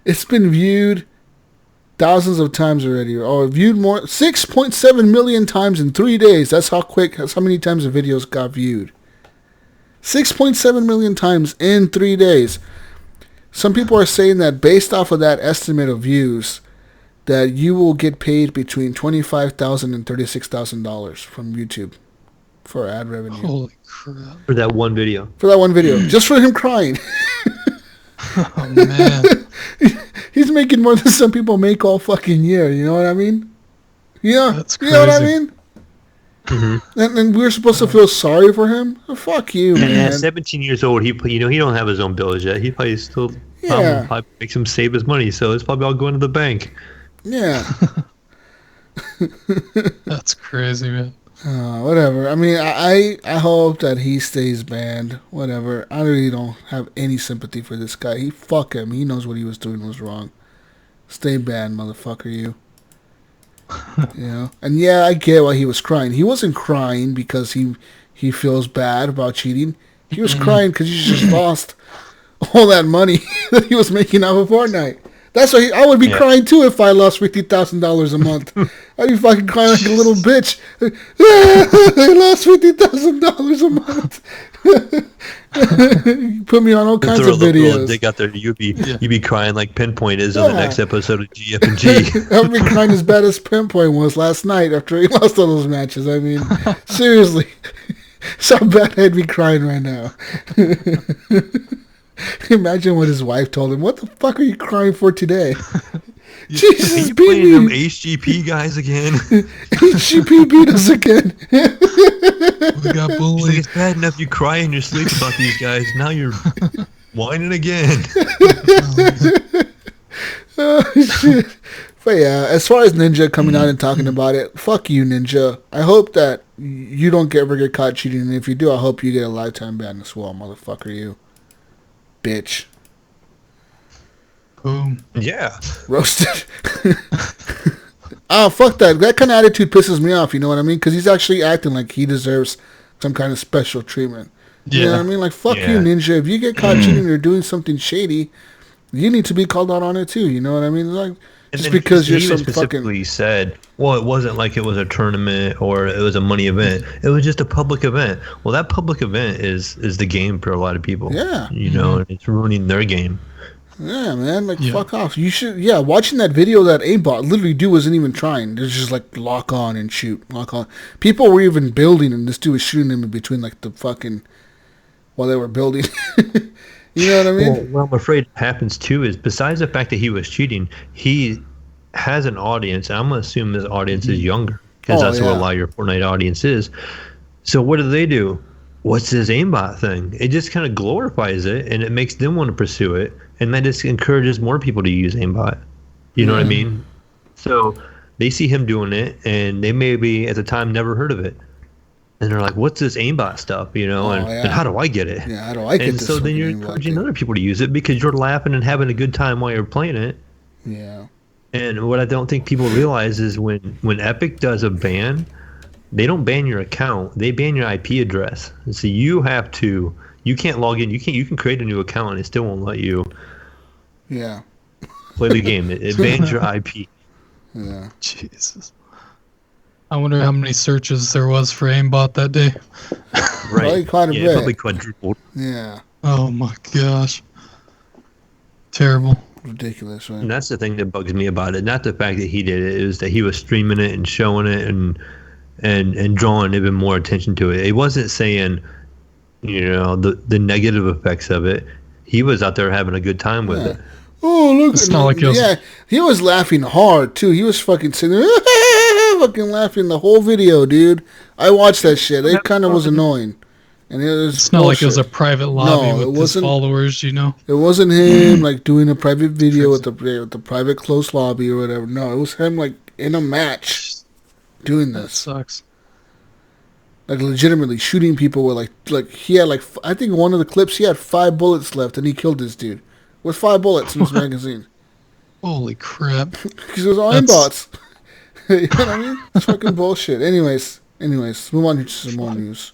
It's been viewed thousands of times already. Or viewed more, 6.7 million times in 3 days. That's how many times the videos got viewed. 6.7 million times in 3 days. Some people are saying that based off of that estimate of views, that you will get paid between $25,000 and $36,000 from YouTube for ad revenue. Holy crap. For that one video. For that one video. Just for him crying. Oh, man. He's making more than some people make all fucking year. You know what I mean? Yeah. That's You know what I crazy. mean? Mm-hmm. And we're supposed to feel sorry for him? Oh, fuck you, Yeah, man. 17 years old. He don't have his own bills yet. He probably still Yeah. probably makes him save his money. So it's probably all going to the bank. Yeah. That's crazy, man. Whatever. I mean, I hope that he stays banned. Whatever. I really don't have any sympathy for this guy. Fuck him. He knows what he was doing was wrong. Stay banned, motherfucker, you. You know? And yeah, I get why he was crying. He wasn't crying because he feels bad about cheating. He was crying because he just lost all that money that he was making off of Fortnite. That's why I would be crying too if I lost $50,000 a month. I'd be fucking crying like a little bitch. I lost $50,000 a month. You put me on all kinds of videos. They got there. You'd be crying like Pinpoint is on the next episode of GFNG. I'd be crying as bad as Pinpoint was last night after he lost all those matches. I mean, seriously. So bad I'd be crying right now. Imagine what his wife told him. What the fuck are you crying for today? Jesus, Are you playing them HGP guys again? HGP beat us again. We got Like, bullied. it's bad enough you cry in your sleep about these guys. Now you're whining again. Oh, shit. But yeah, as far as Ninja coming out and talking about it, fuck you, Ninja. I hope that you don't ever get caught cheating. And if you do, I hope you get a lifetime ban as well, motherfucker, you. Bitch. Boom. Yeah. Roasted. Oh, fuck that. That kind of attitude pisses me off, you know what I mean? Because he's actually acting like he deserves some kind of special treatment. You know what I mean? Like, fuck you, Ninja. If you get caught cheating or doing something shady, you need to be called out on it too, you know what I mean? Like, just because you're some specifically fucking... said, well, it wasn't like it was a tournament or it was a money event. It was just a public event. Well, that public event is the game for a lot of people. Yeah. You know, and it's ruining their game. Yeah, man, like, fuck off. You should, watching that video that aimbot, literally dude wasn't even trying. There's just like lock on and shoot, lock on. People were even building and this dude was shooting them in between like the fucking, while they were building. You know what I mean? Well, I'm afraid it happens too is besides the fact that he was cheating, he has an audience. And I'm going to assume his audience is younger because that's what a lot of your Fortnite audience is. So what do? What's this aimbot thing? It just kind of glorifies it and it makes them want to pursue it. And that just encourages more people to use aimbot. You know what I mean? So they see him doing it and they maybe at the time never heard of it. And they're like, what's this aimbot stuff, you know, and how do I get it? Yeah, how do I get and this? So then you're encouraging other people to use it because you're laughing and having a good time while you're playing it. Yeah. And what I don't think people realize is when Epic does a ban, they don't ban your account. They ban your IP address. And so you can't log in. You can create a new account and it still won't let you play the game. It bans your IP. Yeah. Jesus. I wonder how many searches there was for aimbot that day. Probably Right. quite a bit. Probably quadrupled. Yeah. Oh my gosh. Terrible. Ridiculous, right? And that's the thing that bugs me about it. Not the fact that he did it. It was that he was streaming it and showing it and drawing even more attention to it. It wasn't saying, you know, the negative effects of it. He was out there having a good time with it. Oh, look. It's not like he was laughing hard, too. He was fucking sitting there, fucking laughing the whole video, dude. I watched that shit. It kind of was annoying. And it's not like it was a private lobby with his followers, you know? It wasn't him, like, doing a private video with the private close lobby or whatever. No, it was him, like, in a match doing this. That sucks. Like, legitimately shooting people with, like he had, like, I think one of the clips, he had 5 bullets left, and he killed this dude with 5 bullets in his magazine. Holy crap. Because it was all aimbots. You know what I mean? It's fucking bullshit. Anyways, move on to some more news.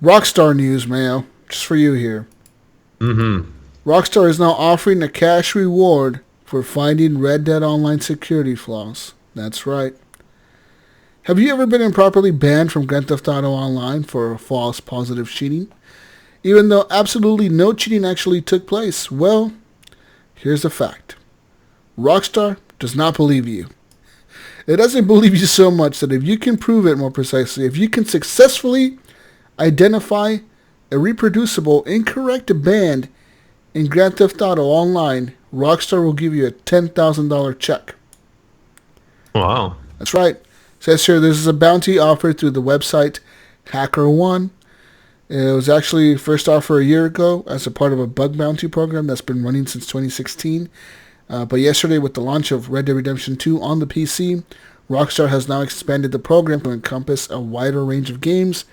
Rockstar news, Mayo. Just for you here. Mm-hmm. Rockstar is now offering a cash reward for finding Red Dead Online security flaws. That's right. Have you ever been improperly banned from Grand Theft Auto Online for false positive cheating? Even though absolutely no cheating actually took place? Well, here's the fact. Rockstar does not believe you. It doesn't believe you so much that if you can prove it more precisely, if you can successfully identify a reproducible incorrect band in Grand Theft Auto Online, Rockstar will give you a $10,000 check. Wow. That's right. It says here this is a bounty offered through the website HackerOne. It was actually first offered a year ago as a part of a bug bounty program that's been running since 2016. But yesterday, with the launch of Red Dead Redemption 2 on the PC, Rockstar has now expanded the program to encompass a wider range of games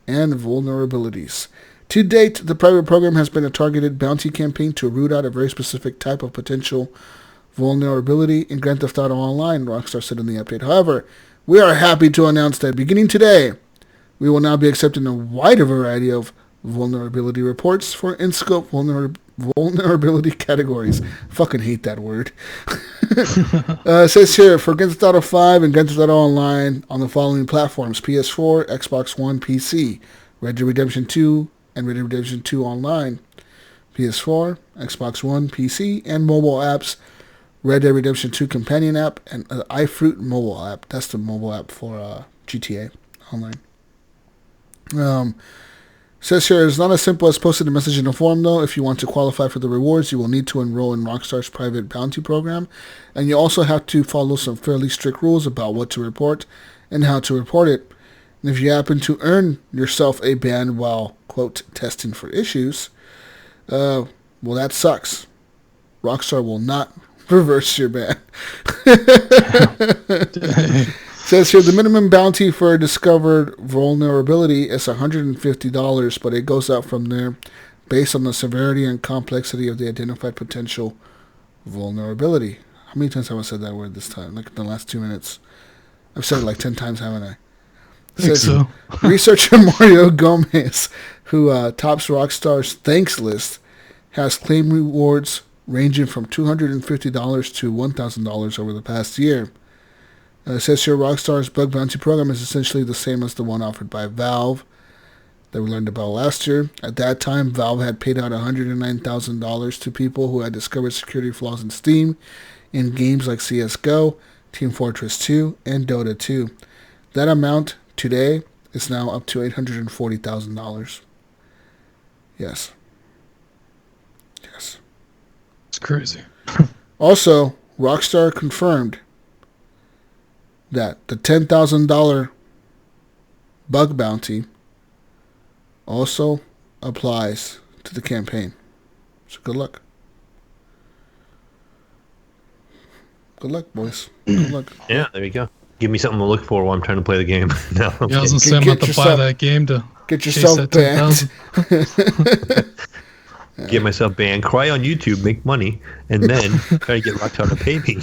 and vulnerabilities. To date, the private program has been a targeted bounty campaign to root out a very specific type of potential vulnerability in Grand Theft Auto Online, Rockstar said in the update. However, we are happy to announce that beginning today, we will now be accepting a wider variety of vulnerability reports for in-scope vulnerability categories. Fucking hate that word. It says here, for Grand Theft Auto 5 and Grand Theft Auto Online on the following platforms: PS4, Xbox One, PC, Red Dead Redemption 2 and Red Dead Redemption 2 Online, PS4, Xbox One, PC, and mobile apps, Red Dead Redemption 2 companion app, and iFruit mobile app. That's the mobile app for GTA Online. Says here, it's not as simple as posting a message in a form, though. If you want to qualify for the rewards, you will need to enroll in Rockstar's private bounty program, and you also have to follow some fairly strict rules about what to report and how to report it. And if you happen to earn yourself a ban while, quote, testing for issues, well, that sucks. Rockstar will not reverse your ban. Says here, the minimum bounty for a discovered vulnerability is $150, but it goes up from there based on the severity and complexity of the identified potential vulnerability. How many times have I said that word this time? Like in the last 2 minutes. I've said it like 10 times, haven't I? I think so. Researcher Mario Gomez, who tops Rockstar's thanks list, has claimed rewards ranging from $250 to $1,000 over the past year. It says here Rockstar's bug bounty program is essentially the same as the one offered by Valve that we learned about last year. At that time, Valve had paid out $109,000 to people who had discovered security flaws in Steam in games like CSGO, Team Fortress 2, and Dota 2. That amount today is now up to $840,000. Yes. Yes. It's crazy. Also, Rockstar confirmed that the $10,000 bug bounty also applies to the campaign. So good luck. Good luck, boys. Good luck. Yeah, there you go. Give me something to look for while I'm trying to play the game. No, yeah, I was going to say I'm about to buy that game to get yourself banned. Get myself banned, cry on YouTube, make money, and then try to get Rockstar to pay me.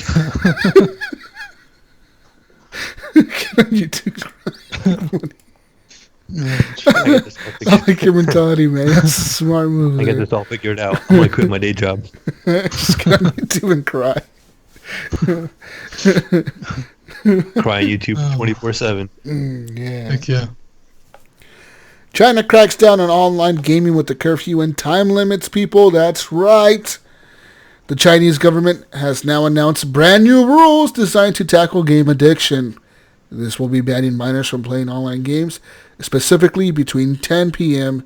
I like your mentality, man. That's a smart move. I got this all figured out. I'm going to quit my day job. Just get on YouTube and cry. Cry on YouTube 24/7. Yeah. Heck yeah. China cracks down on online gaming with the curfew and time limits, people. That's right. The Chinese government has now announced brand new rules designed to tackle game addiction. This will be banning minors from playing online games, specifically between 10 p.m.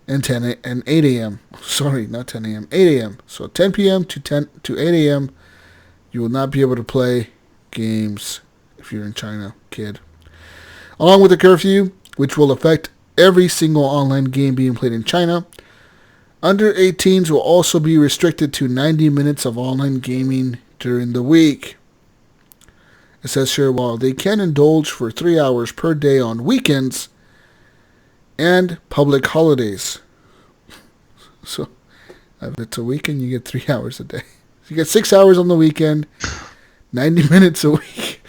and 8 a.m. Sorry, not 10 a.m. 8 a.m. So 10 p.m. to 8 a.m. you will not be able to play games if you're in China, kid. Along with the curfew, which will affect every single online game being played in China, under 18s will also be restricted to 90 minutes of online gaming during the week. It says here, while they can indulge for 3 hours per day on weekends and public holidays. So, if it's a weekend, you get 3 hours a day. You get 6 hours on the weekend, 90 minutes a week.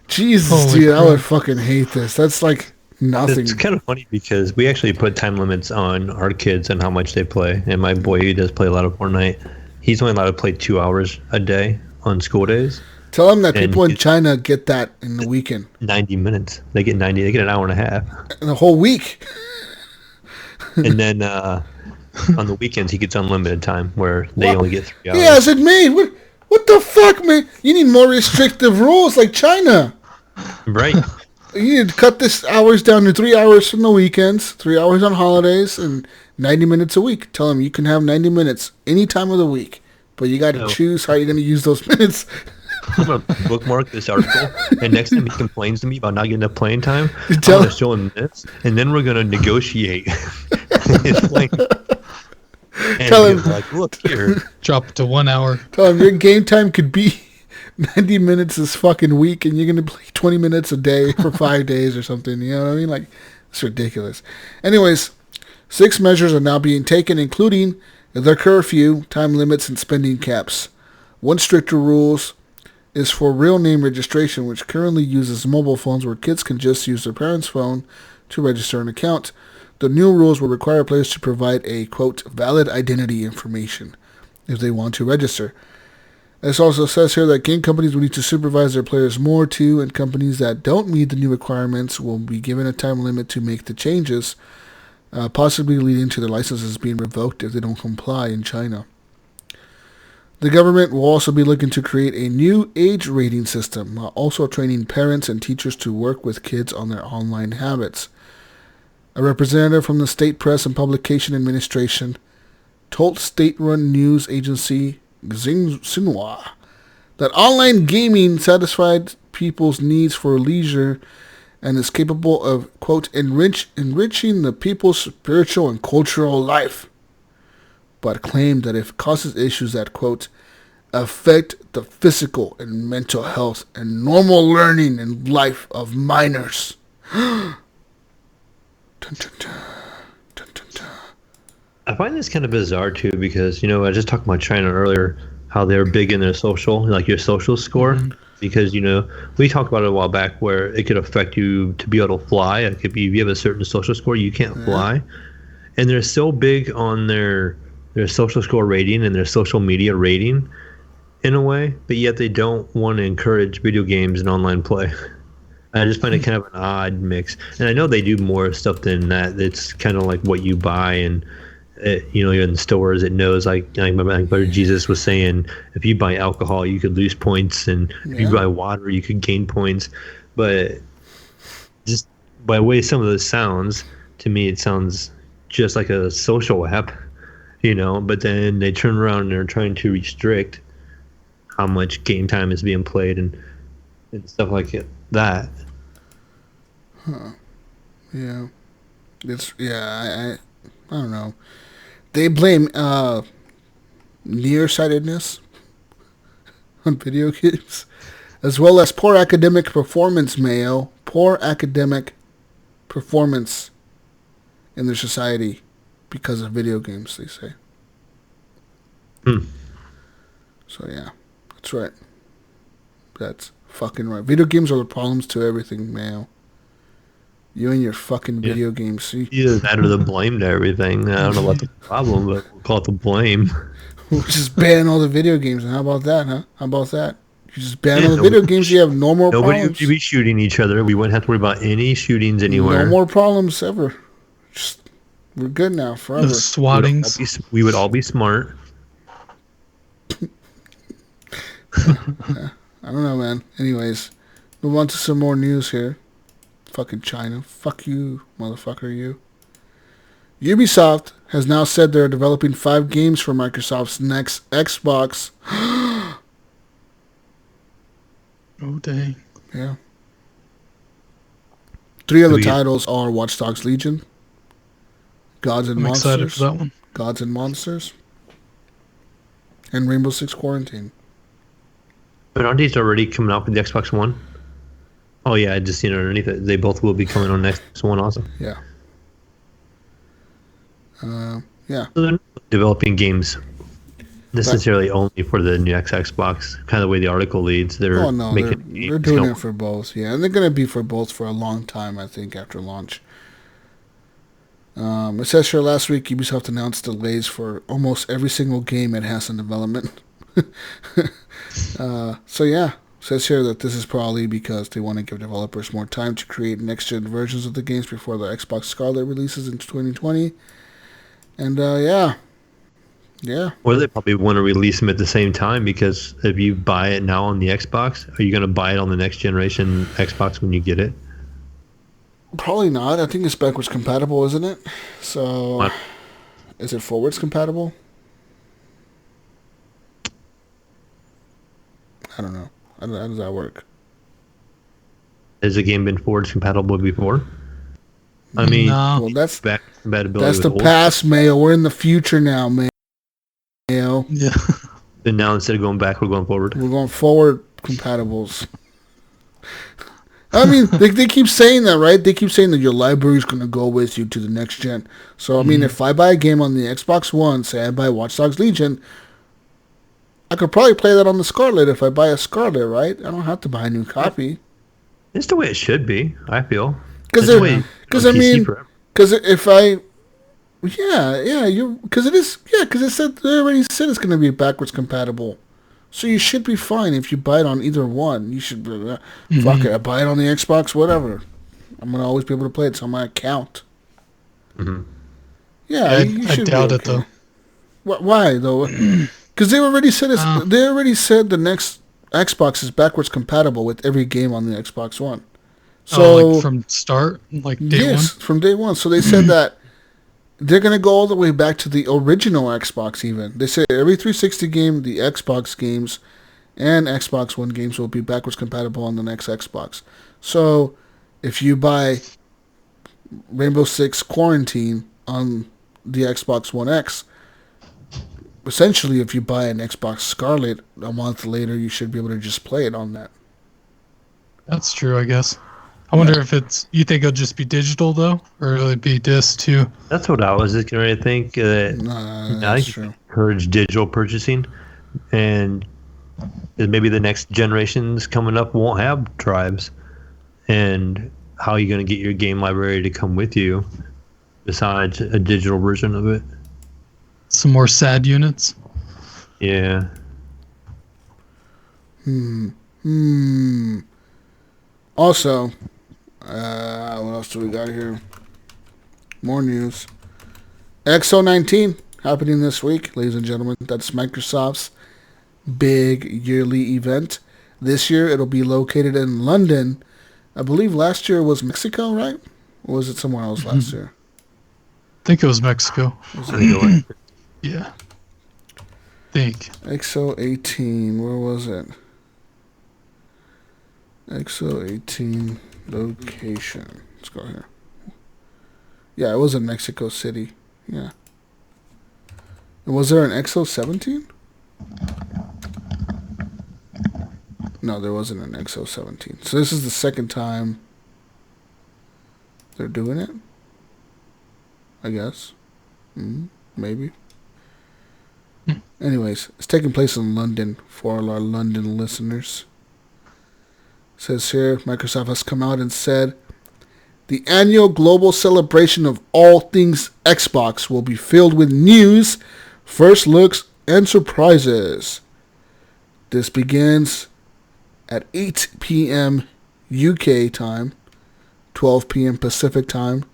Jesus, Holy dude, crap. I would fucking hate this. That's like nothing. It's kind of funny because we actually put time limits on our kids and how much they play. And my boy, he does play a lot of Fortnite. He's only allowed to play 2 hours a day on school days. Tell them that And people in China get that in the weekend. 90 minutes. They get an hour and a half. In a whole week. And then on the weekends, he gets unlimited time where they only get 3 hours. Yeah, I said, man, what the fuck, man? You need more restrictive rules like China. Right. You need to cut this hours down to 3 hours on the weekends, 3 hours on holidays, and 90 minutes a week. Tell them you can have 90 minutes any time of the week, but you got to choose how you're going to use those minutes. I'm going to bookmark this article, and next time he complains to me about not getting enough playing time, I'm tell- going to show him this, and then we're going to negotiate his length. And Tell be him- like, look here. Drop it to 1 hour. Tell them your game time could be 90 minutes this fucking week, and you're going to play 20 minutes a day for 5 days or something. You know what I mean? Like, it's ridiculous. Anyways, 6 measures are now being taken, including the curfew, time limits, and spending caps. One stricter rules is for real name registration, which currently uses mobile phones where kids can just use their parents' phone to register an account. The new rules will require players to provide a, quote, valid identity information if they want to register. This also says here that game companies will need to supervise their players more too, and companies that don't meet the new requirements will be given a time limit to make the changes, possibly leading to their licenses being revoked if they don't comply in China. The government will also be looking to create a new age rating system, while also training parents and teachers to work with kids on their online habits. A representative from the State Press and Publication Administration told state-run news agency Xinhua that online gaming satisfied people's needs for leisure and is capable of, quote, enriching the people's spiritual and cultural life, but claimed that it causes issues that, quote, affect the physical and mental health and normal learning and life of minors. Dun, dun, dun. Dun, dun, dun. I find this kind of bizarre too because, I was just talking about China earlier, how they're big in their social, like your social score. Mm-hmm. Because, we talked about it a while back where it could affect you to be able to fly. It could be if you have a certain social score, you can't fly. And they're so big on their social score rating and their social media rating in a way, but yet they don't want to encourage video games and online play. I just find it kind of an odd mix. And I know they do more stuff than that. It's kind of like what you buy and, in stores, it knows, like Brother Jesus was saying, if you buy alcohol, you could lose points. And if you buy water, you could gain points. But just by the way some of this sounds, to me, it sounds just like a social app, but then they turn around and they're trying to restrict how much game time is being played and stuff like that. Huh. Yeah. I don't know. They blame nearsightedness on video games, as well as poor academic performance, Mayo. Poor academic performance in their society because of video games, they say. So, yeah. That's right. That's fucking right. Video games are the problems to everything, Mayo. You and your fucking video games. Either that or the blame to everything. I don't know about the problem, but we'll call it the blame. We'll just ban all the video games. And how about that, huh? How about that? You just ban all the video games, you have no more problems. Nobody would be shooting each other. We wouldn't have to worry about any shootings anywhere. No more problems ever. We're good now, forever. The swattings. We would all be smart. I don't know, man. Anyways, move on to some more news here. Fucking China. Fuck you, motherfucker, you. Ubisoft has now said they're developing 5 games for Microsoft's next Xbox. Oh, dang. Yeah. 3 of the titles are Watch Dogs Legion, Gods and I'm Monsters, excited for that one. Gods and Monsters, and Rainbow Six Quarantine. But aren't these already coming out with the Xbox One? Oh yeah, I just seen it underneath it. They both will be coming on next one also. Yeah. Yeah. So they're not developing games necessarily only for the new Xbox. Kind of the way the article leads. They're they're doing it for both. Yeah, and they're going to be for both for a long time, I think, after launch. It says here last week Ubisoft announced delays for almost every single game it has in development. So yeah, it says here that this is probably because they want to give developers more time to create next-gen versions of the games before the Xbox Scarlet releases in 2020. And yeah. Or they probably want to release them at the same time, because if you buy it now on the Xbox, are you going to buy it on the next generation Xbox when you get it? Probably not. I think it's backwards compatible, isn't it? So, What? Is it forwards compatible? I don't know. How does that work? Has the game been forwards compatible before? I mean, No. Well, that's back compatibility. that's the with old past, Mayo. We're in the future now, Mayo. Yeah. Then now instead of going back, we're going forward. We're going forward compatibles. I mean, they keep saying that, right? They keep saying that your library's going to go with you to the next gen. So, I mean, if I buy a game on the Xbox One, say I buy Watch Dogs Legion, I could probably play that on the Scarlet if I buy a Scarlet, right? I don't have to buy a new copy. It's the way it should be, I feel. Because It's the way on PC forever. if I, because it said they already said it's going to be backwards compatible, so you should be fine if you buy it on either one. You should fuck it. I buy it on the Xbox, whatever. I'm gonna always be able to play it. It's on my account. Mm-hmm. Yeah, you I should doubt be it though. Why though? Because they already said they already said the next Xbox is backwards compatible with every game on the Xbox One. So like from start, like day one. from day one. So they said that they're gonna go all the way back to the original Xbox. Even they say every 360 game, the Xbox games and Xbox One games will be backwards compatible on the next Xbox. So if you buy Rainbow Six Quarantine on the Xbox One X, essentially, if you buy an Xbox Scarlet a month later, you should be able to just play it on that. That's true, I guess. I wonder if you think it'll just be digital though, or will it be disc too? That's what I was just going to think. That's I think true. encourage digital purchasing, and maybe the next generations coming up won't have drives. And how are you going to get your game library to come with you besides a digital version of it? Some more sad units. Yeah. Also, what else do we got here? More news. XO19 happening this week, ladies and gentlemen. That's Microsoft's big yearly event. This year, it'll be located in London. I believe last year was Mexico, right? Or was it somewhere else last year? I think it was Mexico. Yeah. Think. XO18, where was it? XO18 location. Let's go here. Yeah, it was in Mexico City. Yeah. And was there an XO17? No, there wasn't an XO17. So this is the second time they're doing it? I guess. Maybe. Anyways, it's taking place in London for all our London listeners. It says here, Microsoft has come out and said, the annual global celebration of all things Xbox will be filled with news, first looks, and surprises. This begins at 8 p.m. UK time, 12 p.m. Pacific time,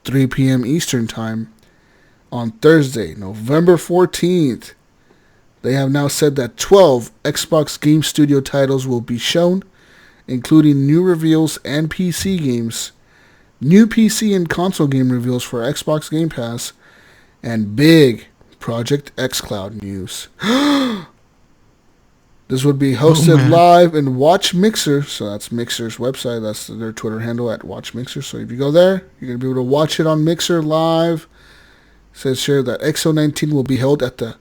3 p.m. Eastern time, on Thursday, November 14th. They have now said that 12 Xbox Game Studio titles will be shown, including new reveals and PC games. New PC and console game reveals for Xbox Game Pass, and big Project xCloud news. This would be hosted live in Watch Mixer, so that's Mixer's website. That's their Twitter handle at Watch Mixer. So if you go there, you're going to be able to watch it on Mixer live. It says here that XO19 will be held at the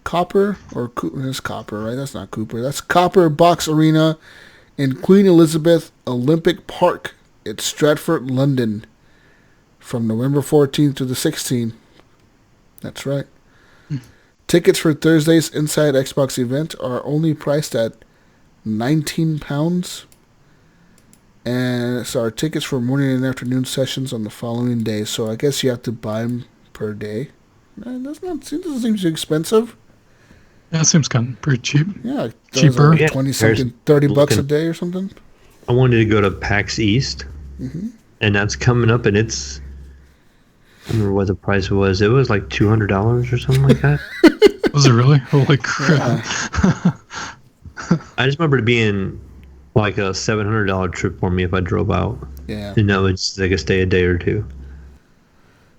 Copper, or it's Copper, right? That's not Cooper. That's Copper Box Arena in Queen Elizabeth Olympic Park at Stratford, London, from November 14th to the 16th. That's right. Tickets for Thursday's Inside Xbox event are only priced at £19. And so our tickets for morning and afternoon sessions on the following day. So I guess you have to buy them per day. Doesn't seem too expensive. Yeah, it seems kind of pretty cheap. Yeah, cheaper. Like 20 something, $30 a day or something. I wanted to go to PAX East, and that's coming up, and it's, I don't remember what the price was. It was like $200 or something like that. Was it really? Holy crap. I just remember it being like a $700 trip for me if I drove out. Yeah. And that was like a stay a day or two.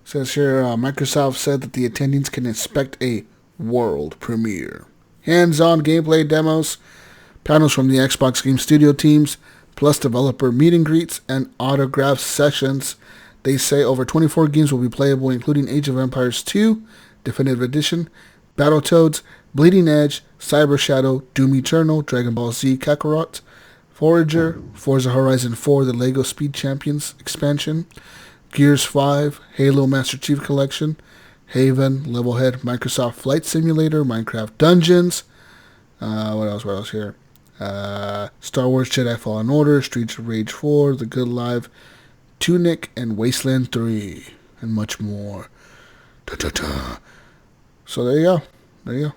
Says here, Microsoft said that the attendees can expect a world premiere. Hands-on gameplay demos, panels from the Xbox Game Studio teams, plus developer meet and greets and autograph sessions. They say over 24 games will be playable, including Age of Empires 2, Definitive Edition, Battletoads, Bleeding Edge, Cyber Shadow, Doom Eternal, Dragon Ball Z Kakarot, Forager, Forza Horizon 4, the LEGO Speed Champions expansion, Gears 5, Halo Master Chief Collection, Haven, Levelhead, Microsoft Flight Simulator, Minecraft Dungeons, what else here? Star Wars Jedi Fallen Order, Streets of Rage 4, The Good Life, Tunic, and Wasteland 3, and much more. Ta-ta-ta. So there you go.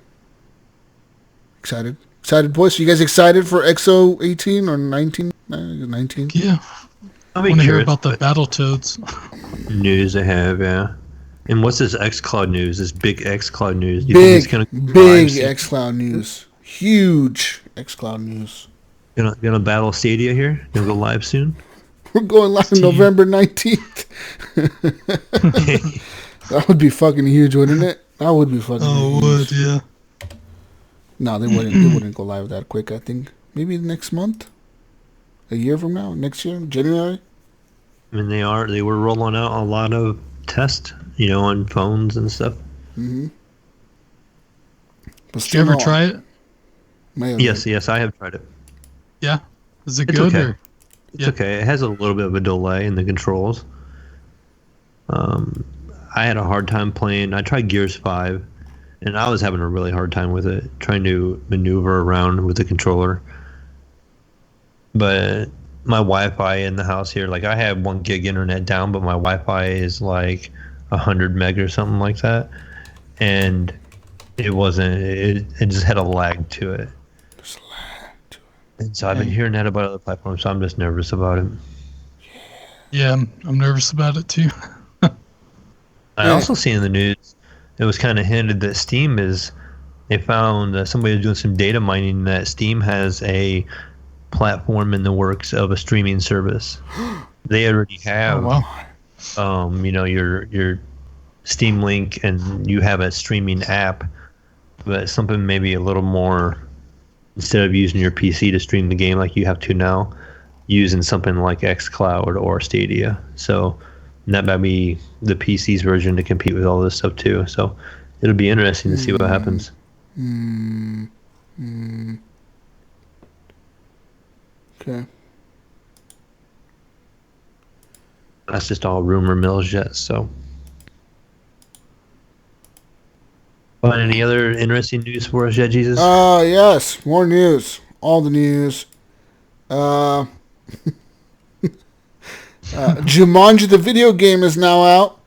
Excited, boys. You guys excited for XO 18 or 19? 19. Yeah. I want to hear about the Battletoads. News I have, yeah. And what's this xCloud news? This big xCloud news? Big xCloud news. Huge xCloud news. Gonna battle Stadia here? Gonna go live soon? We're going live November 19th. That would be fucking huge, wouldn't it? That would be fucking huge. Oh, it would, yeah. No, they wouldn't go live that quick, I think. Maybe next month? A year from now? Next year? January? I mean, they were rolling out a lot of tests, on phones and stuff. Mm-hmm. Did you ever try it? Yes, I have tried it. Yeah? Is it it's good? Okay. It's okay. It has a little bit of a delay in the controls. I had a hard time playing. I tried Gears 5, and I was having a really hard time with it, trying to maneuver around with the controller. But my Wi-Fi in the house here, like I have 1 gig internet down, but my Wi-Fi is like 100 meg or something like that. And it wasn't, it just had a lag to it. And so I've been hearing that about other platforms, so I'm just nervous about it. Yeah, I'm nervous about it too. I also see in the news, it was kind of hinted that they found somebody was doing some data mining that Steam has a platform in the works of a streaming service. They already have, your Steam Link, and you have a streaming app, but something maybe a little more, instead of using your PC to stream the game like you have to now, using something like xCloud or Stadia. So that might be the PC's version to compete with all this stuff too. So it'll be interesting to see what happens. Okay. That's just all rumor mills yet, so. But any other interesting news for us yet, Jesus? Yes, more news. All the news. Jumanji the video game is now out.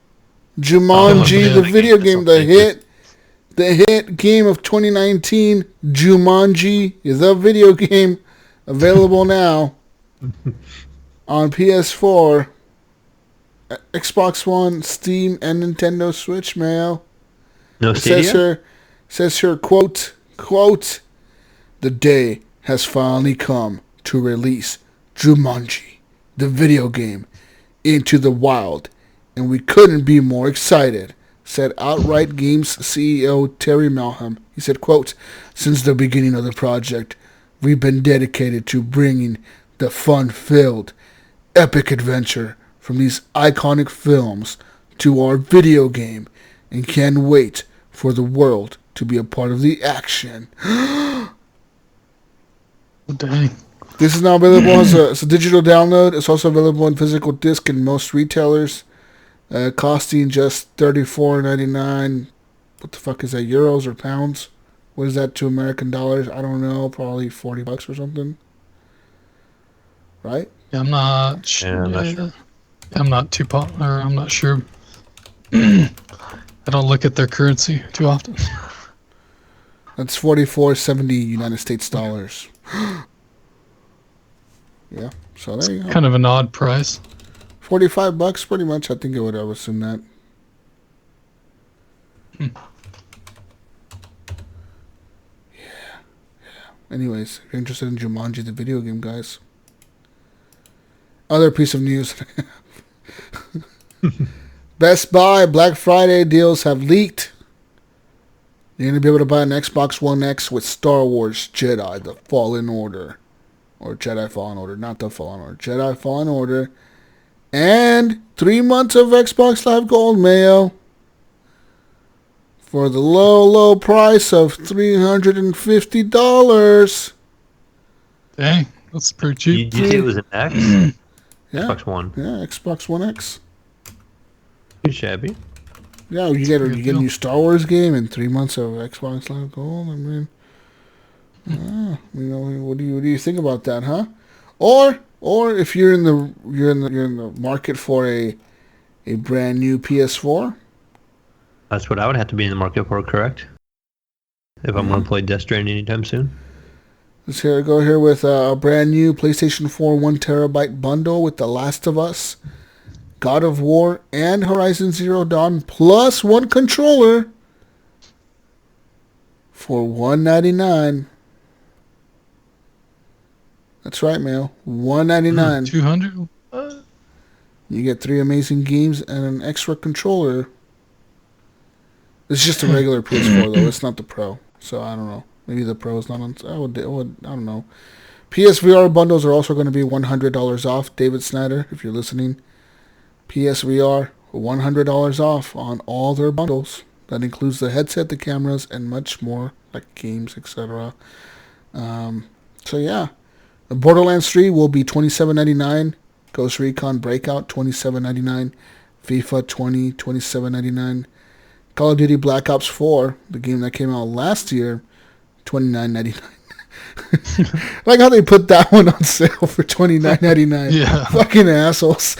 Jumanji the video game, the hit game of 2019, Jumanji the video game, available now on PS4, Xbox One, Steam, and Nintendo Switch, Mayo. No Stadia? Says here, quote, the day has finally come to release Jumanji, the video game, into the wild, and we couldn't be more excited, said Outright Games CEO Terry Malham. He said, quote, "Since the beginning of the project, we've been dedicated to bringing the fun-filled, epic adventure from these iconic films to our video game, and can't wait for the world to be a part of the action." Dang. This is now available as a digital download. It's also available in physical disc in most retailers, costing just $34.99. What the fuck is that, euros or pounds? What is that to American dollars? I don't know. Probably $40 or something. Right? Yeah, I'm not sure. Yeah, I'm not sure. I'm not sure. I don't look at their currency too often. That's $44.70 United States dollars. Yeah, so there you go. Kind of an odd price. $45, pretty much. I think I would have assumed that. Yeah. Anyways, if you're interested in Jumanji, the video game, guys. Other piece of news. Best Buy Black Friday deals have leaked. You're going to be able to buy an Xbox One X with Star Wars Jedi, The Fallen Order. Or Jedi Fallen Order, not The Fallen Order. Jedi Fallen Order. And 3 months of Xbox Live Gold, Mayo. For the low, low price of $350. Dang, that's pretty cheap. You say it was an X? Yeah. Xbox One. Yeah, Xbox One X. Too shabby. Yeah, you get a new Star Wars game and 3 months of Xbox Live Gold. I mean, what do you think about that, huh? Or if you're in the market for a brand new PS4. That's what I would have to be in the market for, correct? If I'm going to play Death Stranding anytime soon. Let's go here with a brand new PlayStation 4 1 terabyte bundle with The Last of Us, God of War, and Horizon Zero Dawn, plus one controller for $199. That's right, Mail. $199. 200. You get 3 amazing games and an extra controller. It's just a regular PS4 though. It's not the Pro, so I don't know. Maybe the Pro is not on. I don't know. PSVR bundles are also going to be $100 off. David Snyder, if you're listening, PSVR $100 off on all their bundles. That includes the headset, the cameras, and much more, like games, etc. So yeah. Borderlands 3 will be $27.99. Ghost Recon Breakout $27.99. FIFA 20 $27.99. Call of Duty Black Ops 4, the game that came out last year, $29.99. Like how they put that one on sale for $29.99. Yeah. Fucking assholes.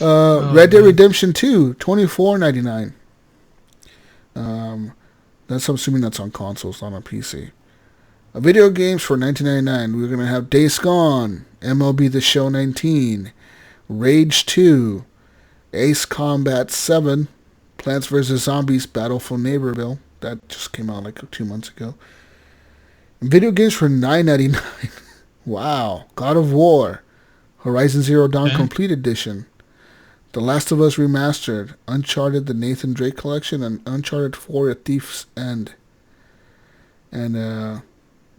Red Dead Redemption 2 $24.99. I'm assuming that's on consoles, not on PC. Video games for $19.99. We're going to have Days Gone, MLB The Show 19, Rage 2, Ace Combat 7, Plants vs. Zombies Battle for Neighborville. That just came out like 2 months ago. And video games for $9.99. Wow. God of War, Horizon Zero Dawn Complete Edition, The Last of Us Remastered, Uncharted The Nathan Drake Collection, and Uncharted 4 A Thief's End. And,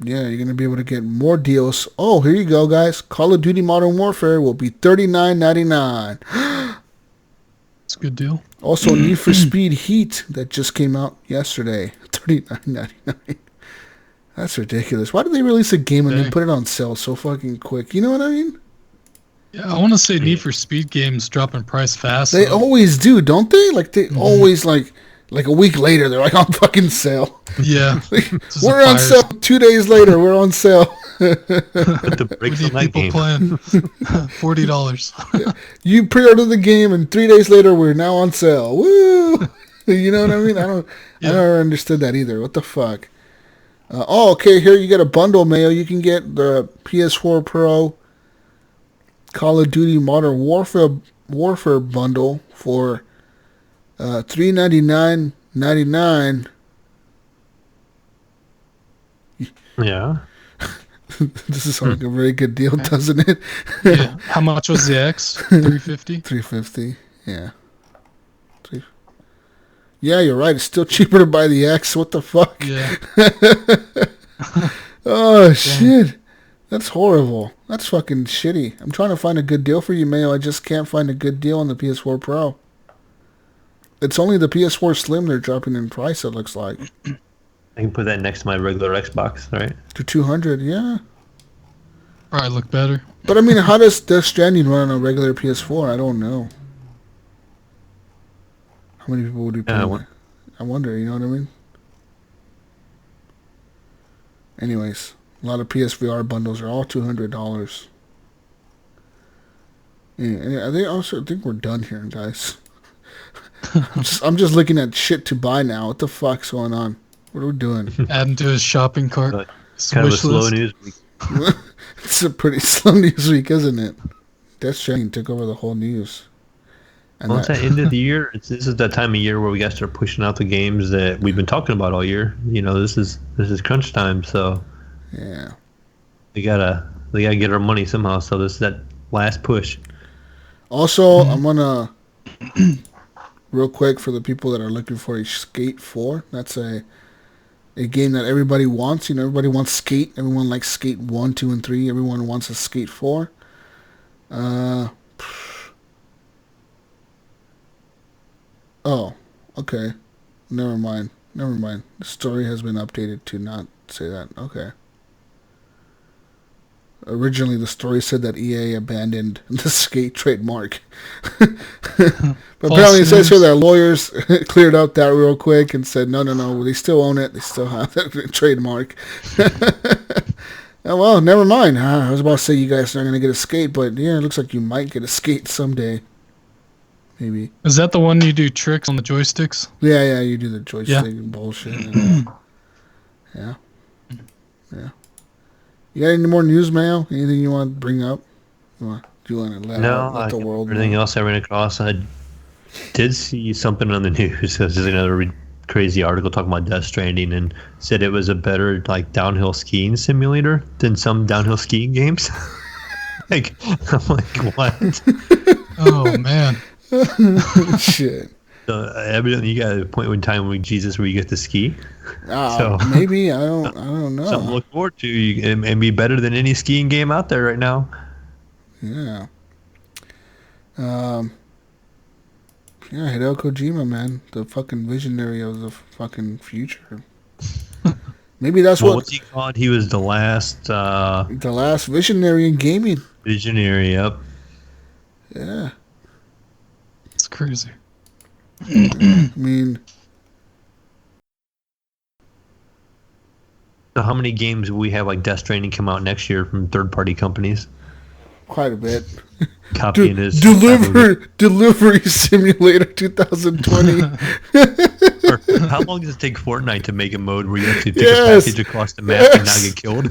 yeah, you're going to be able to get more deals. Oh, here you go, guys. Call of Duty Modern Warfare will be $39.99. It's a good deal. Also, Need for Speed Heat that just came out yesterday. $39.99. That's ridiculous. Why did they release a game and then put it on sale so fucking quick? You know what I mean? Yeah, I want to say Need for Speed games drop in price fast. They always do, don't they? Like, they always, like a week later, they're like on fucking sale. Yeah. We're on sale. 2 days later, we're on sale. The breaks on that People game. playing $40. You pre-order the game, and 3 days later, we're now on sale. Woo! You know what I mean? I never understood that either. What the fuck? Okay, here you get a bundle, Mayo. You can get the PS4 Pro Call of Duty Modern Warfare bundle for $399.99. Yeah. This is like a very good deal, doesn't it? Yeah. How much was the X? 350. $350. Yeah. Yeah, you're right. It's still cheaper to buy the X. What the fuck? Yeah. Oh, shit. That's horrible. That's fucking shitty. I'm trying to find a good deal for you, Mayo. I just can't find a good deal on the PS4 Pro. It's only the PS4 Slim they're dropping in price, it looks like. I can put that next to my regular Xbox, right? To $200, yeah. Probably look better. But I mean, how does Death Stranding run on a regular PS4? I don't know. How many people would be playing it? I wonder, you know what I mean? Anyways, a lot of PSVR bundles are all $200. Yeah, and I think we're done here, guys. I'm just looking at shit to buy now. What the fuck's going on? What are we doing? Adding to his shopping cart. His Kind of a wish slow list. news week. It's a pretty slow news week, isn't it? Death Stranding took over the whole news. And Well, it's that end of the year. This is that time of year where we got to start pushing out the games that we've been talking about all year. You know, this is crunch time, so yeah. we gotta get our money somehow. So this is that last push. Also, I'm gonna real quick for the people that are looking for a Skate 4. That's a game that everybody wants. You know, everybody wants Skate. Everyone likes Skate 1, 2, and 3. Everyone wants a Skate 4. Oh, okay. Never mind. The story has been updated to not say that. Okay. Originally, the story said that EA abandoned the Skate trademark. But apparently, it says here that lawyers cleared up that real quick and said, no, they still own it. They still have that trademark. Oh, well, never mind. I was about to say you guys aren't going to get a Skate, but yeah, it looks like you might get a Skate someday. Maybe. Is that the one you do tricks on the joysticks? Yeah, you do the joystick and bullshit. And, yeah. You got any more news, Mayo? Anything you want to bring up? Do you want to let the world everything know? else I ran across, I did see something on the news. This is another crazy article talking about Death Stranding and said it was a better like downhill skiing simulator than some downhill skiing games. I'm like, what? Oh, man. Shit. So evidently, you got a point in time with Jesus where you get to ski. Maybe I don't know. Something to look forward to and be better than any skiing game out there right now. Yeah. Hideo Kojima, man, the fucking visionary of the fucking future. Maybe that's what's he called? He was the last visionary in gaming. Visionary, yep. Yeah. It's crazy. I mean, so how many games will we have like Death Stranding come out next year from third-party companies? quite a bit. Copying his Delivery Simulator 2020. How long does it take Fortnite to make a mode where you actually take a package across the map and not get killed?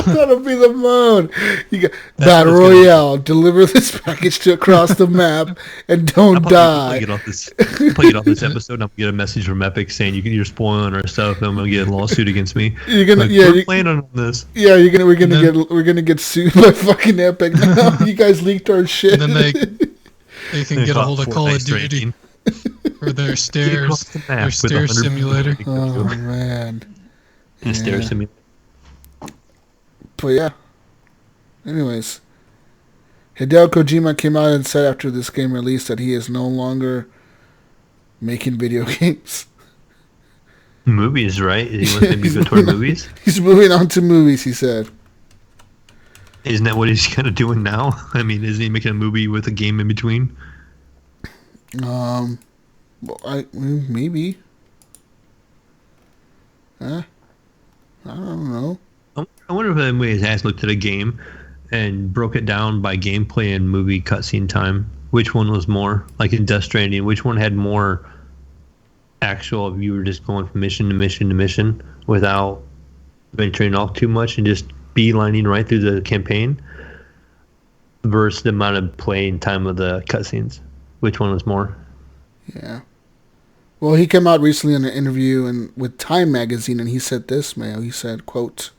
That'll be the mode. You got Battle Royale. Deliver this package across the map and don't die. Play it off this episode, and I'm gonna get a message from Epic saying you're spoiling our stuff, and I'm gonna get a lawsuit against me. We're planning on this. Yeah, we're gonna get sued by fucking Epic now. You guys leaked our shit. And then they can get a hold of Call of Duty for their stairs simulator. Oh man. And stair simulator. But yeah. Anyways, Hideo Kojima came out and said after this game released that he is no longer making video games. Movies, right? He wants to go toward movies? He's moving on to movies, he said. Isn't that what he's kind of doing now? I mean, isn't he making a movie with a game in between? Well, maybe. I don't know. I wonder if anybody has looked at a game and broke it down by gameplay and movie cutscene time. Which one was more? Like in Death Stranding, which one had more actual, if you were just going from mission to mission to mission without venturing off too much and just beelining right through the campaign versus the amount of playing time of the cutscenes? Which one was more? Yeah. Well, he came out recently in an interview with Time magazine, and he said this, Mayo. He said, quote,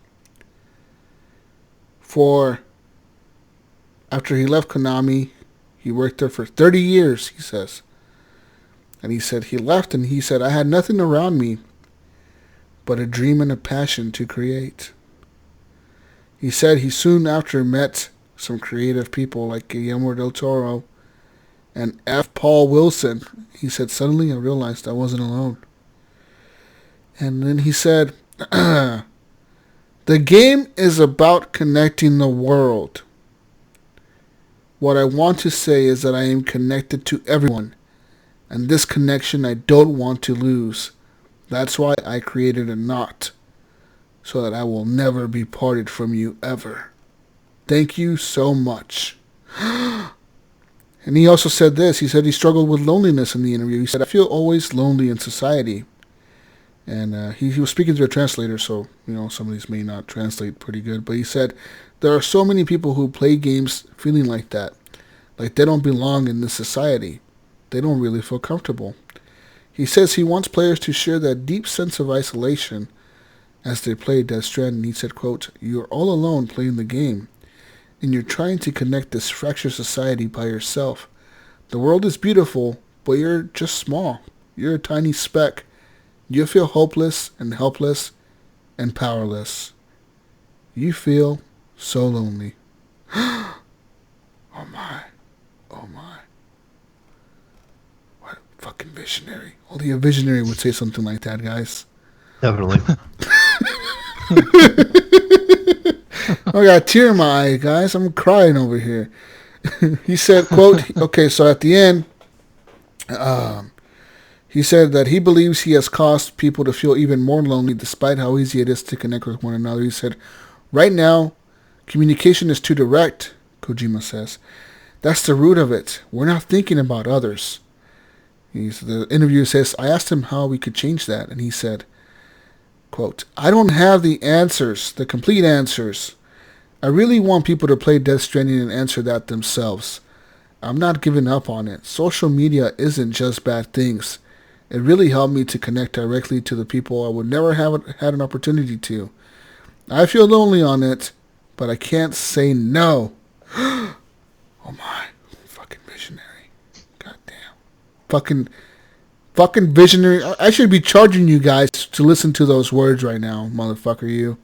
after he left Konami, he worked there for 30 years, he says. And he said he left and he said, I had nothing around me but a dream and a passion to create. He said he soon after met some creative people like Guillermo del Toro and F. Paul Wilson. He said, suddenly I realized I wasn't alone. And then he said, the game is about connecting the world. What I want to say is that I am connected to everyone. And this connection I don't want to lose. That's why I created a knot. So that I will never be parted from you ever. Thank you so much. And he also said this. He said he struggled with loneliness in the interview. He said, I feel always lonely in society. And he was speaking to a translator, so, some of these may not translate pretty good. But he said, there are so many people who play games feeling like that. Like they don't belong in this society. They don't really feel comfortable. He says he wants players to share that deep sense of isolation as they play Death Stranding. He said, quote, you're all alone playing the game, and you're trying to connect this fractured society by yourself. The world is beautiful, but you're just small. You're a tiny speck. You feel hopeless and helpless and powerless. You feel so lonely. Oh my. Oh my. What a fucking visionary. Only a visionary would say something like that, guys. Definitely. I got a tear in my eye, guys. I'm crying over here. He said, quote, okay, so at the end, he said that he believes he has caused people to feel even more lonely despite how easy it is to connect with one another. He said, right now, communication is too direct, Kojima says. That's the root of it. We're not thinking about others. The interviewer says, I asked him how we could change that, and he said, quote, I don't have the answers, the complete answers. I really want people to play Death Stranding and answer that themselves. I'm not giving up on it. Social media isn't just bad things. It really helped me to connect directly to the people I would never have had an opportunity to. I feel lonely on it, but I can't say no. Oh my. Fucking visionary. Goddamn. Fucking visionary. I should be charging you guys to listen to those words right now, motherfucker you.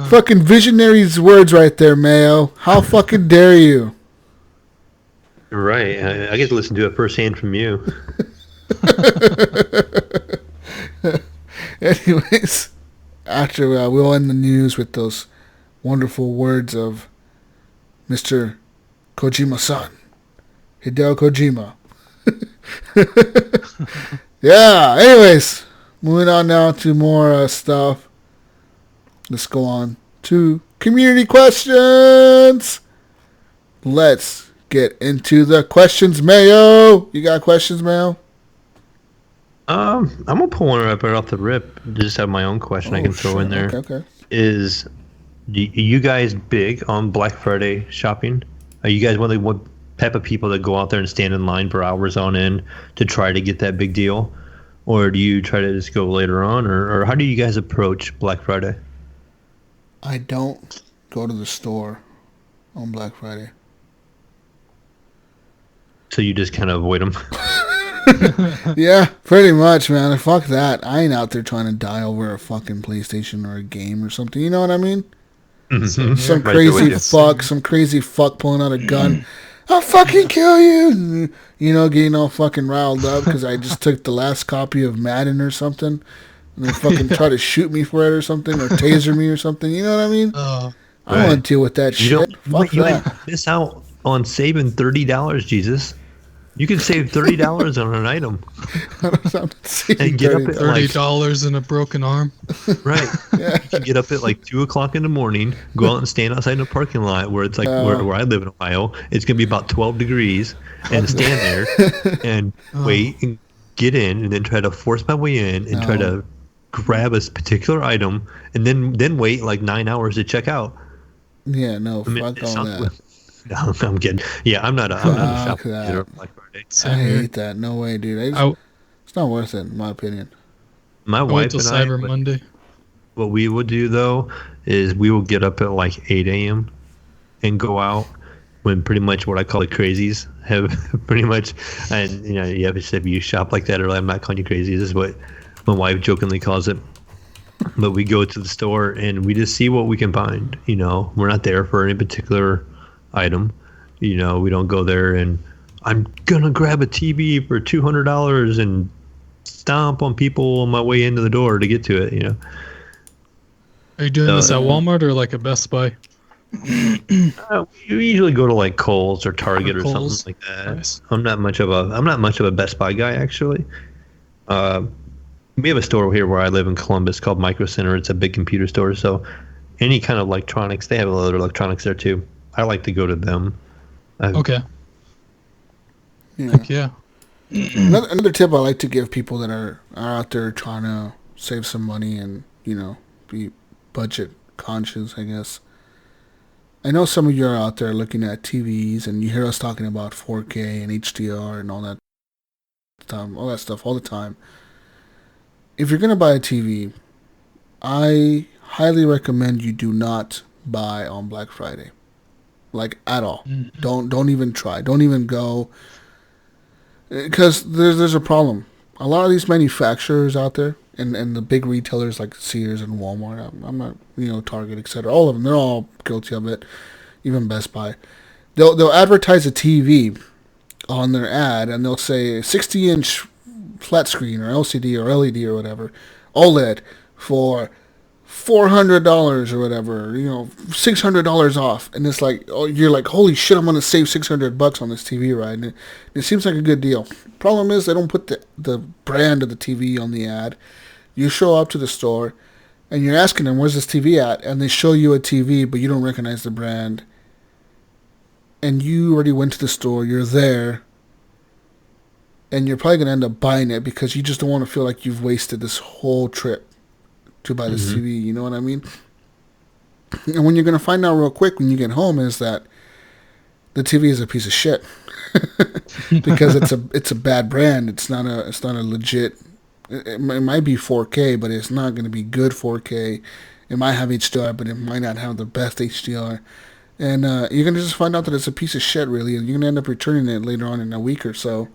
Fucking visionary's words right there, Mayo. How fucking dare you? Right. I get to listen to it firsthand from you. Anyways, after we'll end the news with those wonderful words of Mr. Kojima-san. Hideo Kojima. Yeah, anyways, moving on now to more stuff. Let's go on to community questions. Let's get into the questions, Mayo. You got questions, Mayo? I'm gonna pull one right off the rip. Just have my own question I can throw in there. Okay. Is you guys big on Black Friday shopping? Are you guys one of the type of people that go out there and stand in line for hours on end to try to get that big deal? Or do you try to just go later on? Or how do you guys approach Black Friday? I don't go to the store on Black Friday. So you just kind of avoid them? Yeah, pretty much, man. Fuck that. I ain't out there trying to die over a fucking PlayStation or a game or something. You know what I mean? Mm-hmm. Some crazy fuck pulling out a gun. I'll fucking kill you. Getting all fucking riled up because I just took the last copy of Madden or something. And they fucking try to shoot me for it or something or taser me or something. You know what I mean? I don't want to deal with that shit. Fuck that. You might miss out on saving $30, Jesus. You can save $30 on an item. And get up at $30 and a broken arm. Right. Yeah. You can get up at like 2 o'clock in the morning, go out and stand outside in a parking lot where it's like where I live in Ohio. It's going to be about 12 degrees and stand there and wait and get in and then try to force my way in and try to grab a particular item and then wait like 9 hours to check out. Yeah, no, fuck all that. No, I'm kidding. Yeah, I'm not a shopper. I hate that. No way, dude. It's not worth it, in my opinion. My wife and Cyber Monday. What we would do though is we will get up at like 8 a.m. and go out when pretty much what I call the crazies have pretty much, and you know, you have to say you shop like that early. I'm not calling you crazy. This is what my wife jokingly calls it. But we go to the store and we just see what we can find. You know, we're not there for any particular item. You know, we don't go there and I'm gonna grab a TV for $200 and stomp on people on my way into the door to get to it. You know. Are you doing this at Walmart or like at Best Buy? We usually go to like Kohl's or Target or something like that. Nice. I'm not much of a Best Buy guy actually. We have a store here where I live in Columbus called Micro Center. It's a big computer store, so any kind of electronics, they have a lot of electronics there too. I like to go to them. Okay. Yeah. Heck yeah. Another tip I like to give people that are out there trying to save some money and, you know, be budget conscious, I guess. I know some of you are out there looking at TVs and you hear us talking about 4K and HDR and all that stuff all the time. If you're going to buy a TV, I highly recommend you do not buy on Black Friday. Like, at all. Mm-hmm. Don't even try. Don't even go. Because there's a problem. A lot of these manufacturers out there and the big retailers like Sears and Walmart, I'm not, you know, Target, etc. All of them, they're all guilty of it. Even Best Buy. They'll advertise a TV on their ad and they'll say 60-inch flat screen or LCD or LED or whatever, OLED for $400 or whatever, you know, $600 off, and it's like, oh, you're like, holy shit, I'm gonna save $600 on this TV, right? And it seems like a good deal. Problem is, they don't put the brand of the TV on the ad. You show up to the store, and you're asking them, where's this TV at? And they show you a TV, but you don't recognize the brand. And you already went to the store, you're there, and you're probably gonna end up buying it because you just don't want to feel like you've wasted this whole trip to buy this TV, you know what I mean? And when you're going to find out real quick when you get home is that the TV is a piece of shit. Because it's a bad brand. It's not a legit, it might be 4K, but it's not going to be good 4K. It might have HDR, but it might not have the best HDR. And you're going to just find out that it's a piece of shit, really, and you're going to end up returning it later on in a week or so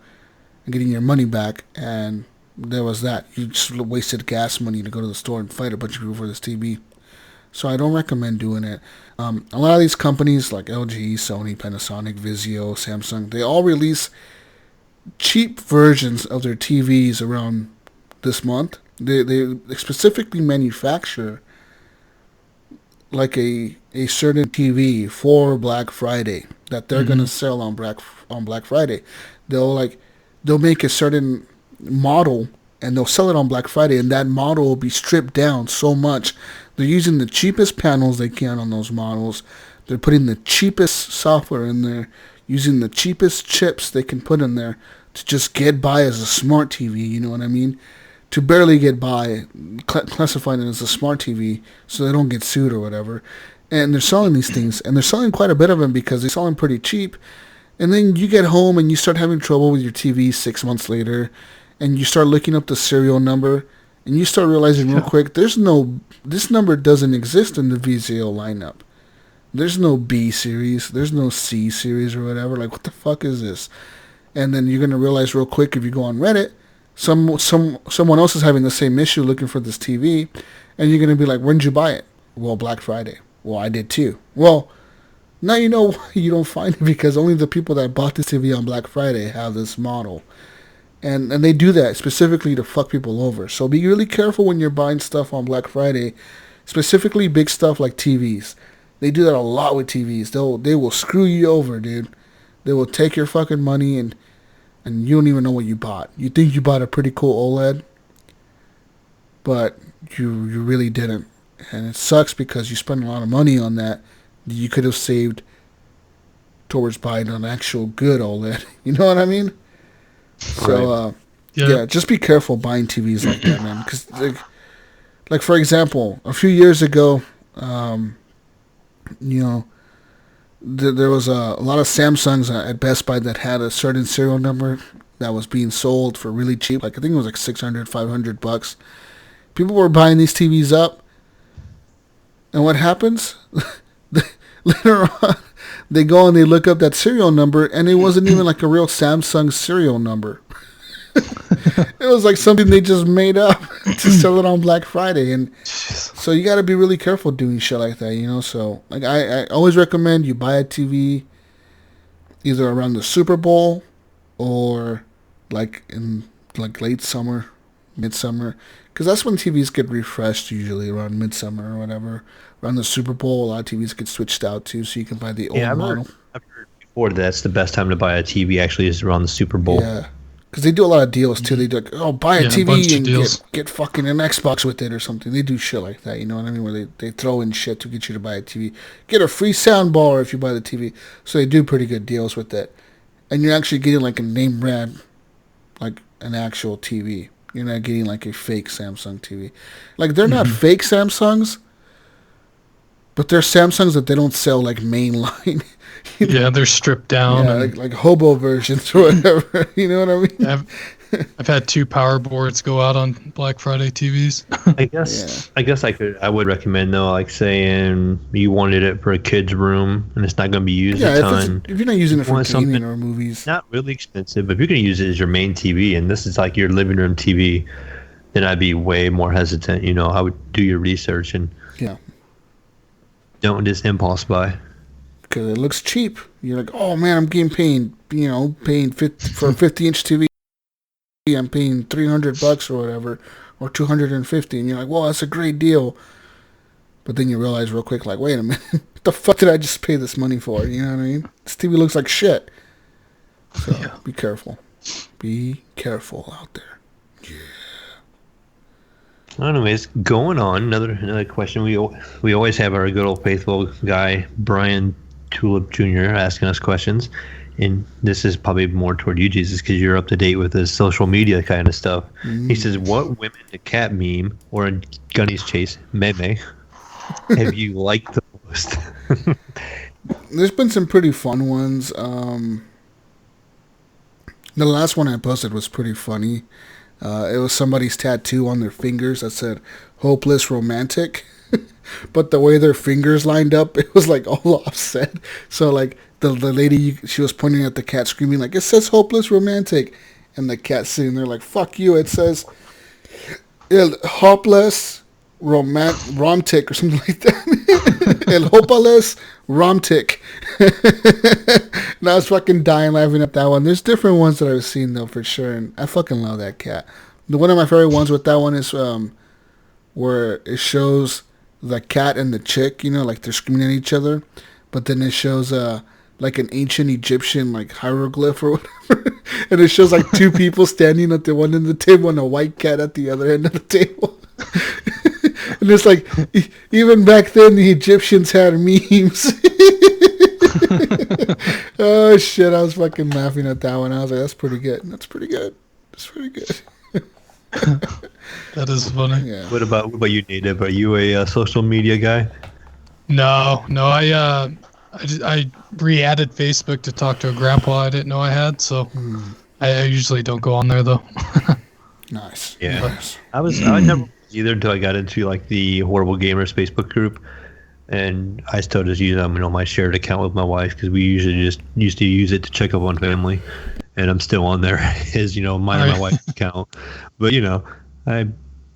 and getting your money back. And there was that. You just wasted gas money to go to the store and fight a bunch of people for this TV. So I don't recommend doing it. A lot of these companies like LG, Sony, Panasonic, Vizio, Samsung, they all release cheap versions of their TVs around this month. They specifically manufacture like a certain TV for Black Friday that they're gonna sell on Black Friday. They'll make a certain model and they'll sell it on Black Friday, and that model will be stripped down so much. They're using the cheapest panels they can on those models. They're putting the cheapest software in there, using the cheapest chips they can put in there to just get by as a smart TV, you know what I mean? To barely get by, classifying it as a smart TV so they don't get sued or whatever. And they're selling these things, and they're selling quite a bit of them because they sell them pretty cheap. And then you get home and you start having trouble with your TV 6 months later, and you start looking up the serial number, and you start realizing real quick, this number doesn't exist in the Vizio lineup. There's no B series, there's no C series or whatever. Like, what the fuck is this? And then you're gonna realize real quick if you go on Reddit, someone else is having the same issue looking for this TV, and you're gonna be like, when did you buy it? Well, Black Friday. Well, I did too. Well, now you know why you don't find it, because only the people that bought this TV on Black Friday have this model. And they do that specifically to fuck people over. So be really careful when you're buying stuff on Black Friday, specifically big stuff like TVs. They do that a lot with TVs. They will screw you over, dude. They will take your fucking money and you don't even know what you bought. You think you bought a pretty cool OLED, but you really didn't. And it sucks because you spent a lot of money on that you could have saved towards buying an actual good OLED. You know what I mean? So, yeah, just be careful buying TVs like that, man. Because, like for example, a few years ago, you know, there was a lot of Samsungs at Best Buy that had a certain serial number that was being sold for really cheap. Like, I think it was like $600, $500. People were buying these TVs up, And what happens? Later on, they go and they look up that serial number, and it wasn't even like a real Samsung serial number. It was like something they just made up to sell it on Black Friday. And so you got to be really careful doing shit like that, you know? So like I always recommend you buy a TV either around the Super Bowl or like in like late summer, midsummer, because that's when TVs get refreshed, usually around midsummer or whatever. Around the Super Bowl, a lot of TVs get switched out too, so you can buy the old model. I've heard before that's the best time to buy a TV actually is around the Super Bowl. Yeah. Because they do a lot of deals too. They do like, buy a TV and deals. get fucking an Xbox with it or something. They do shit like that, you know what I mean? Where they throw in shit to get you to buy a TV. Get a free sound bar if you buy the TV. So they do pretty good deals with that. And you're actually getting like a name brand, like an actual TV. You're not getting like a fake Samsung TV. Like they're not fake Samsungs, but they're Samsungs that they don't sell like mainline. Yeah, they're stripped down. Yeah, like hobo versions or whatever. You know what I mean? I've had 2 power boards go out on Black Friday TVs. I guess I would recommend though, like saying you wanted it for a kid's room and it's not going to be used a ton. If you're not using it for gaming or movies, not really expensive. But if you're going to use it as your main TV and this is like your living room TV, then I'd be way more hesitant. You know, I would do your research and don't just impulse buy. Because it looks cheap. You're like, oh man, I'm paying for a 50-inch TV. I'm paying $300 or whatever, or $250, and you're like, well, that's a great deal. But then you realize real quick, like, wait a minute, what the fuck did I just pay this money for? You know what I mean? This TV looks like shit. So be careful. Be careful out there. Yeah. Anyways, going on, another question. We always have our good old faithful guy Brian Tulip Jr. asking us questions, and this is probably more toward you, Jesus, because you're up to date with this social media kind of stuff. He says, what women the cat meme, or in Gunny's case, meme, have you liked the most? There's been some pretty fun ones. The last one I posted was pretty funny. It was somebody's tattoo on their fingers that said hopeless romantic. But the way their fingers lined up, it was like all offset. So like the lady, she was pointing at the cat screaming like, it says hopeless romantic. And the cat sitting there like, fuck you. It says hopeless romtic or something like that. El hopeless romtic. And I was fucking dying laughing at that one. There's different ones that I've seen though for sure. And I fucking love that cat. One of my favorite ones with that one is where it shows the cat and the chick, you know, like they're screaming at each other, but then it shows like an ancient Egyptian like hieroglyph or whatever, and it shows like 2 people standing at the one end of the table and a white cat at the other end of the table. And it's like even back then the Egyptians had memes. Oh shit, I was fucking laughing at that one. I was like, that's pretty good. That's pretty good. That is funny. Yeah. What about you, Native? Are you a social media guy? No. I re-added Facebook to talk to a grandpa I didn't know I had, so I usually don't go on there though. Nice. Yeah. Nice. I never either until I got into like the Horrible Gamers Facebook group, and I still just use my shared account with my wife because we usually just used to use it to check up on family. And I'm still on there as, mine and my wife's account. But, I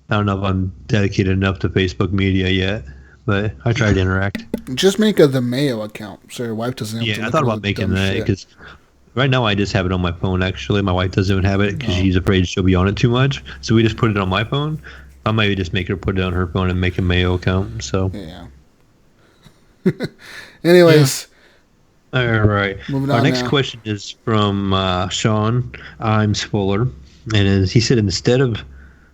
don't know if I'm dedicated enough to Facebook media yet, but I try to interact. Just make a The Mayo account so your wife doesn't have to I thought about making that because right now I just have it on my phone, actually. My wife doesn't even have it because she's afraid she'll be on it too much. So we just put it on my phone. I might just make her put it on her phone and make a Mayo account. So yeah. Anyways. Yeah. All right. Our next now. question is from Sean Imes Fuller. And he said, instead of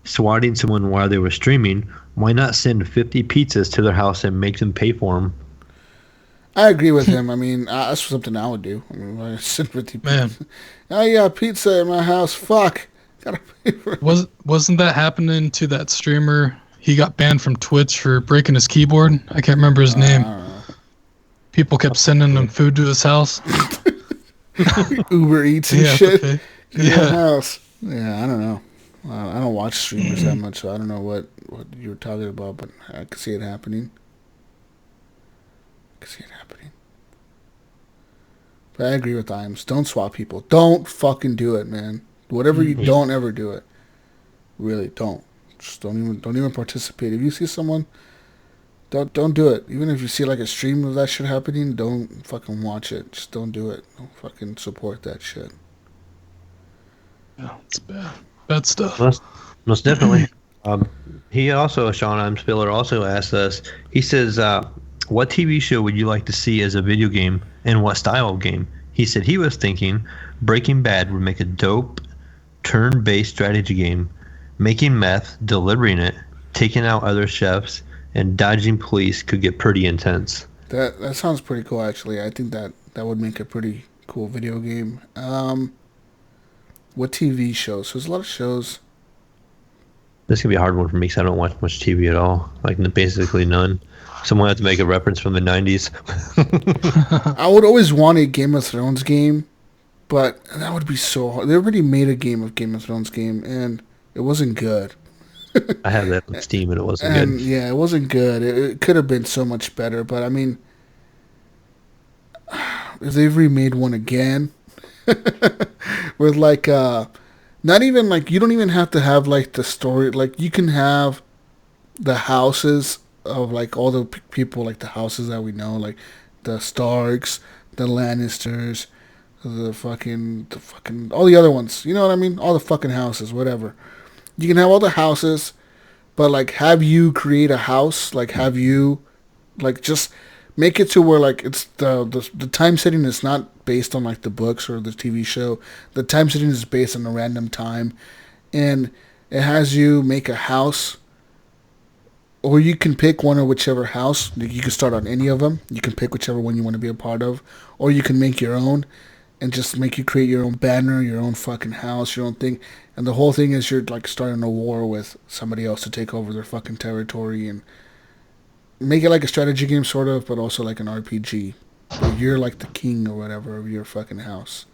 swatting someone while they were streaming, why not send 50 pizzas to their house and make them pay for them? I agree with him. I mean, that's something I would do. I mean, I send 50 pizzas. Man. I got pizza in my house. Fuck. Gotta pay for it. Wasn't that happening to that streamer? He got banned from Twitch for breaking his keyboard. I can't remember his name. People kept sending him food to his house. Uber Eats and shit. Okay. In the house. Yeah, I don't know. I don't watch streamers that much, so I don't know what you were talking about, but I could see it happening. I can see it happening. But I agree with Iams. Don't swap people. Don't fucking do it, man. Whatever you don't ever do it. Really, don't. Just don't even participate. If you see someone, don't do it. Even if you see like a stream of that shit happening, don't fucking watch it. Just don't do it. Don't fucking support that shit. Yeah, it's bad. Bad stuff. Most definitely. He also, Sean M. Spiller, also asked us, he says, what TV show would you like to see as a video game and what style of game? He said he was thinking Breaking Bad would make a dope turn-based strategy game. Making meth, delivering it, taking out other chefs, and dodging police could get pretty intense. That sounds pretty cool, actually. I think that would make a pretty cool video game. What TV shows? There's a lot of shows. This could be a hard one for me because I don't watch much TV at all. Like, basically none. Someone had to make a reference from the 90s. I would always want a Game of Thrones game, but that would be so hard. They already made a Game of Thrones game, and it wasn't good. I have that on Steam, and it wasn't good. Yeah, it wasn't good. It could have been so much better, but I mean, if they've remade one again, with like, not even like, you don't even have to have like the story. Like, you can have the houses of like all the people, like the houses that we know, like the Starks, the Lannisters, the fucking all the other ones. You know what I mean? All the fucking houses, whatever. You can have all the houses, but like have you create a house, like have you, like just make it to where like it's the time setting is not based on like the books or the TV show. The time setting is based on a random time, and it has you make a house, or you can pick one or whichever house. You can start on any of them. You can pick whichever one you want to be a part of, or you can make your own and just make you create your own banner, your own fucking house, your own thing. And the whole thing is you're like starting a war with somebody else to take over their fucking territory, and make it like a strategy game sort of, but also like an RPG. But you're like the king or whatever of your fucking house.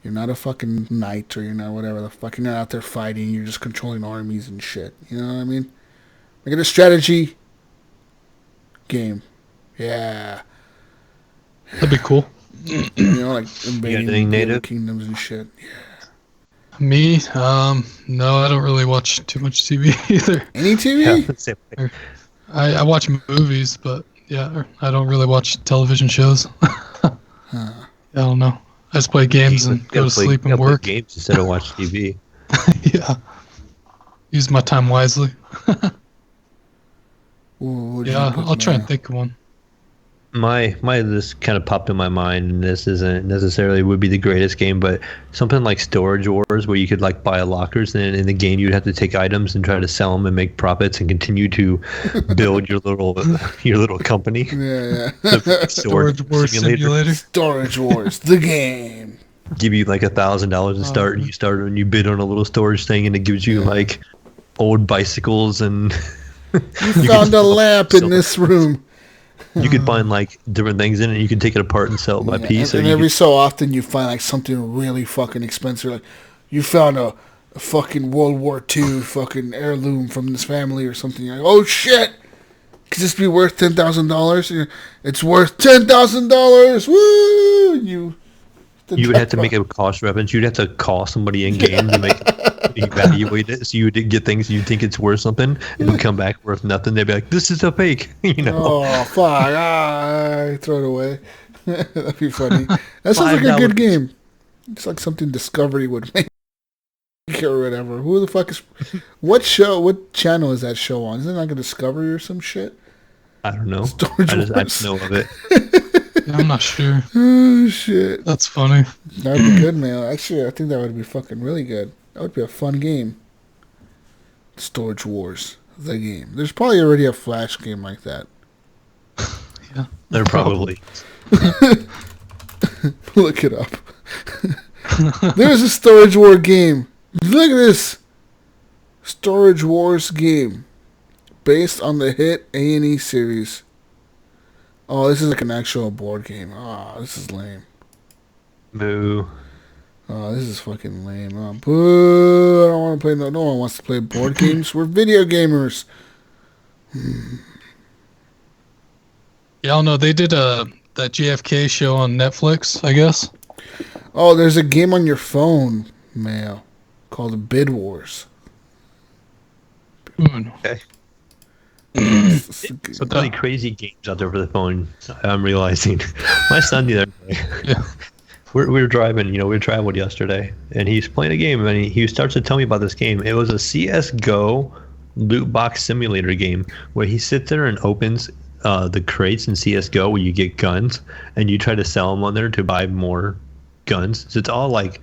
You're not a fucking knight, or you're not whatever the fuck. You're not out there fighting. You're just controlling armies and shit. You know what I mean? Make it a strategy game. Yeah. That'd be cool. You know, like invading native kingdoms and shit. Yeah. Me? No, I don't really watch too much TV either. Any TV? Yeah, I watch movies, but yeah, I don't really watch television shows. I don't know. I just play games and go to sleep and work. Play games instead of watch TV. Yeah. Use my time wisely. Yeah, I'll try and think of one. My this kind of popped in my mind, and this isn't necessarily would be the greatest game, but something like Storage Wars, where you could like buy lockers, and in the game you'd have to take items and try to sell them and make profits and continue to build your little company. Yeah. Storage Wars Simulator. Storage Wars, the game. Give you like $1,000 to start, and you start and you bid on a little storage thing, and it gives you like old bicycles and. You found a lamp in this room. You could find like different things in it. You can take it apart and sell it by piece. And every so often you find like something really fucking expensive. Like you found a fucking World War II fucking heirloom from this family or something. You're like, oh shit! Could this be worth $10,000? It's worth $10,000. Woo! You would have to make a cost reference. You'd have to call somebody in game to make evaluate it, so you would get things you think it's worth something, and you come back worth nothing. They'd be like, "This is a fake," you know. Oh fuck! Throw it away. That'd be funny. That sounds like a good game. It's like something Discovery would make or whatever. Who the fuck is? What channel is that show on? Isn't it like a Discovery or some shit? I don't know. I just know of it. Yeah, I'm not sure. Oh shit! That's funny. That'd be good, man. Actually, I think that would be fucking really good. That would be a fun game. Storage Wars, the game. There's probably already a Flash game like that. Yeah, there probably. Look it up. There's a Storage War game. Look at this. Storage Wars game. Based on the hit A&E series. Oh, this is like an actual board game. Oh, this is lame. Boo. Oh, this is fucking lame. Oh, boo. I don't want to play. No one wants to play board games. We're video gamers. Yeah, I don't know. They did that JFK show on Netflix, I guess. Oh, there's a game on your phone, Mayo, called Bid Wars. Okay. It's Some really crazy games out there for the phone. I'm realizing. My son the other day, Yeah. we were driving. We traveled yesterday, and he's playing a game, and he starts to tell me about this game. It was a CS:GO loot box simulator game where he sits there and opens the crates in CS:GO where you get guns, and you try to sell them on there to buy more guns. So it's all like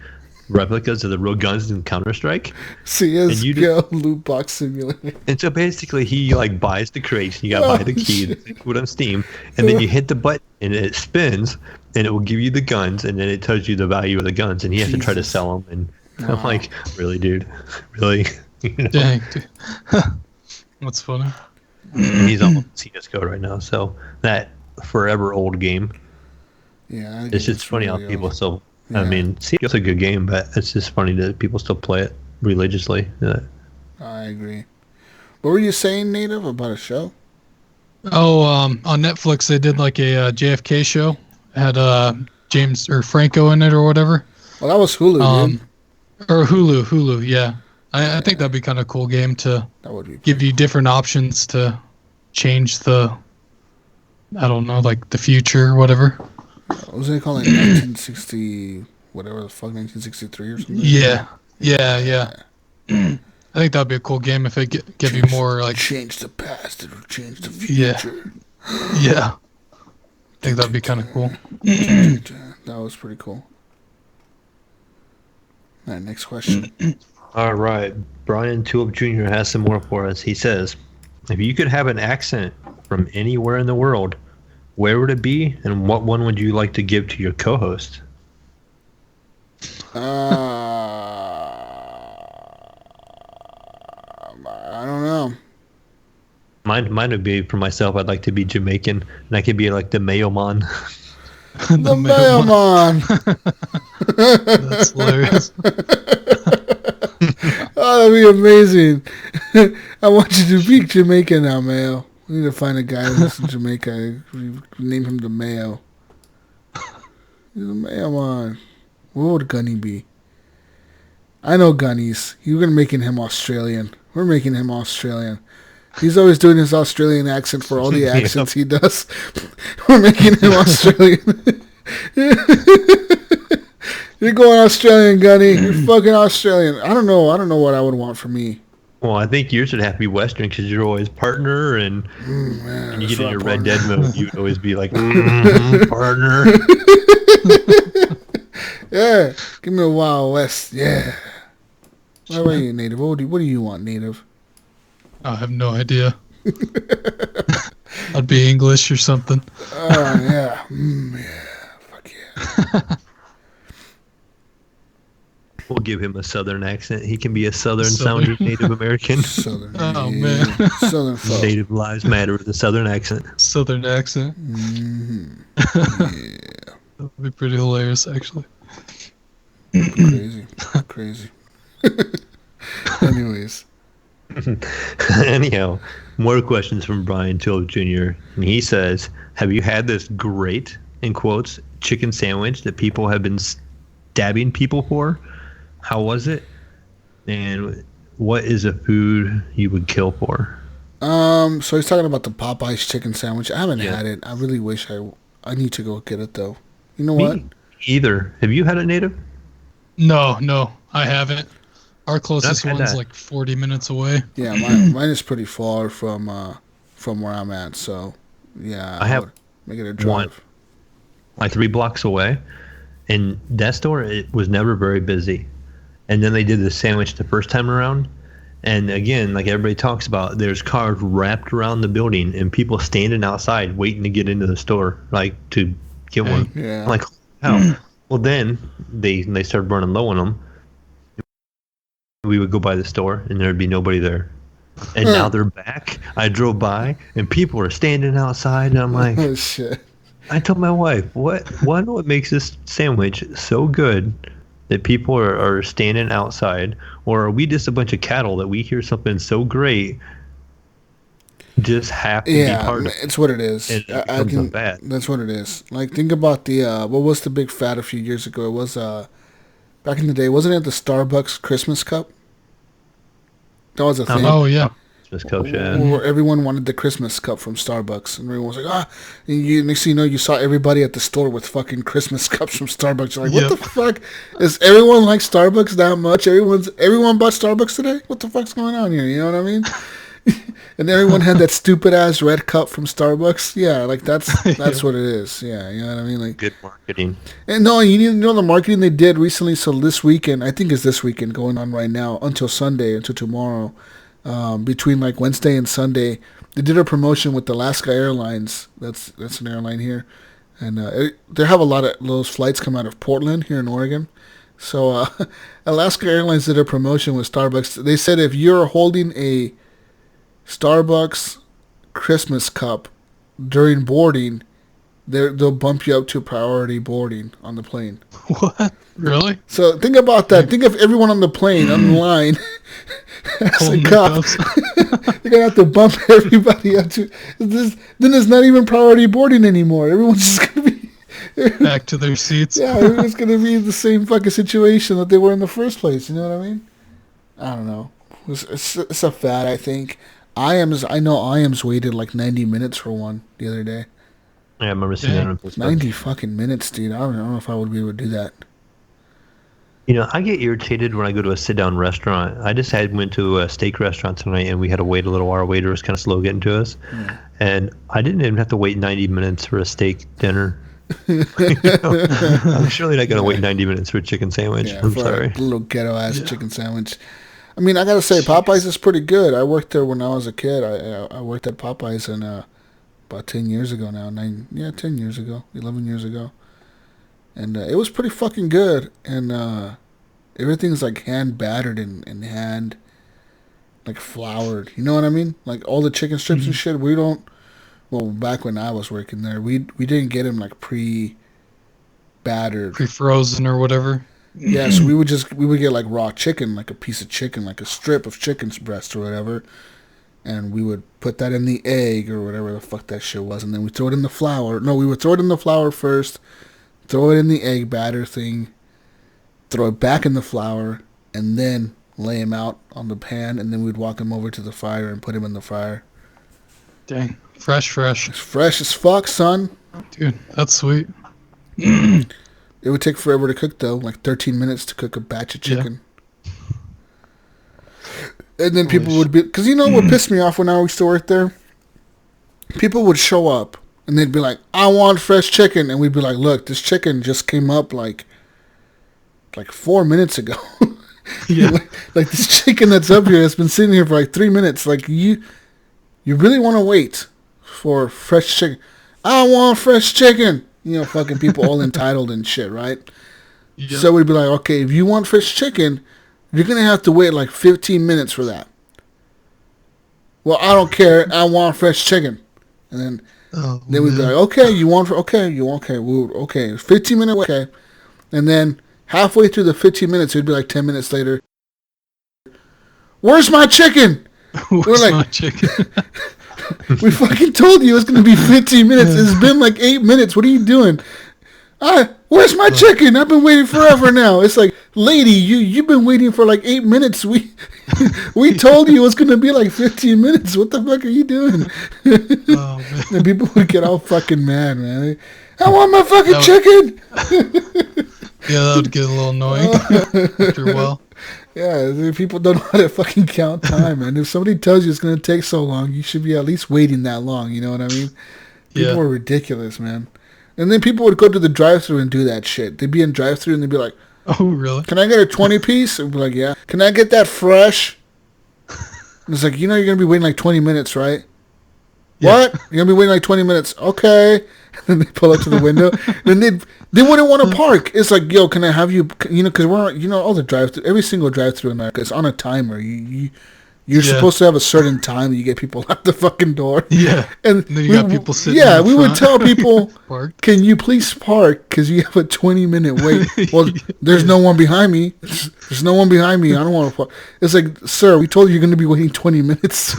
replicas of the real guns in Counter-Strike. CS:GO loot box simulator. And so basically he like buys the crates, you gotta buy the key, put it on Steam, and then you hit the button and it spins and it will give you the guns, and then it tells you the value of the guns, and he has to try to sell them. And I'm like, really, dude? Really? Dang, dude. That's funny. And he's on CS:GO right now, so that forever old game. Yeah, It's just funny how people still. Yeah. I mean, CS:GO's a good game, but it's just funny that people still play it religiously. I agree. What were you saying, Native, about a show? Oh, on Netflix they did like a JFK show. It had James or Franco in it or whatever. Well, that was Hulu, dude. Or Hulu, yeah. I think that'd be kind of a cool game to That would be give you different options to change the, I don't know, like the future or whatever. What was it called? Like 1960, whatever the fuck, 1963 or something? Yeah. I think that'd be a cool game if it give you more like. Change the past, it'll change the future. Yeah. I think that'd be kind of cool. That was pretty cool. All right, next question. All right, Brian Tulip Jr. has some more for us. He says, if you could have an accent from anywhere in the world, where would it be, and what one would you like to give to your co-host? I don't know. Mine would be for myself. I'd like to be Jamaican, and I could be like the Mayo Man. The mailman. That's hilarious. Oh, that'd be amazing. I want you to be Jamaican now, Mayo. We need to find a guy who's in Jamaica. We name him the Mayo. He's the Mayo man. What would Gunny be? I know Gunny's. You're gonna making him Australian. We're making him Australian. He's always doing his Australian accent for all the accents he does. We're making him Australian. You're going Australian, Gunny. You're fucking Australian. I don't know what I would want for me. Well, I think yours would have to be Western because you're always partner, and Man, when you get in your partner. Red Dead mode, you would always be like, partner. Yeah, give me a Wild West. Yeah. What about you, Native? What do you want, Native? I have no idea. I'd be English or something. Oh, yeah. Yeah. Fuck yeah. We'll give him a Southern accent. He can be a Southern-sounding Native American. Southern. Oh, yeah. man. Southern folk. Native Lives Matter with a Southern accent. Southern accent. Mm-hmm. Yeah. That'd be pretty hilarious, actually. Crazy. Anyways. Anyhow, more questions from Brian Tulip Jr. And he says, have you had this great, in quotes, chicken sandwich that people have been stabbing people for? How was it? And what is a food you would kill for? So he's talking about the Popeyes chicken sandwich. I haven't had it. I really wish I need to go get it though. You know what? Me either. Have you had it, Native? No, I haven't. Our closest I've had one's that. like 40 minutes away. Yeah, mine is pretty far from where I'm at. So yeah, I have would make it a drive. like 3 blocks away, and that store, it was never very busy. And then they did the sandwich the first time around, and again, like everybody talks about, there's cars wrapped around the building and people standing outside waiting to get into the store, like to get one. Yeah. I'm like, how? Well, then they started running low on them. We would go by the store and there'd be nobody there. And now they're back. I drove by and people are standing outside, and I'm like, Oh shit. I told my wife, what makes this sandwich so good that people are standing outside? Or are we just a bunch of cattle that we hear something so great just have to be part of it. It's what it is. And it becomes so bad. That's what it is. Like, think about the, what was the big fad a few years ago? It was, back in the day, wasn't it the Starbucks Christmas cup? That was a thing. Oh, yeah. Christmas cup, yeah. Where everyone wanted the Christmas cup from Starbucks. And everyone was like, and next thing you know, you saw everybody at the store with fucking Christmas cups from Starbucks. You're like, what the fuck? Is everyone like Starbucks that much? Everyone bought Starbucks today? What the fuck's going on here? You know what I mean? And everyone had that stupid ass red cup from Starbucks. Yeah, like that's what it is. Yeah, you know what I mean? Like, good marketing. And no, you need to know the marketing they did recently. So this weekend, I think it's this weekend going on right now until Sunday, until tomorrow, between like Wednesday and Sunday, they did a promotion with Alaska Airlines. That's an airline here, and they have a lot of those flights come out of Portland here in Oregon. So Alaska Airlines did a promotion with Starbucks. They said if you're holding a Starbucks Christmas cup during boarding, they'll bump you up to priority boarding on the plane. What? Really? So think about that. Think of everyone on the plane on the line has a cup. They're gonna have to bump everybody up to this. Then it's not even priority boarding anymore. Everyone's just gonna be back to their seats. Yeah, everyone's gonna be in the same fucking situation that they were in the first place. You know what I mean? I don't know. It's a fad, I think. I know IAMS waited like 90 minutes for one the other day. Yeah, I remember seeing that on Facebook. 90 fucking minutes, dude. I don't know if I would be able to do that. You know, I get irritated when I go to a sit-down restaurant. I just went to a steak restaurant tonight, and we had to wait a little while. Our waiter was kind of slow getting to us. Yeah. And I didn't even have to wait 90 minutes for a steak dinner. I'm surely not going to wait 90 minutes for a chicken sandwich. Yeah, I'm sorry. A little ghetto-ass chicken sandwich. I mean, I got to say, Popeyes is pretty good. I worked there when I was a kid. I worked at Popeyes about 10 years ago now. 10 years ago, 11 years ago. And it was pretty fucking good. And everything's like hand battered and hand like floured. You know what I mean? Like all the chicken strips and shit, we don't... Well, back when I was working there, we didn't get them like pre-battered. Pre-frozen or whatever. Yeah, so we would get like raw chicken, like a piece of chicken, like a strip of chicken's breast or whatever, and we would put that in the egg or whatever the fuck that shit was, and then we throw it in the flour. No, we would throw it in the flour first, throw it in the egg batter thing, throw it back in the flour, and then lay him out on the pan, and then we'd walk him over to the fire and put him in the fryer. Dang, fresh. It's fresh as fuck, son. Dude, that's sweet. It would take forever to cook, though. Like 13 minutes to cook a batch of chicken. Yeah. And then people would be... Because you know what pissed me off when I used to work there? People would show up, and they'd be like, I want fresh chicken. And we'd be like, look, this chicken just came up like 4 minutes ago. Yeah. like this chicken that's up here has been sitting here for like 3 minutes. Like, you really want to wait for fresh chicken? I want fresh chicken. You know, fucking people all entitled and shit, right? Yep. So we'd be like, okay, if you want fresh chicken, you're going to have to wait like 15 minutes for that. Well, I don't care. I want fresh chicken. And then we'd be like, okay, 15 minutes, okay. And then halfway through the 15 minutes, it would be like 10 minutes later. Where's my chicken? Where's my chicken? We fucking told you it was going to be 15 minutes. It's been like 8 minutes. What are you doing? Where's my chicken? I've been waiting forever now. It's like, lady, you've been waiting for like 8 minutes. We told you it was going to be like 15 minutes. What the fuck are you doing? Oh, man. And people would get all fucking mad, man. I want my fucking chicken. Yeah, that would get a little annoying after a while. Yeah, people don't know how to fucking count time, man. If somebody tells you it's going to take so long, you should be at least waiting that long, you know what I mean? People are ridiculous, man. And then people would go to the drive-thru and do that shit. They'd be in drive-thru and they'd be like, oh, really? Can I get a 20-piece? I'd be like, yeah. Can I get that fresh? And it's like, you know you're going to be waiting like 20 minutes, right? Yeah. What? You're going to be waiting like 20 minutes. Okay. And then they pull up to the window. And they wouldn't want to park. It's like, yo, can I have you, you know, because we're, you know, all the drive-thru, every single drive-thru in America is on a timer. You're supposed to have a certain time that you get people out the fucking door. Yeah. And then you got people sitting Yeah, in the we would front. tell people, can you please park? Because you have a 20-minute wait. Well, there's no one behind me. There's no one behind me. I don't want to park. It's like, sir, we told you you're going to be waiting 20 minutes.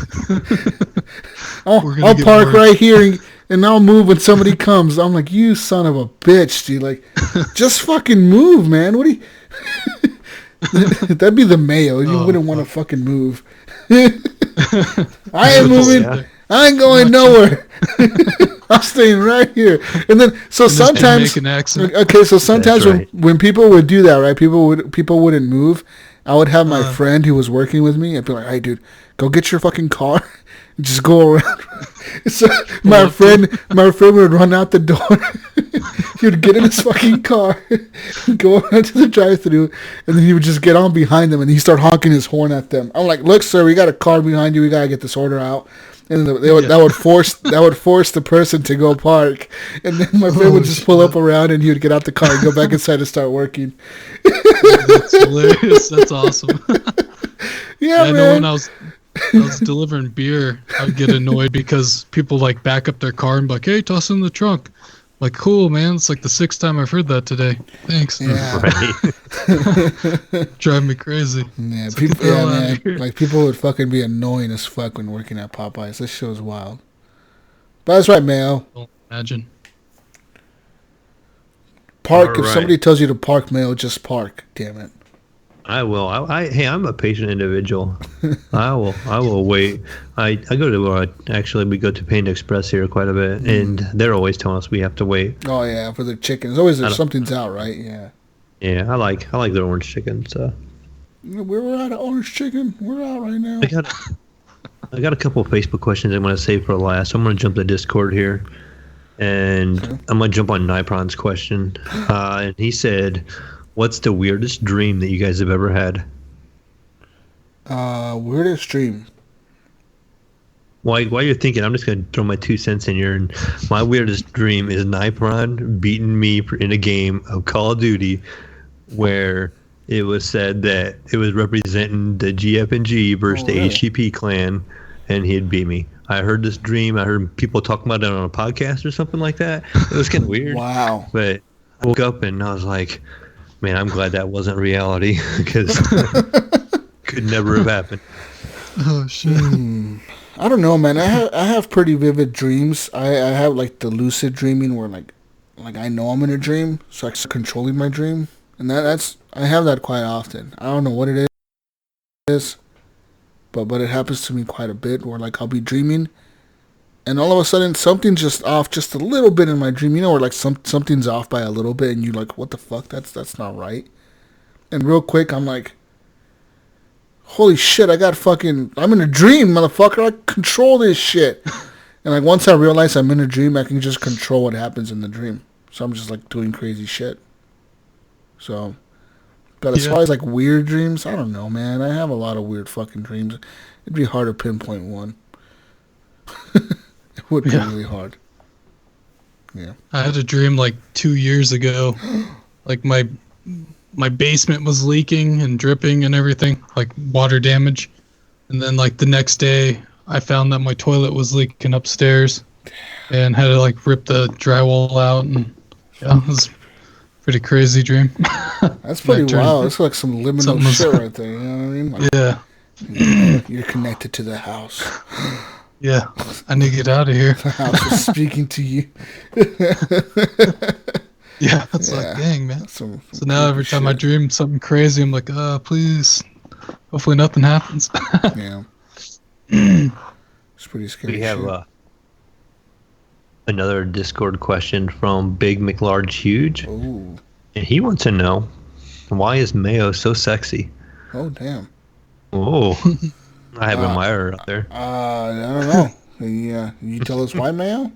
I'll park right here and I'll move when somebody comes. I'm like, you son of a bitch, dude. Like, just fucking move, man. What do you... That'd be the Mayo. You wouldn't want to fucking move. I ain't moving. Yeah. I ain't going nowhere. I'm staying right here. And then sometimes okay, so sometimes when people would do that, right? People wouldn't move. I would have my friend who was working with me. I'd be like, "Hey, dude, go get your fucking car and just go around." So my friend would run out the door. He would get in his fucking car, go around to the drive-thru, and then he would just get on behind them and he'd start honking his horn at them. I'm like, "Look, sir, we got a car behind you. We gotta get this order out." And that would force the person to go park, and then my friend would just pull up around, and he would get out the car and go back inside and start working. That's hilarious. That's awesome. Yeah, man. I know when I was delivering beer, I would get annoyed because people like back up their car and be like, "Hey, toss it in the trunk." Like, cool, man. It's like the 6th time I've heard that today. Thanks. Yeah. Right. Drive me crazy. Yeah, people, man. Like, people would fucking be annoying as fuck when working at Popeyes. This show's wild. But that's right, Mayo. Don't imagine. Park. If somebody tells you to park, Mayo, just park. Damn it. I will. Hey, I'm a patient individual. I will wait. I go to we go to Panda Express here quite a bit, and they're always telling us we have to wait. Oh yeah, for the chicken. It's always something's out, right? Yeah. Yeah, I like the orange chicken. So we're out of orange chicken. We're out right now. I got a couple of Facebook questions I want to save for last. I'm going to jump to Discord here, and I'm going to jump on Nipron's question. And he said, "What's the weirdest dream that you guys have ever had?" Weirdest dream. While you're thinking, I'm just going to throw my 2 cents in here. And my weirdest dream is Nipron beating me in a game of Call of Duty where it was said that it was representing the gfng versus the HGP clan, and he'd beat me. I heard this dream. I heard people talking about it on a podcast or something like that. It was kind of weird. Wow. But I woke up and I was like, man, I'm glad that wasn't reality because could never have happened. Oh, shit. I don't know, man. I have pretty vivid dreams. I have like the lucid dreaming where like I know I'm in a dream, so I'm controlling my dream, and I have that quite often. I don't know what it is, but it happens to me quite a bit where like I'll be dreaming, and all of a sudden something's just off just a little bit in my dream. You know, where like something's off by a little bit, and you're like, what the fuck? That's not right. And real quick, I'm like, holy shit, I'm in a dream, motherfucker. I control this shit. And like once I realize I'm in a dream, I can just control what happens in the dream. So I'm just like doing crazy shit. So, but as far as like weird dreams, I don't know, man. I have a lot of weird fucking dreams. It'd be hard to pinpoint one. It would be really hard. Yeah. I had a dream like 2 years ago. Like my basement was leaking and dripping and everything, like water damage. And then like the next day, I found that my toilet was leaking upstairs and had to like rip the drywall out. And it was a pretty crazy dream. That's pretty wild. It's like some liminal shit right there. You know what I mean? Like, yeah. You're connected to the house. Yeah. I need to get out of here. The house is speaking to you. Yeah, it's like, dang, man. So now every time I dream something crazy, I'm like, please, hopefully nothing happens. Yeah. It's pretty scary. We have another Discord question from Big McLarge Huge. Ooh. And he wants to know, why is Mayo so sexy? Oh, damn. Oh, I have an admirer out there. I don't know. You tell us why, Mayo?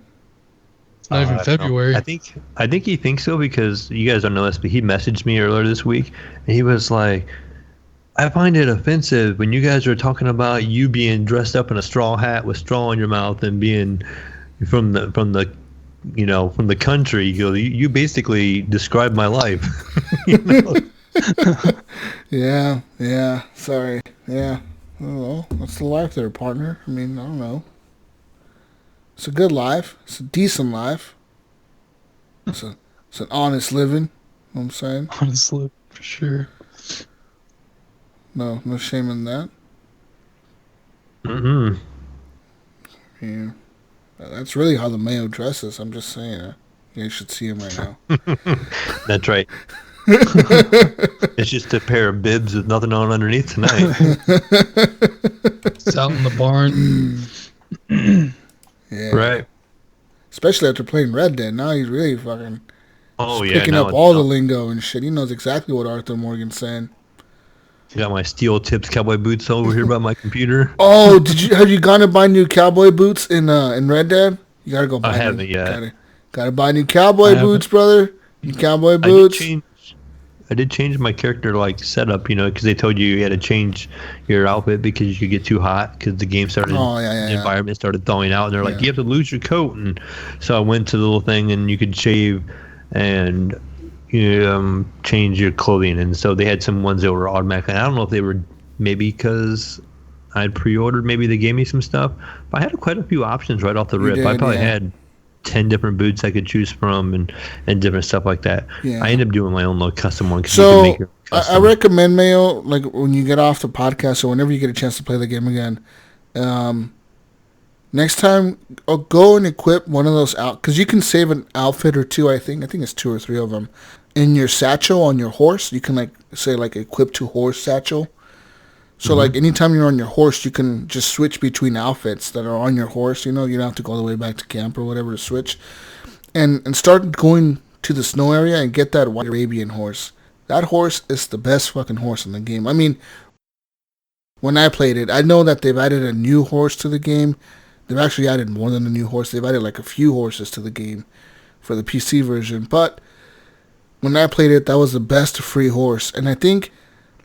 It's not even February. I think he thinks so because you guys don't know this, but he messaged me earlier this week, and he was like, I find it offensive when you guys are talking about you being dressed up in a straw hat with straw in your mouth and being from the country. You basically describe my life. Yeah. Sorry. Yeah. Well, that's the life there, partner. I mean, I don't know. It's a good life. It's a decent life. It's an honest living. You know what I'm saying? Honestly, for sure. No shame in that. Mm-hmm. Yeah. That's really how the Mayo dresses. I'm just saying. You should see him right now. That's right. It's just a pair of bibs with nothing on underneath tonight. It's out in the barn. Yeah. Right. Especially after playing Red Dead. Now he's really fucking picking now up all the lingo and shit. He knows exactly what Arthur Morgan's saying. Got my steel tips cowboy boots over here by my computer. Oh, have you gone to buy new cowboy boots in Red Dead? You gotta go buy. I haven't yet. Gotta buy new cowboy boots, brother. New cowboy boots. I did change my character setup, because they told you had to change your outfit because you could get too hot because the game started. The environment started thawing out, and they're like, you have to lose your coat, and so I went to the little thing, and you could shave and change your clothing, and so they had some ones that were automatic. And I don't know if they were maybe because I'd pre-ordered, maybe they gave me some stuff, but I had quite a few options right off the rip. I probably had 10 different boots I could choose from and different stuff like that. Yeah. I ended up doing my own little custom one. So you can make I recommend, Mayo, like when you get off the podcast or whenever you get a chance to play the game again, next time I'll go and equip one of those out, because you can save an outfit or two. I think it's 2 or 3 of them in your satchel on your horse. You can say equip to horse satchel. So anytime you're on your horse, you can just switch between outfits that are on your horse. You don't have to go all the way back to camp or whatever to switch, and start going to the snow area and get that white Arabian horse. That horse is the best fucking horse in the game. I mean, when I played it, I know that they've added a new horse to the game. They've actually added more than a new horse. They've added a few horses to the game for the PC version. But when I played it, that was the best free horse. And I think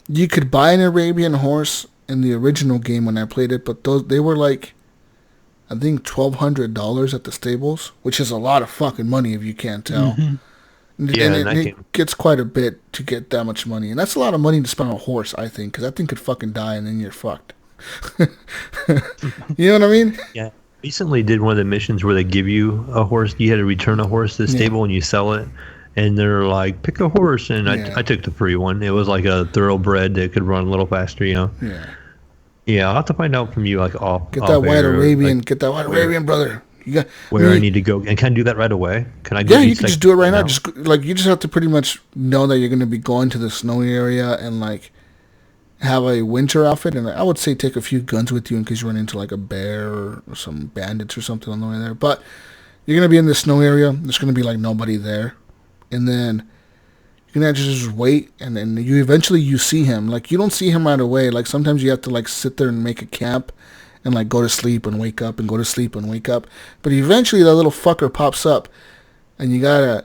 you could buy an Arabian horse in the original game when I played it, but they were I think $1,200 at the stables, which is a lot of fucking money if you can't tell. Mm-hmm. And it gets quite a bit to get that much money. And that's a lot of money to spend on a horse, I think, because that thing could fucking die and then you're fucked. You know what I mean? Yeah. Recently did one of the missions where they give you a horse. You had to return a horse to the stable and you sell it. And they're like, pick a horse. And I took the free one. It was like a thoroughbred that could run a little faster, Yeah. Yeah, I'll have to find out from you, get that white Arabian. Get that white Arabian, brother. I need to go. And can I do that right away? Can I go? Yeah, you can just do it right now. Just you just have to pretty much know that you're going to be going to the snowy area and have a winter outfit. And I would say take a few guns with you in case you run into a bear or some bandits or something on the way there. But you're going to be in the snow area. There's going to be nobody there. And then you're going to just wait, and then you eventually see him. You don't see him right away. Sometimes you have to sit there and make a camp and go to sleep and wake up and go to sleep and wake up. But eventually that little fucker pops up, and you gotta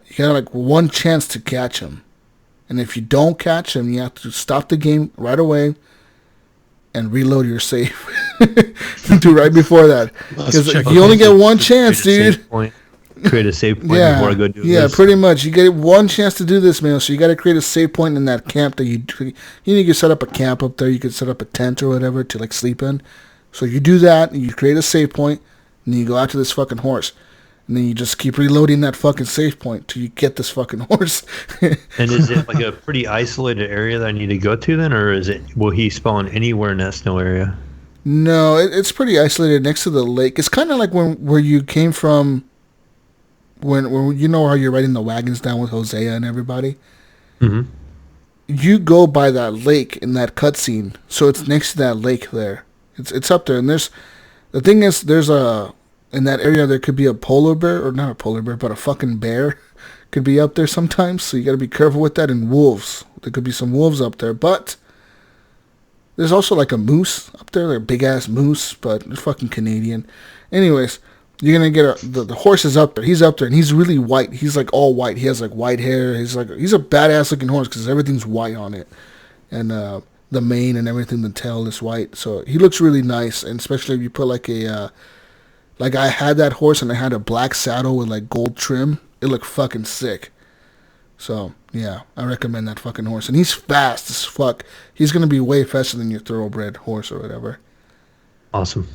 one chance to catch him. And if you don't catch him, you have to stop the game right away and reload your save. Do right before that, because you only get one chance, dude. Create a save point before I go do this. Yeah, pretty much. You get one chance to do this, man. So you got to create a save point in that camp that you can set up a camp up there. You could set up a tent or whatever to sleep in. So you do that, and you create a save point, and then you go out to this fucking horse. And then you just keep reloading that fucking save point till you get this fucking horse. And is it a pretty isolated area that I need to go to then, or will he spawn anywhere in that snow area? No, it's pretty isolated next to the lake. It's kind of like where you came from. When you know how you're riding the wagons down with Hosea and everybody, you go by that lake in that cutscene, so it's next to that lake there. It's up there, and there's in that area there could be a polar bear, or not a polar bear, but a fucking bear could be up there sometimes. So you got to be careful with that. And wolves, there could be some wolves up there, but there's also a moose up there, a big ass moose, but it's fucking Canadian. Anyways. You're going to get the horse is up there. He's up there, and he's really white. He's all white. He has white hair. He's a badass looking horse because everything's white on it. And the mane and everything, the tail is white. So he looks really nice, and especially if you put I had that horse and I had a black saddle with gold trim. It looked fucking sick. So, yeah, I recommend that fucking horse. And he's fast as fuck. He's going to be way faster than your thoroughbred horse or whatever. Awesome.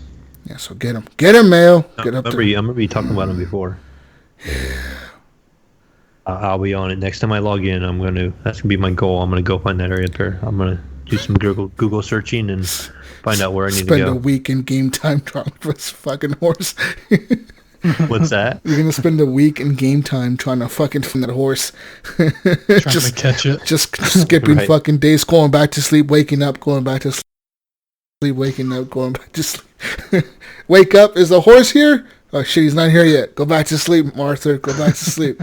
Yeah, so get him. Get him, Mayo. Get up there. I remember you talking about him before. Yeah. I'll be on it. Next time I log in, that's going to be my goal. I'm going to go find that area up there. I'm going to do some Google searching and find out where I need to go. Spend a week in game time trying for this fucking horse. What's that? You're going to spend a week in game time trying to fucking find that horse. Trying to catch it. Just skipping fucking days, going back to sleep, waking up, going back to sleep, waking up, going back to sleep. Wake up, is the horse here? Oh shit, he's not here yet. Go back to sleep, Arthur. Go back to sleep.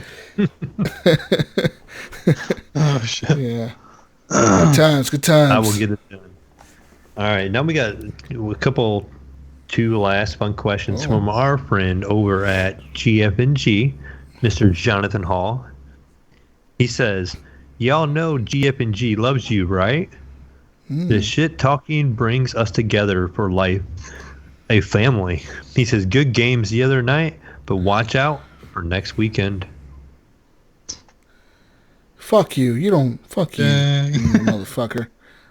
Oh shit. Yeah. Good times, good times. I will get it done. All right, now we got a two last fun questions from our friend over at GFNG, Mr. Jonathan Hall. He says, y'all know GFNG loves you, right? The shit talking brings us together for life, a family. He says, good games the other night, but watch out for next weekend. Fuck you. You don't. Fuck you, motherfucker.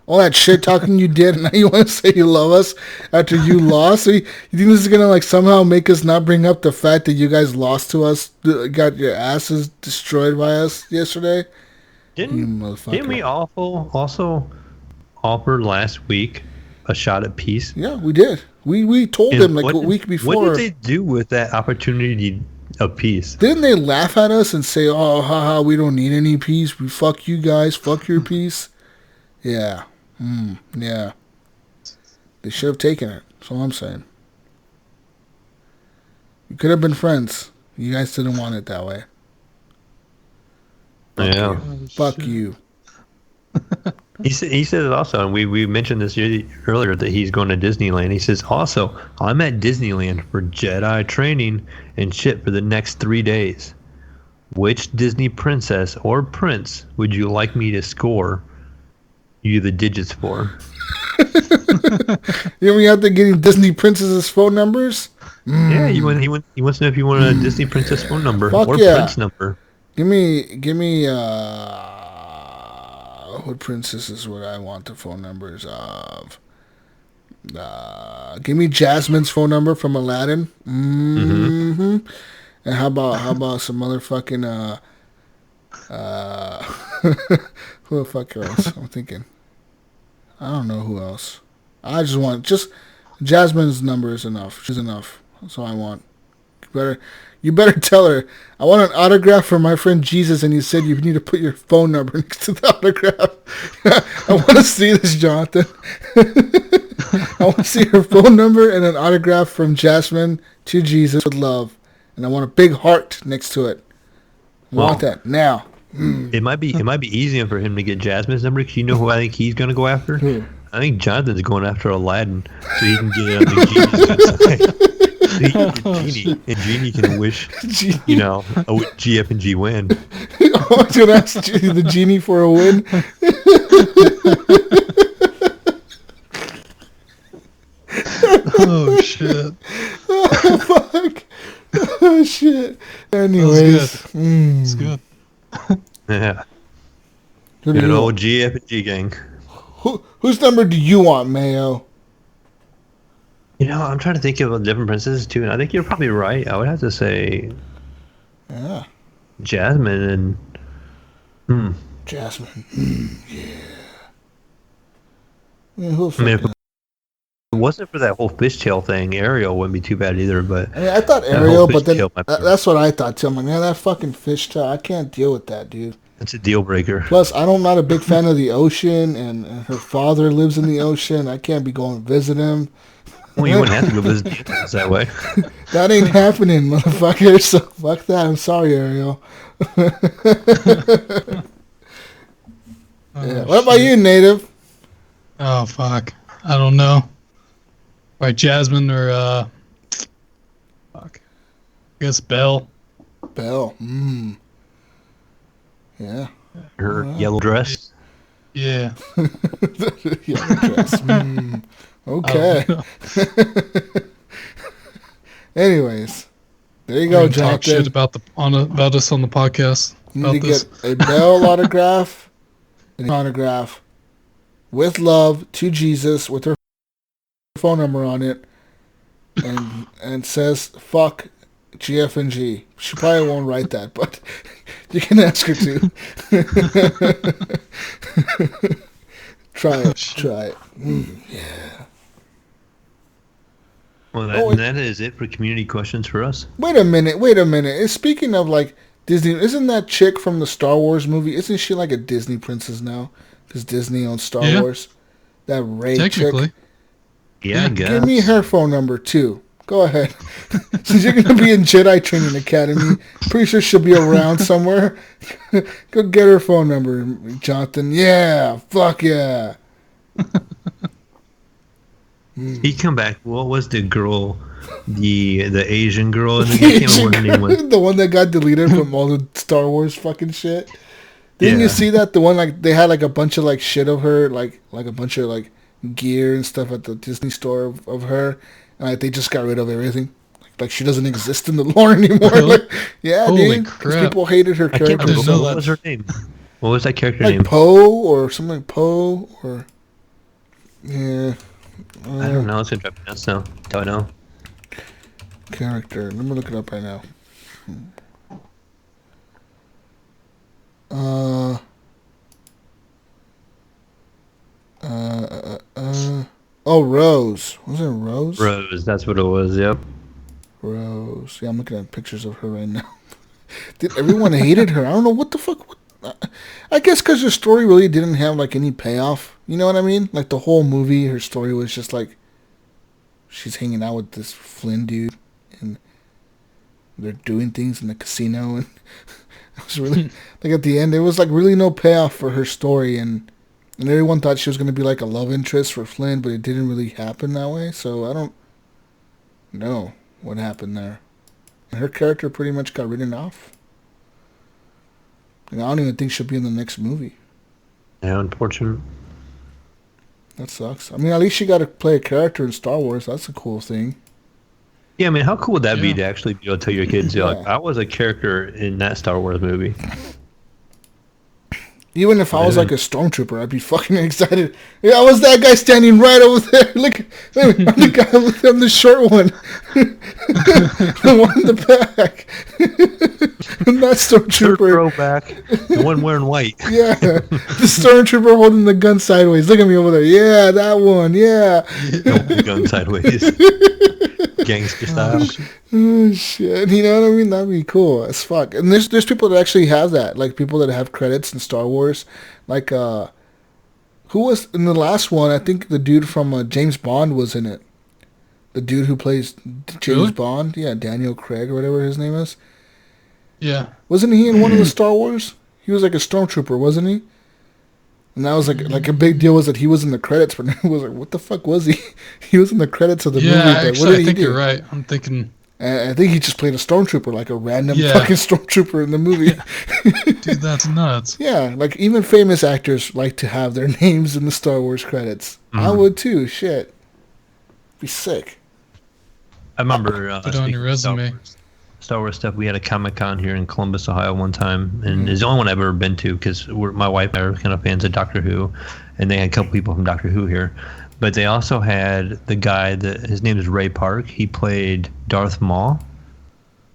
All that shit talking you did, and now you want to say you love us after you lost? So you think this is going to somehow make us not bring up the fact that you guys lost to us, got your asses destroyed by us yesterday? Didn't we also offer last week a shot at peace? Yeah, we did. We told them a week before. What did they do with that opportunity of peace? Didn't they laugh at us and say, oh, haha, we don't need any peace. We fuck you guys. Fuck your peace. Yeah. Yeah. They should have taken it. That's all I'm saying. You could have been friends. You guys didn't want it that way. Yeah. Fuck you. He said it also, and we mentioned this earlier, that he's going to Disneyland. He says, also, I'm at Disneyland for Jedi training and shit for the next 3 days. Which Disney princess or prince would you like me to score you the digits for? You know, we out there getting Disney princesses' phone numbers? Yeah, he wants to know if you want a Disney princess phone number or prince number. Give me what princesses would I want the phone numbers of? Give me Jasmine's phone number from Aladdin. Mm-hmm. And how about some motherfucking who the fuck else? I'm thinking. I don't know who else. I just want Jasmine's number is enough. She's enough. That's all I want. You better tell her, I want an autograph from my friend Jesus, and you said you need to put your phone number next to the autograph. I want to see this, Jonathan. I want to see her phone number and an autograph from Jasmine to Jesus with love. And I want a big heart next to it. I want that now. It might be easier for him to get Jasmine's number, because you know who I think he's going to go after? I think Jonathan's going after Aladdin, so he can get the Genie's website. Genie, and Genie can wish, a GF&G win. I was going to ask the Genie for a win. Oh, shit. Oh, fuck. Oh, shit. Anyways. It's good. Yeah. Good old GF&G gang. Whose number do you want, Mayo? I'm trying to think of different princesses too, and I think you're probably right. I would have to say, Jasmine and Jasmine. Yeah. If it wasn't for that whole fishtail thing, Ariel wouldn't be too bad either. But I thought Ariel, but then that's what I thought too. I'm like, man, that fucking fishtail, I can't deal with that, dude. It's a deal breaker. Plus, I'm not a big fan of the ocean, and her father lives in the ocean. I can't be going to visit him. Well, you wouldn't have to go visit the animals that way. That ain't happening, motherfucker. So fuck that. I'm sorry, Ariel. What about you, Native? Oh, fuck. I don't know. Right, Jasmine or, fuck. I guess Belle. Belle. Yeah. Her yellow dress. Yeah. Yellow dress. Okay. Anyways, there you go, Jonathan. Talk shit about us on the podcast. You need to get a Bell autograph, an autograph with love to Jesus with her phone number on it, and says "fuck gfng." She probably won't write that, but you can ask her to. Try it. Yeah. Well, that is it for community questions for us. Wait a minute. Speaking of like Disney, isn't that chick from the Star Wars movie? Isn't she like a Disney princess now? Because Disney owns Star Wars. That Rey technically. chick. Yeah, I guess. Give me her phone number too. Go ahead. Since you're gonna be in Jedi Training Academy, pretty sure she'll be around somewhere. Go get her phone number, Jonathan. Yeah, fuck yeah. He'd come back. What was the girl, the Asian girl? I can't remember what her name was. The one that got deleted from all the Star Wars fucking shit. Didn't you see that? The one like they had like a bunch of like shit of her, like a bunch of like gear and stuff at the Disney store of her, and like they just got rid of everything. Like she doesn't exist in the lore anymore. Really? Like, yeah, Holy dude. crap. People hated her I can't character. remember. know What that. was her name? What was that character Like name? Poe or something like Poe or yeah. I don't know. It's gonna drive me nuts now. Do I know? Character. Let me look it up right now. Oh, Rose. Was it Rose? Rose. That's what it was. Yep. Rose. Yeah, I'm looking at pictures of her right now. Dude, everyone hated her. I don't know what the fuck. I guess because her story really didn't have like any payoff. You know what I mean? Like the whole movie, her story was just like she's hanging out with this Flynn dude, and they're doing things in the casino, and it was really like at the end there was like really no payoff for her story, and everyone thought she was gonna be like a love interest for Flynn, but it didn't really happen that way. So I don't know what happened there. And her character pretty much got written off. And I don't even think she'll be in the next movie. Yeah, unfortunate. That sucks. I mean, at least she got to play a character in Star Wars. That's a cool thing. Yeah, I mean, how cool would that be to actually be able to tell your kids, Yeah. like, I was a character in that Star Wars movie? Even if I was like a stormtrooper, I'd be fucking excited. Yeah, I was that guy standing right over there. Look, I'm the guy. I'm the short one. The one in the back. I'm not stormtrooper. Throwback. The one wearing white. Yeah, the stormtrooper holding the gun sideways. Look at me over there. Yeah, that one. Yeah. Don't be gun sideways. Gangster style. Oh, shit. You know what I mean? That'd be cool as fuck. And there's people that actually have that. Like people that have credits in Star Wars. Like, who was in the last one? I think the dude from James Bond was in it. The dude who plays James Really? Bond. Yeah, Daniel Craig or whatever his name is. Yeah. Wasn't he in one of the Star Wars? He was like a stormtrooper, wasn't he? And that was like a big deal was that he was in the credits, but it was like, what the fuck was he? He was in the credits of the movie. Yeah, But what actually, did I he think do? you're right. I'm thinking, I think he just played a stormtrooper, like a random Yeah. fucking stormtrooper in the movie. dude, that's nuts. Yeah, like even famous actors like to have their names in the Star Wars credits. I would too. Shit, be sick. I remember Put it on your resume. Star Wars stuff. We had a Comic-Con here in Columbus, Ohio one time, and it's the only one I've ever been to because my wife and I are kind of fans of Doctor Who, and they had a couple people from Doctor Who here. But they also had the guy his name is Ray Park. He played Darth Maul.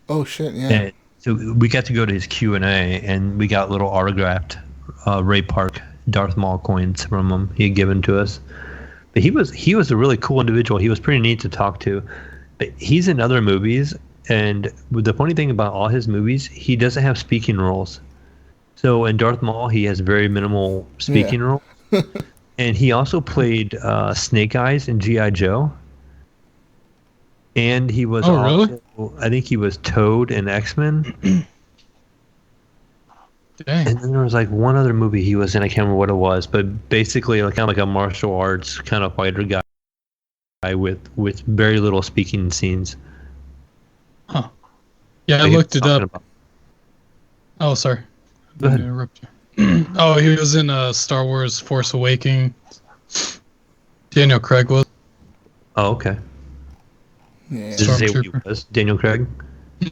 Oh shit, yeah. And so we got to go to his Q&A, and we got little autographed Ray Park Darth Maul coins from him. He had given to us. But he was a really cool individual. He was pretty neat to talk to. But he's in other movies, and the funny thing about all his movies, he doesn't have speaking roles. So in Darth Maul, he has very minimal speaking role. And he also played Snake Eyes in G.I. Joe. And he was really? I think he was Toad in X-Men. Dang. And then there was like one other movie he was in. I can't remember what it was, but basically like kind of like a martial arts kind of fighter guy with very little speaking scenes. Huh. Yeah, I Like, looked it talking up. about- Oh, sorry. Go ahead. Interrupt you. Oh, he was in Star Wars Force Awakens. Daniel Craig was. Oh, okay. Yeah. Does it say what he Stormtrooper. was? Daniel Craig?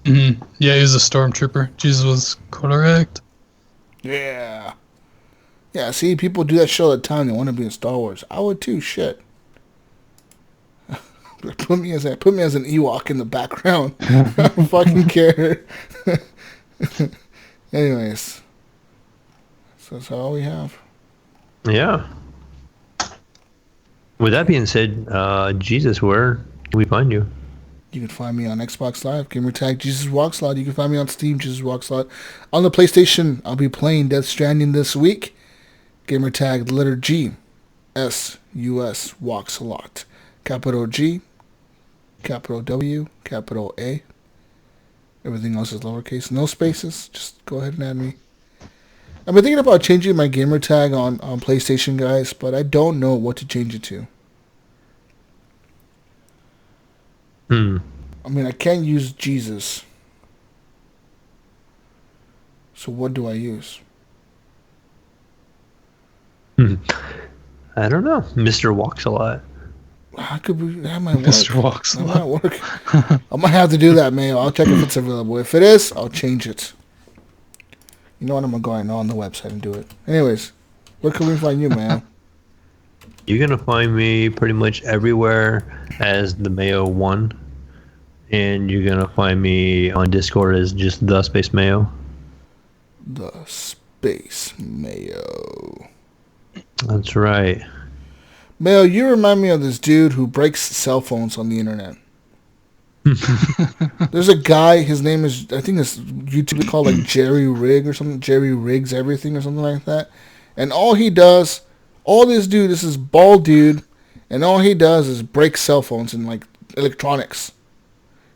Yeah, he was a stormtrooper. Jesus was correct. Yeah. Yeah, see, people do that show all the time. They want to be in Star Wars. I would too, shit. Put me as an Ewok in the background. I don't fucking care. Anyways. So that's all we have. Yeah. With that being said, Jesus, where can we find you? You can find me on Xbox Live, gamertag JesusWalksAlot. You can find me on Steam, JesusWalksAlot. On the PlayStation, I'll be playing Death Stranding this week. Gamertag the letter G, S-U-S, Walks-A-Lot. Capital G, capital W, capital A. Everything else is lowercase, no spaces. Just go ahead and add me. I've been thinking about changing my gamertag on PlayStation, guys, but I don't know what to change it to. I mean, I can't use Jesus. So what do I use? I don't know. Mr. Walks a Lot. That might work. Mr. Walks a That Lot. might work. I might have to do that, Mayo. I'll check if it's available. If it is, I'll change it. You know what? I'm going to go right now on the website and do it. Anyways, where can we find you, Mayo? You're going to find me pretty much everywhere as the Mayo 1. And you're going to find me on Discord as just the Space Mayo. The Space Mayo. That's right. Mayo, you remind me of this dude who breaks cell phones on the internet. There's a guy, his name is, I think it's YouTube called like Jerry Rig or something, Jerry Rigs Everything or something like that. And all he does, this is bald dude, and all he does is break cell phones and like electronics.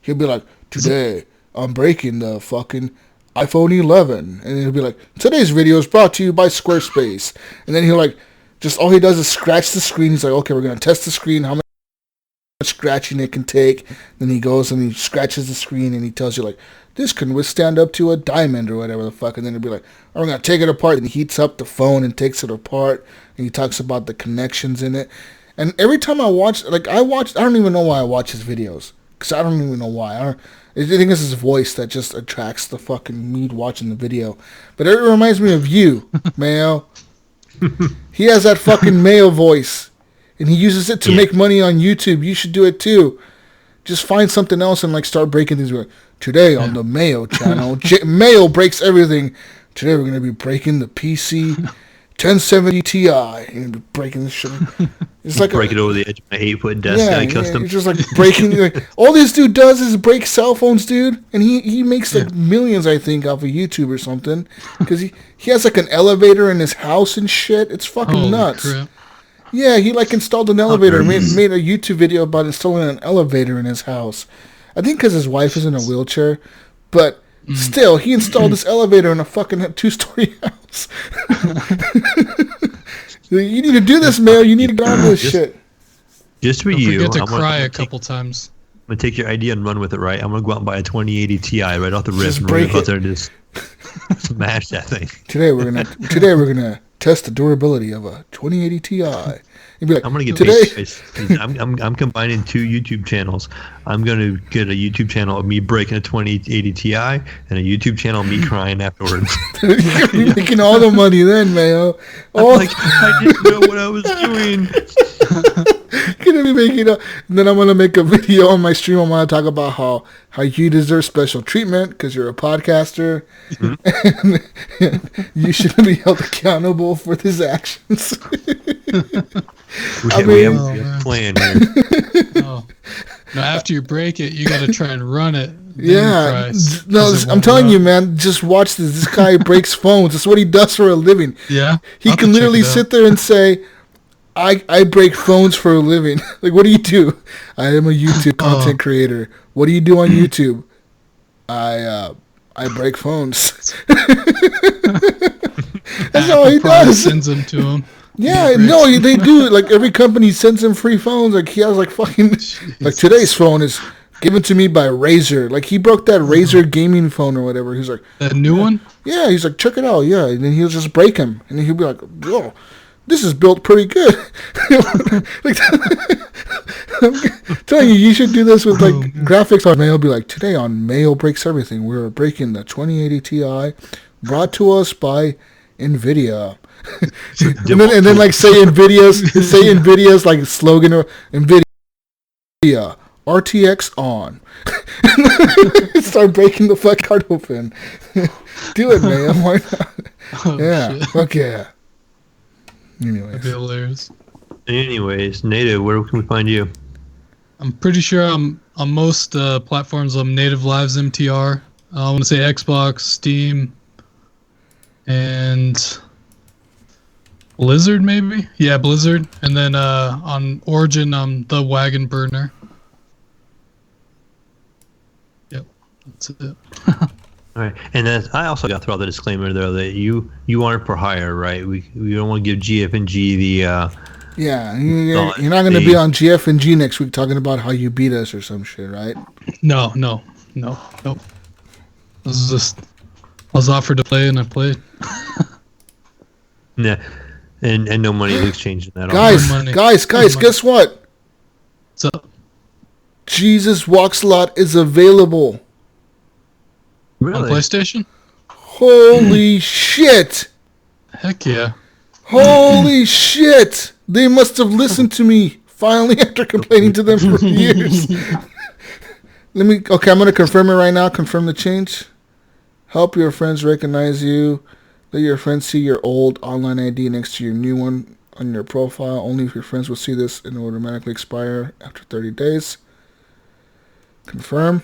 He'll be like, today I'm breaking the fucking iPhone 11. And he'll be like, today's video is brought to you by Squarespace. And then he'll like, just all he does is scratch the screen. He's like, okay, we're going to test the screen, how much scratching it can take. Then he goes and he scratches the screen and he tells you like, this can withstand up to a diamond or whatever the fuck. And then he'll be like, oh, we're going to take it apart. And he heats up the phone and takes it apart. And he talks about the connections in it. And every time I watch, I don't even know why I watch his videos. Because I don't even know why. I think it's his voice that just attracts the fucking me watching the video. But it reminds me of you, Mayo. He has that fucking Mayo voice. And he uses it to make money on YouTube. You should do it too. Just find something else and like start breaking things. Like, today on the Mayo channel, Mayo breaks everything. Today we're going to be breaking the PC 1070 Ti. And breaking this shit. It's like break it over the edge of my 8-foot desk custom. It's just like breaking. Like, all this dude does is break cell phones, dude. And he makes like millions, I think, off of YouTube or something. Because he has like an elevator in his house and shit. It's fucking nuts. Crap. Yeah, he like installed an elevator. Made a YouTube video about installing an elevator in his house. I think because his wife is in a wheelchair. But still, he installed this elevator in a fucking 2-story house. You need to do this, Mayo. You need to get on this shit. Just for Don't you. Forget to cry a couple times. I'm going to take your idea and run with it, right? I'm going to go out and buy a 2080 Ti right off the rip and break run out there and just smash that thing. Today we're gonna test the durability of a 2080 Ti. You'd be like, I'm gonna get today. paid. I'm combining 2 YouTube channels. I'm gonna get a YouTube channel of me breaking a 2080 Ti and a YouTube channel of me crying afterwards. You're gonna be making all the money then, Mayo. I didn't know what I was doing. Gonna be making and then I'm gonna make a video on my stream. I'm gonna talk about how you deserve special treatment because you're a podcaster, and you shouldn't be held accountable for his actions. We have a plan here. Oh. Now, after you break it, you got to try and run it. Yeah, I'm telling you, man. Just watch this. This guy breaks phones. That's what he does for a living. Yeah, he can literally sit there and say, I break phones for a living. Like, what do you do? I am a YouTube content creator. What do you do on YouTube? I break phones. That's all he does. Sends them to him. Yeah, no, they do. Like, every company sends him free phones. Like, he has, like, fucking... Jesus. Like, today's phone is given to me by Razer. Like, he broke that Razer gaming phone or whatever. He's like... That new one? Yeah, he's like, check it out. Yeah, and then he'll just break him. And then he'll be like, oh, this is built pretty good. Like, I'm telling you, you should do this with, like, graphics on Mayo. Be like, today on Mayo Breaks Everything, we're breaking the 2080 Ti brought to us by NVIDIA. and then like say NVIDIA's like slogan or NVIDIA RTX on. Start breaking the fuck card open. Do it, man. Why not? Oh, yeah. shit. Fuck yeah. That'd be hilarious. Anyways, Native, where can we find you? I'm pretty sure I'm on most platforms. I'm NativeLivesMtr. I want to say Xbox, Steam, and Blizzard maybe. Yeah, Blizzard. And then on Origin, I'm the Wagon Burner. Yep, that's it. All right, and then I also got to throw out the disclaimer there that you aren't for hire, right? We don't want to give GFNG the. Yeah, you're not going to be on GFNG next week talking about how you beat us or some shit, right? No. This is just, I was offered to play and I played. Yeah, and no money is exchanged in that. Guys, guess what? What's up? JesusWalksAlot is available. Really? On PlayStation? Holy shit! Heck yeah. Holy shit! They must have listened to me finally after complaining to them for years. Okay, I'm going to confirm it right now. Confirm the change. Help your friends recognize you. Let your friends see your old online ID next to your new one on your profile. Only if your friends will see this, and it will automatically expire after 30 days. Confirm.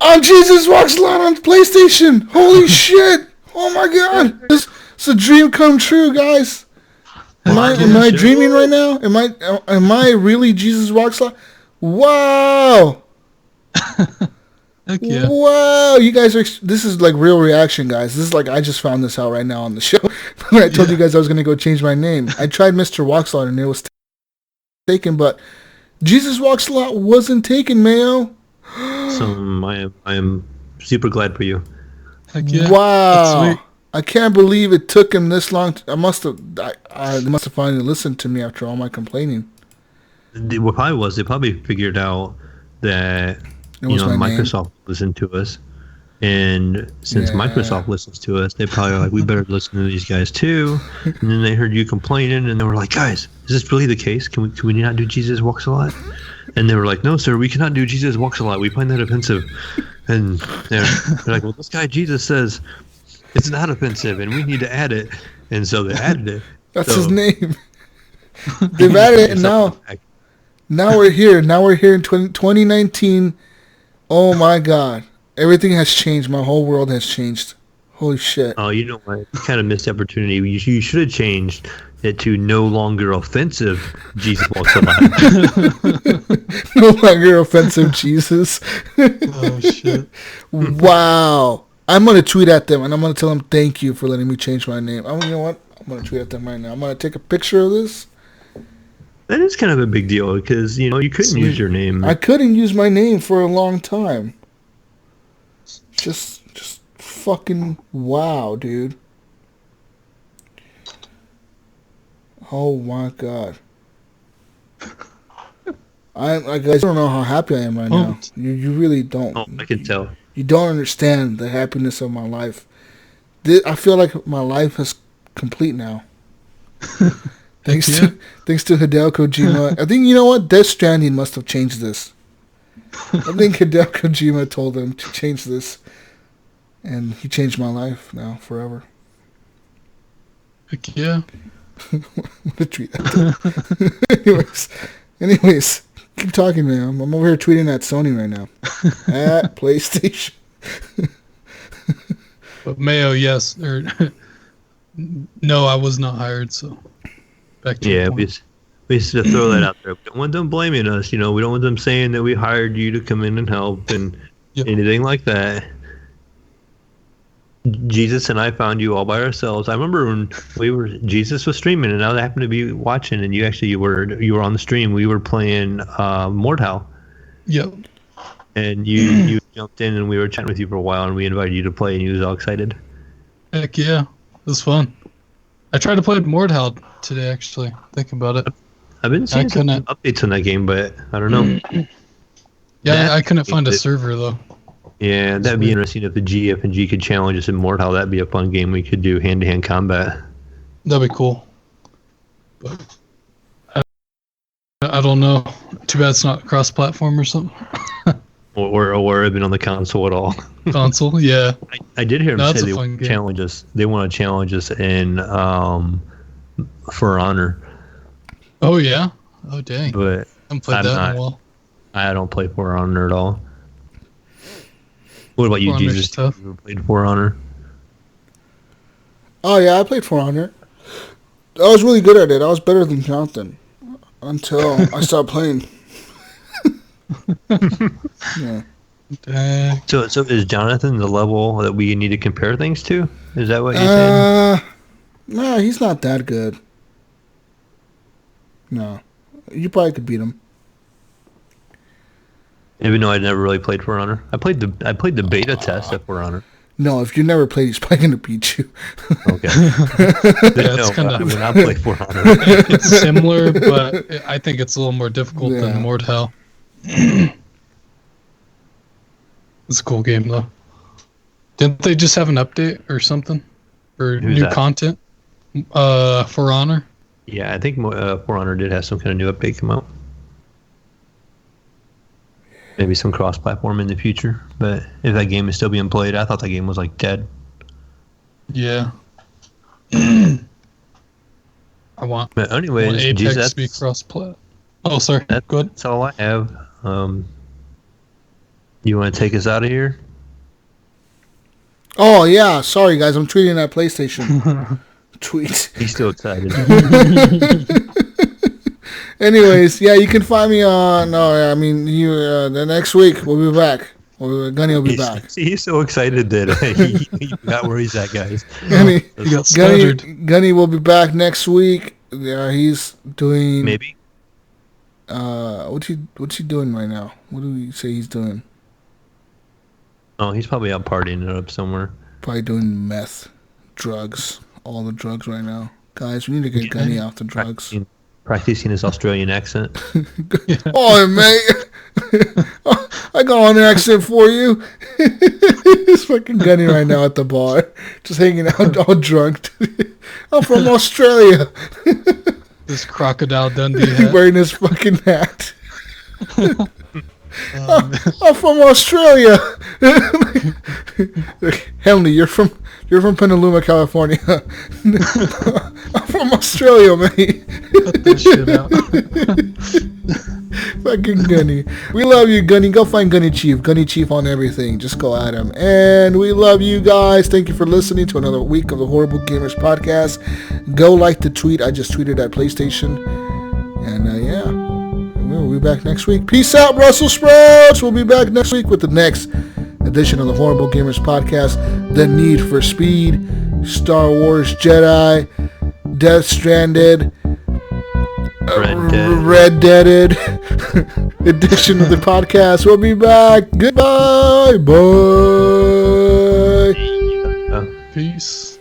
On JesusWalksAlot on PlayStation! Holy shit! Oh my god! It's a dream come true, guys. Am I dreaming right now? Am I really JesusWalksAlot? Wow! Heck yeah. Wow! You guys are. This is like real reaction, guys. This is like I just found this out right now on the show. When I told you guys I was gonna go change my name. I tried Mr. Walksalot and it was taken, but JesusWalksAlot wasn't taken, Mayo. So I am super glad for you. Heck yeah. Wow! I can't believe it took him this long. They must have finally listened to me after all my complaining. What probably was they probably figured out that Microsoft listened to us, and since Microsoft listens to us, they probably were like, we better listen to these guys too. And then they heard you complaining, and they were like, guys, is this really the case? Can we not do JesusWalksAlot? And they were like, no, sir, we cannot do JesusWalksAlot. We find that offensive. And they're like, well, this guy Jesus says it's not offensive, and we need to add it. And so they added it. That's his name. They've added it, and now we're here. Now we're here in 2019. Oh my God. Everything has changed. My whole world has changed. Holy shit. Oh, you know what? You kind of missed the opportunity. You should have changed it to no longer offensive JesusWalksAlot. No longer offensive Jesus. Oh, shit. Wow. I'm going to tweet at them, and I'm going to tell them thank you for letting me change my name. You know what? I'm going to tweet at them right now. I'm going to take a picture of this. That is kind of a big deal because, you couldn't use your name. I couldn't use my name for a long time. Just fucking wow, dude. Oh my God. I don't know how happy I am right now. You really don't. Oh, I can tell. You don't understand the happiness of my life. I feel like my life is complete now. Thanks to Hideo Kojima. I think, you know what? Death Stranding must have changed this. I think Hideo Kojima told them to change this. And he changed my life now forever. Heck yeah. What a tweet. Anyways, keep talking, man. I'm over here tweeting at Sony right now. At PlayStation. But Mayo, yes. No, I was not hired, so back to your point. We used to throw that out there. We don't want them blaming us. We don't want them saying that we hired you to come in and help and anything like that. Jesus and I found you all by ourselves. I remember when Jesus was streaming, and I happened to be watching, and you were on the stream. We were playing Mortal. Yep. And you jumped in, and we were chatting with you for a while, and we invited you to play, and you was all excited. Heck yeah, it was fun. I tried to play Mortal today, actually. Think about it. I've been seeing some updates on that game, but I don't know. Yeah, I couldn't find a server though. Yeah, that'd be interesting if the gfng could challenge us in Mortal. That'd be a fun game we could do hand-to-hand combat. That'd be cool. But I don't know. Too bad it's not cross-platform or something. or even on the console at all. Console, yeah. I did hear them say they want want to challenge us. They want to challenge us in For Honor. Oh yeah. Oh dang. But I haven't played that in a while. I don't play For Honor at all. What about you, For Honor's Jesus? tough. You ever played For Honor? Oh yeah, I played For Honor. I was really good at it. I was better than Jonathan until I stopped playing. Yeah. Dang. So is Jonathan the level that we need to compare things to? Is that what you're saying? No, he's not that good. No, you probably could beat him. Even though I never really played For Honor, I played the beta test at For Honor. No, if you never played, he's probably gonna beat you. Okay. it's kinda- I would not play For Honor. It's similar, but I think it's a little more difficult Yeah. than Mortal. It's a cool game though. Didn't they just have an update or something? Or Who's new that? content? For Honor? Yeah, I think For Honor did have some kind of new update come out. Maybe some cross-platform in the future. But if that game is still being played, I thought that game was like dead. Yeah. I want But anyways, Apex Jesus, to be cross-plat. Oh, sorry. Go ahead. that's all I have. You want to take us out of here? Oh yeah, sorry guys, I'm tweeting at PlayStation. Tweet. He's still excited. Anyways, yeah, you can find me on. No, I mean you. The next week we'll be back. Gunny will be back. He's so excited that he got where he's at, guys. Gunny, You got stuttered. Gunny will be back next week. Yeah, he's doing. Maybe. What's he doing right now? What do we say he's doing? Oh, he's probably out partying it up somewhere. Probably doing meth, drugs, all the drugs right now. Guys, we need to get Gunny off the drugs. Practicing his Australian accent. Oh, mate. I got an accent for you. It's fucking Gunny right now at the bar. Just hanging out all drunk. I'm from Australia. This Crocodile Dundee hat. Wearing his fucking hat. I'm from Australia. Henley, you're from Petaluma, California. I'm from Australia, mate. Cut this shit out. Fucking Gunny. We love you, Gunny. Go find Gunny Chief on everything. Just go at him. And we love you guys. Thank you for listening to another week of the Horrible Gamers podcast. Go like the tweet. I just tweeted at PlayStation. And yeah, we'll be back next week. Peace out, Brussels sprouts. We'll be back next week with the next edition of the Horrible Gamers podcast. The Need for Speed, Star Wars Jedi, Death Stranded, Red Deaded edition of the podcast. We'll be back. Goodbye. Bye. Peace.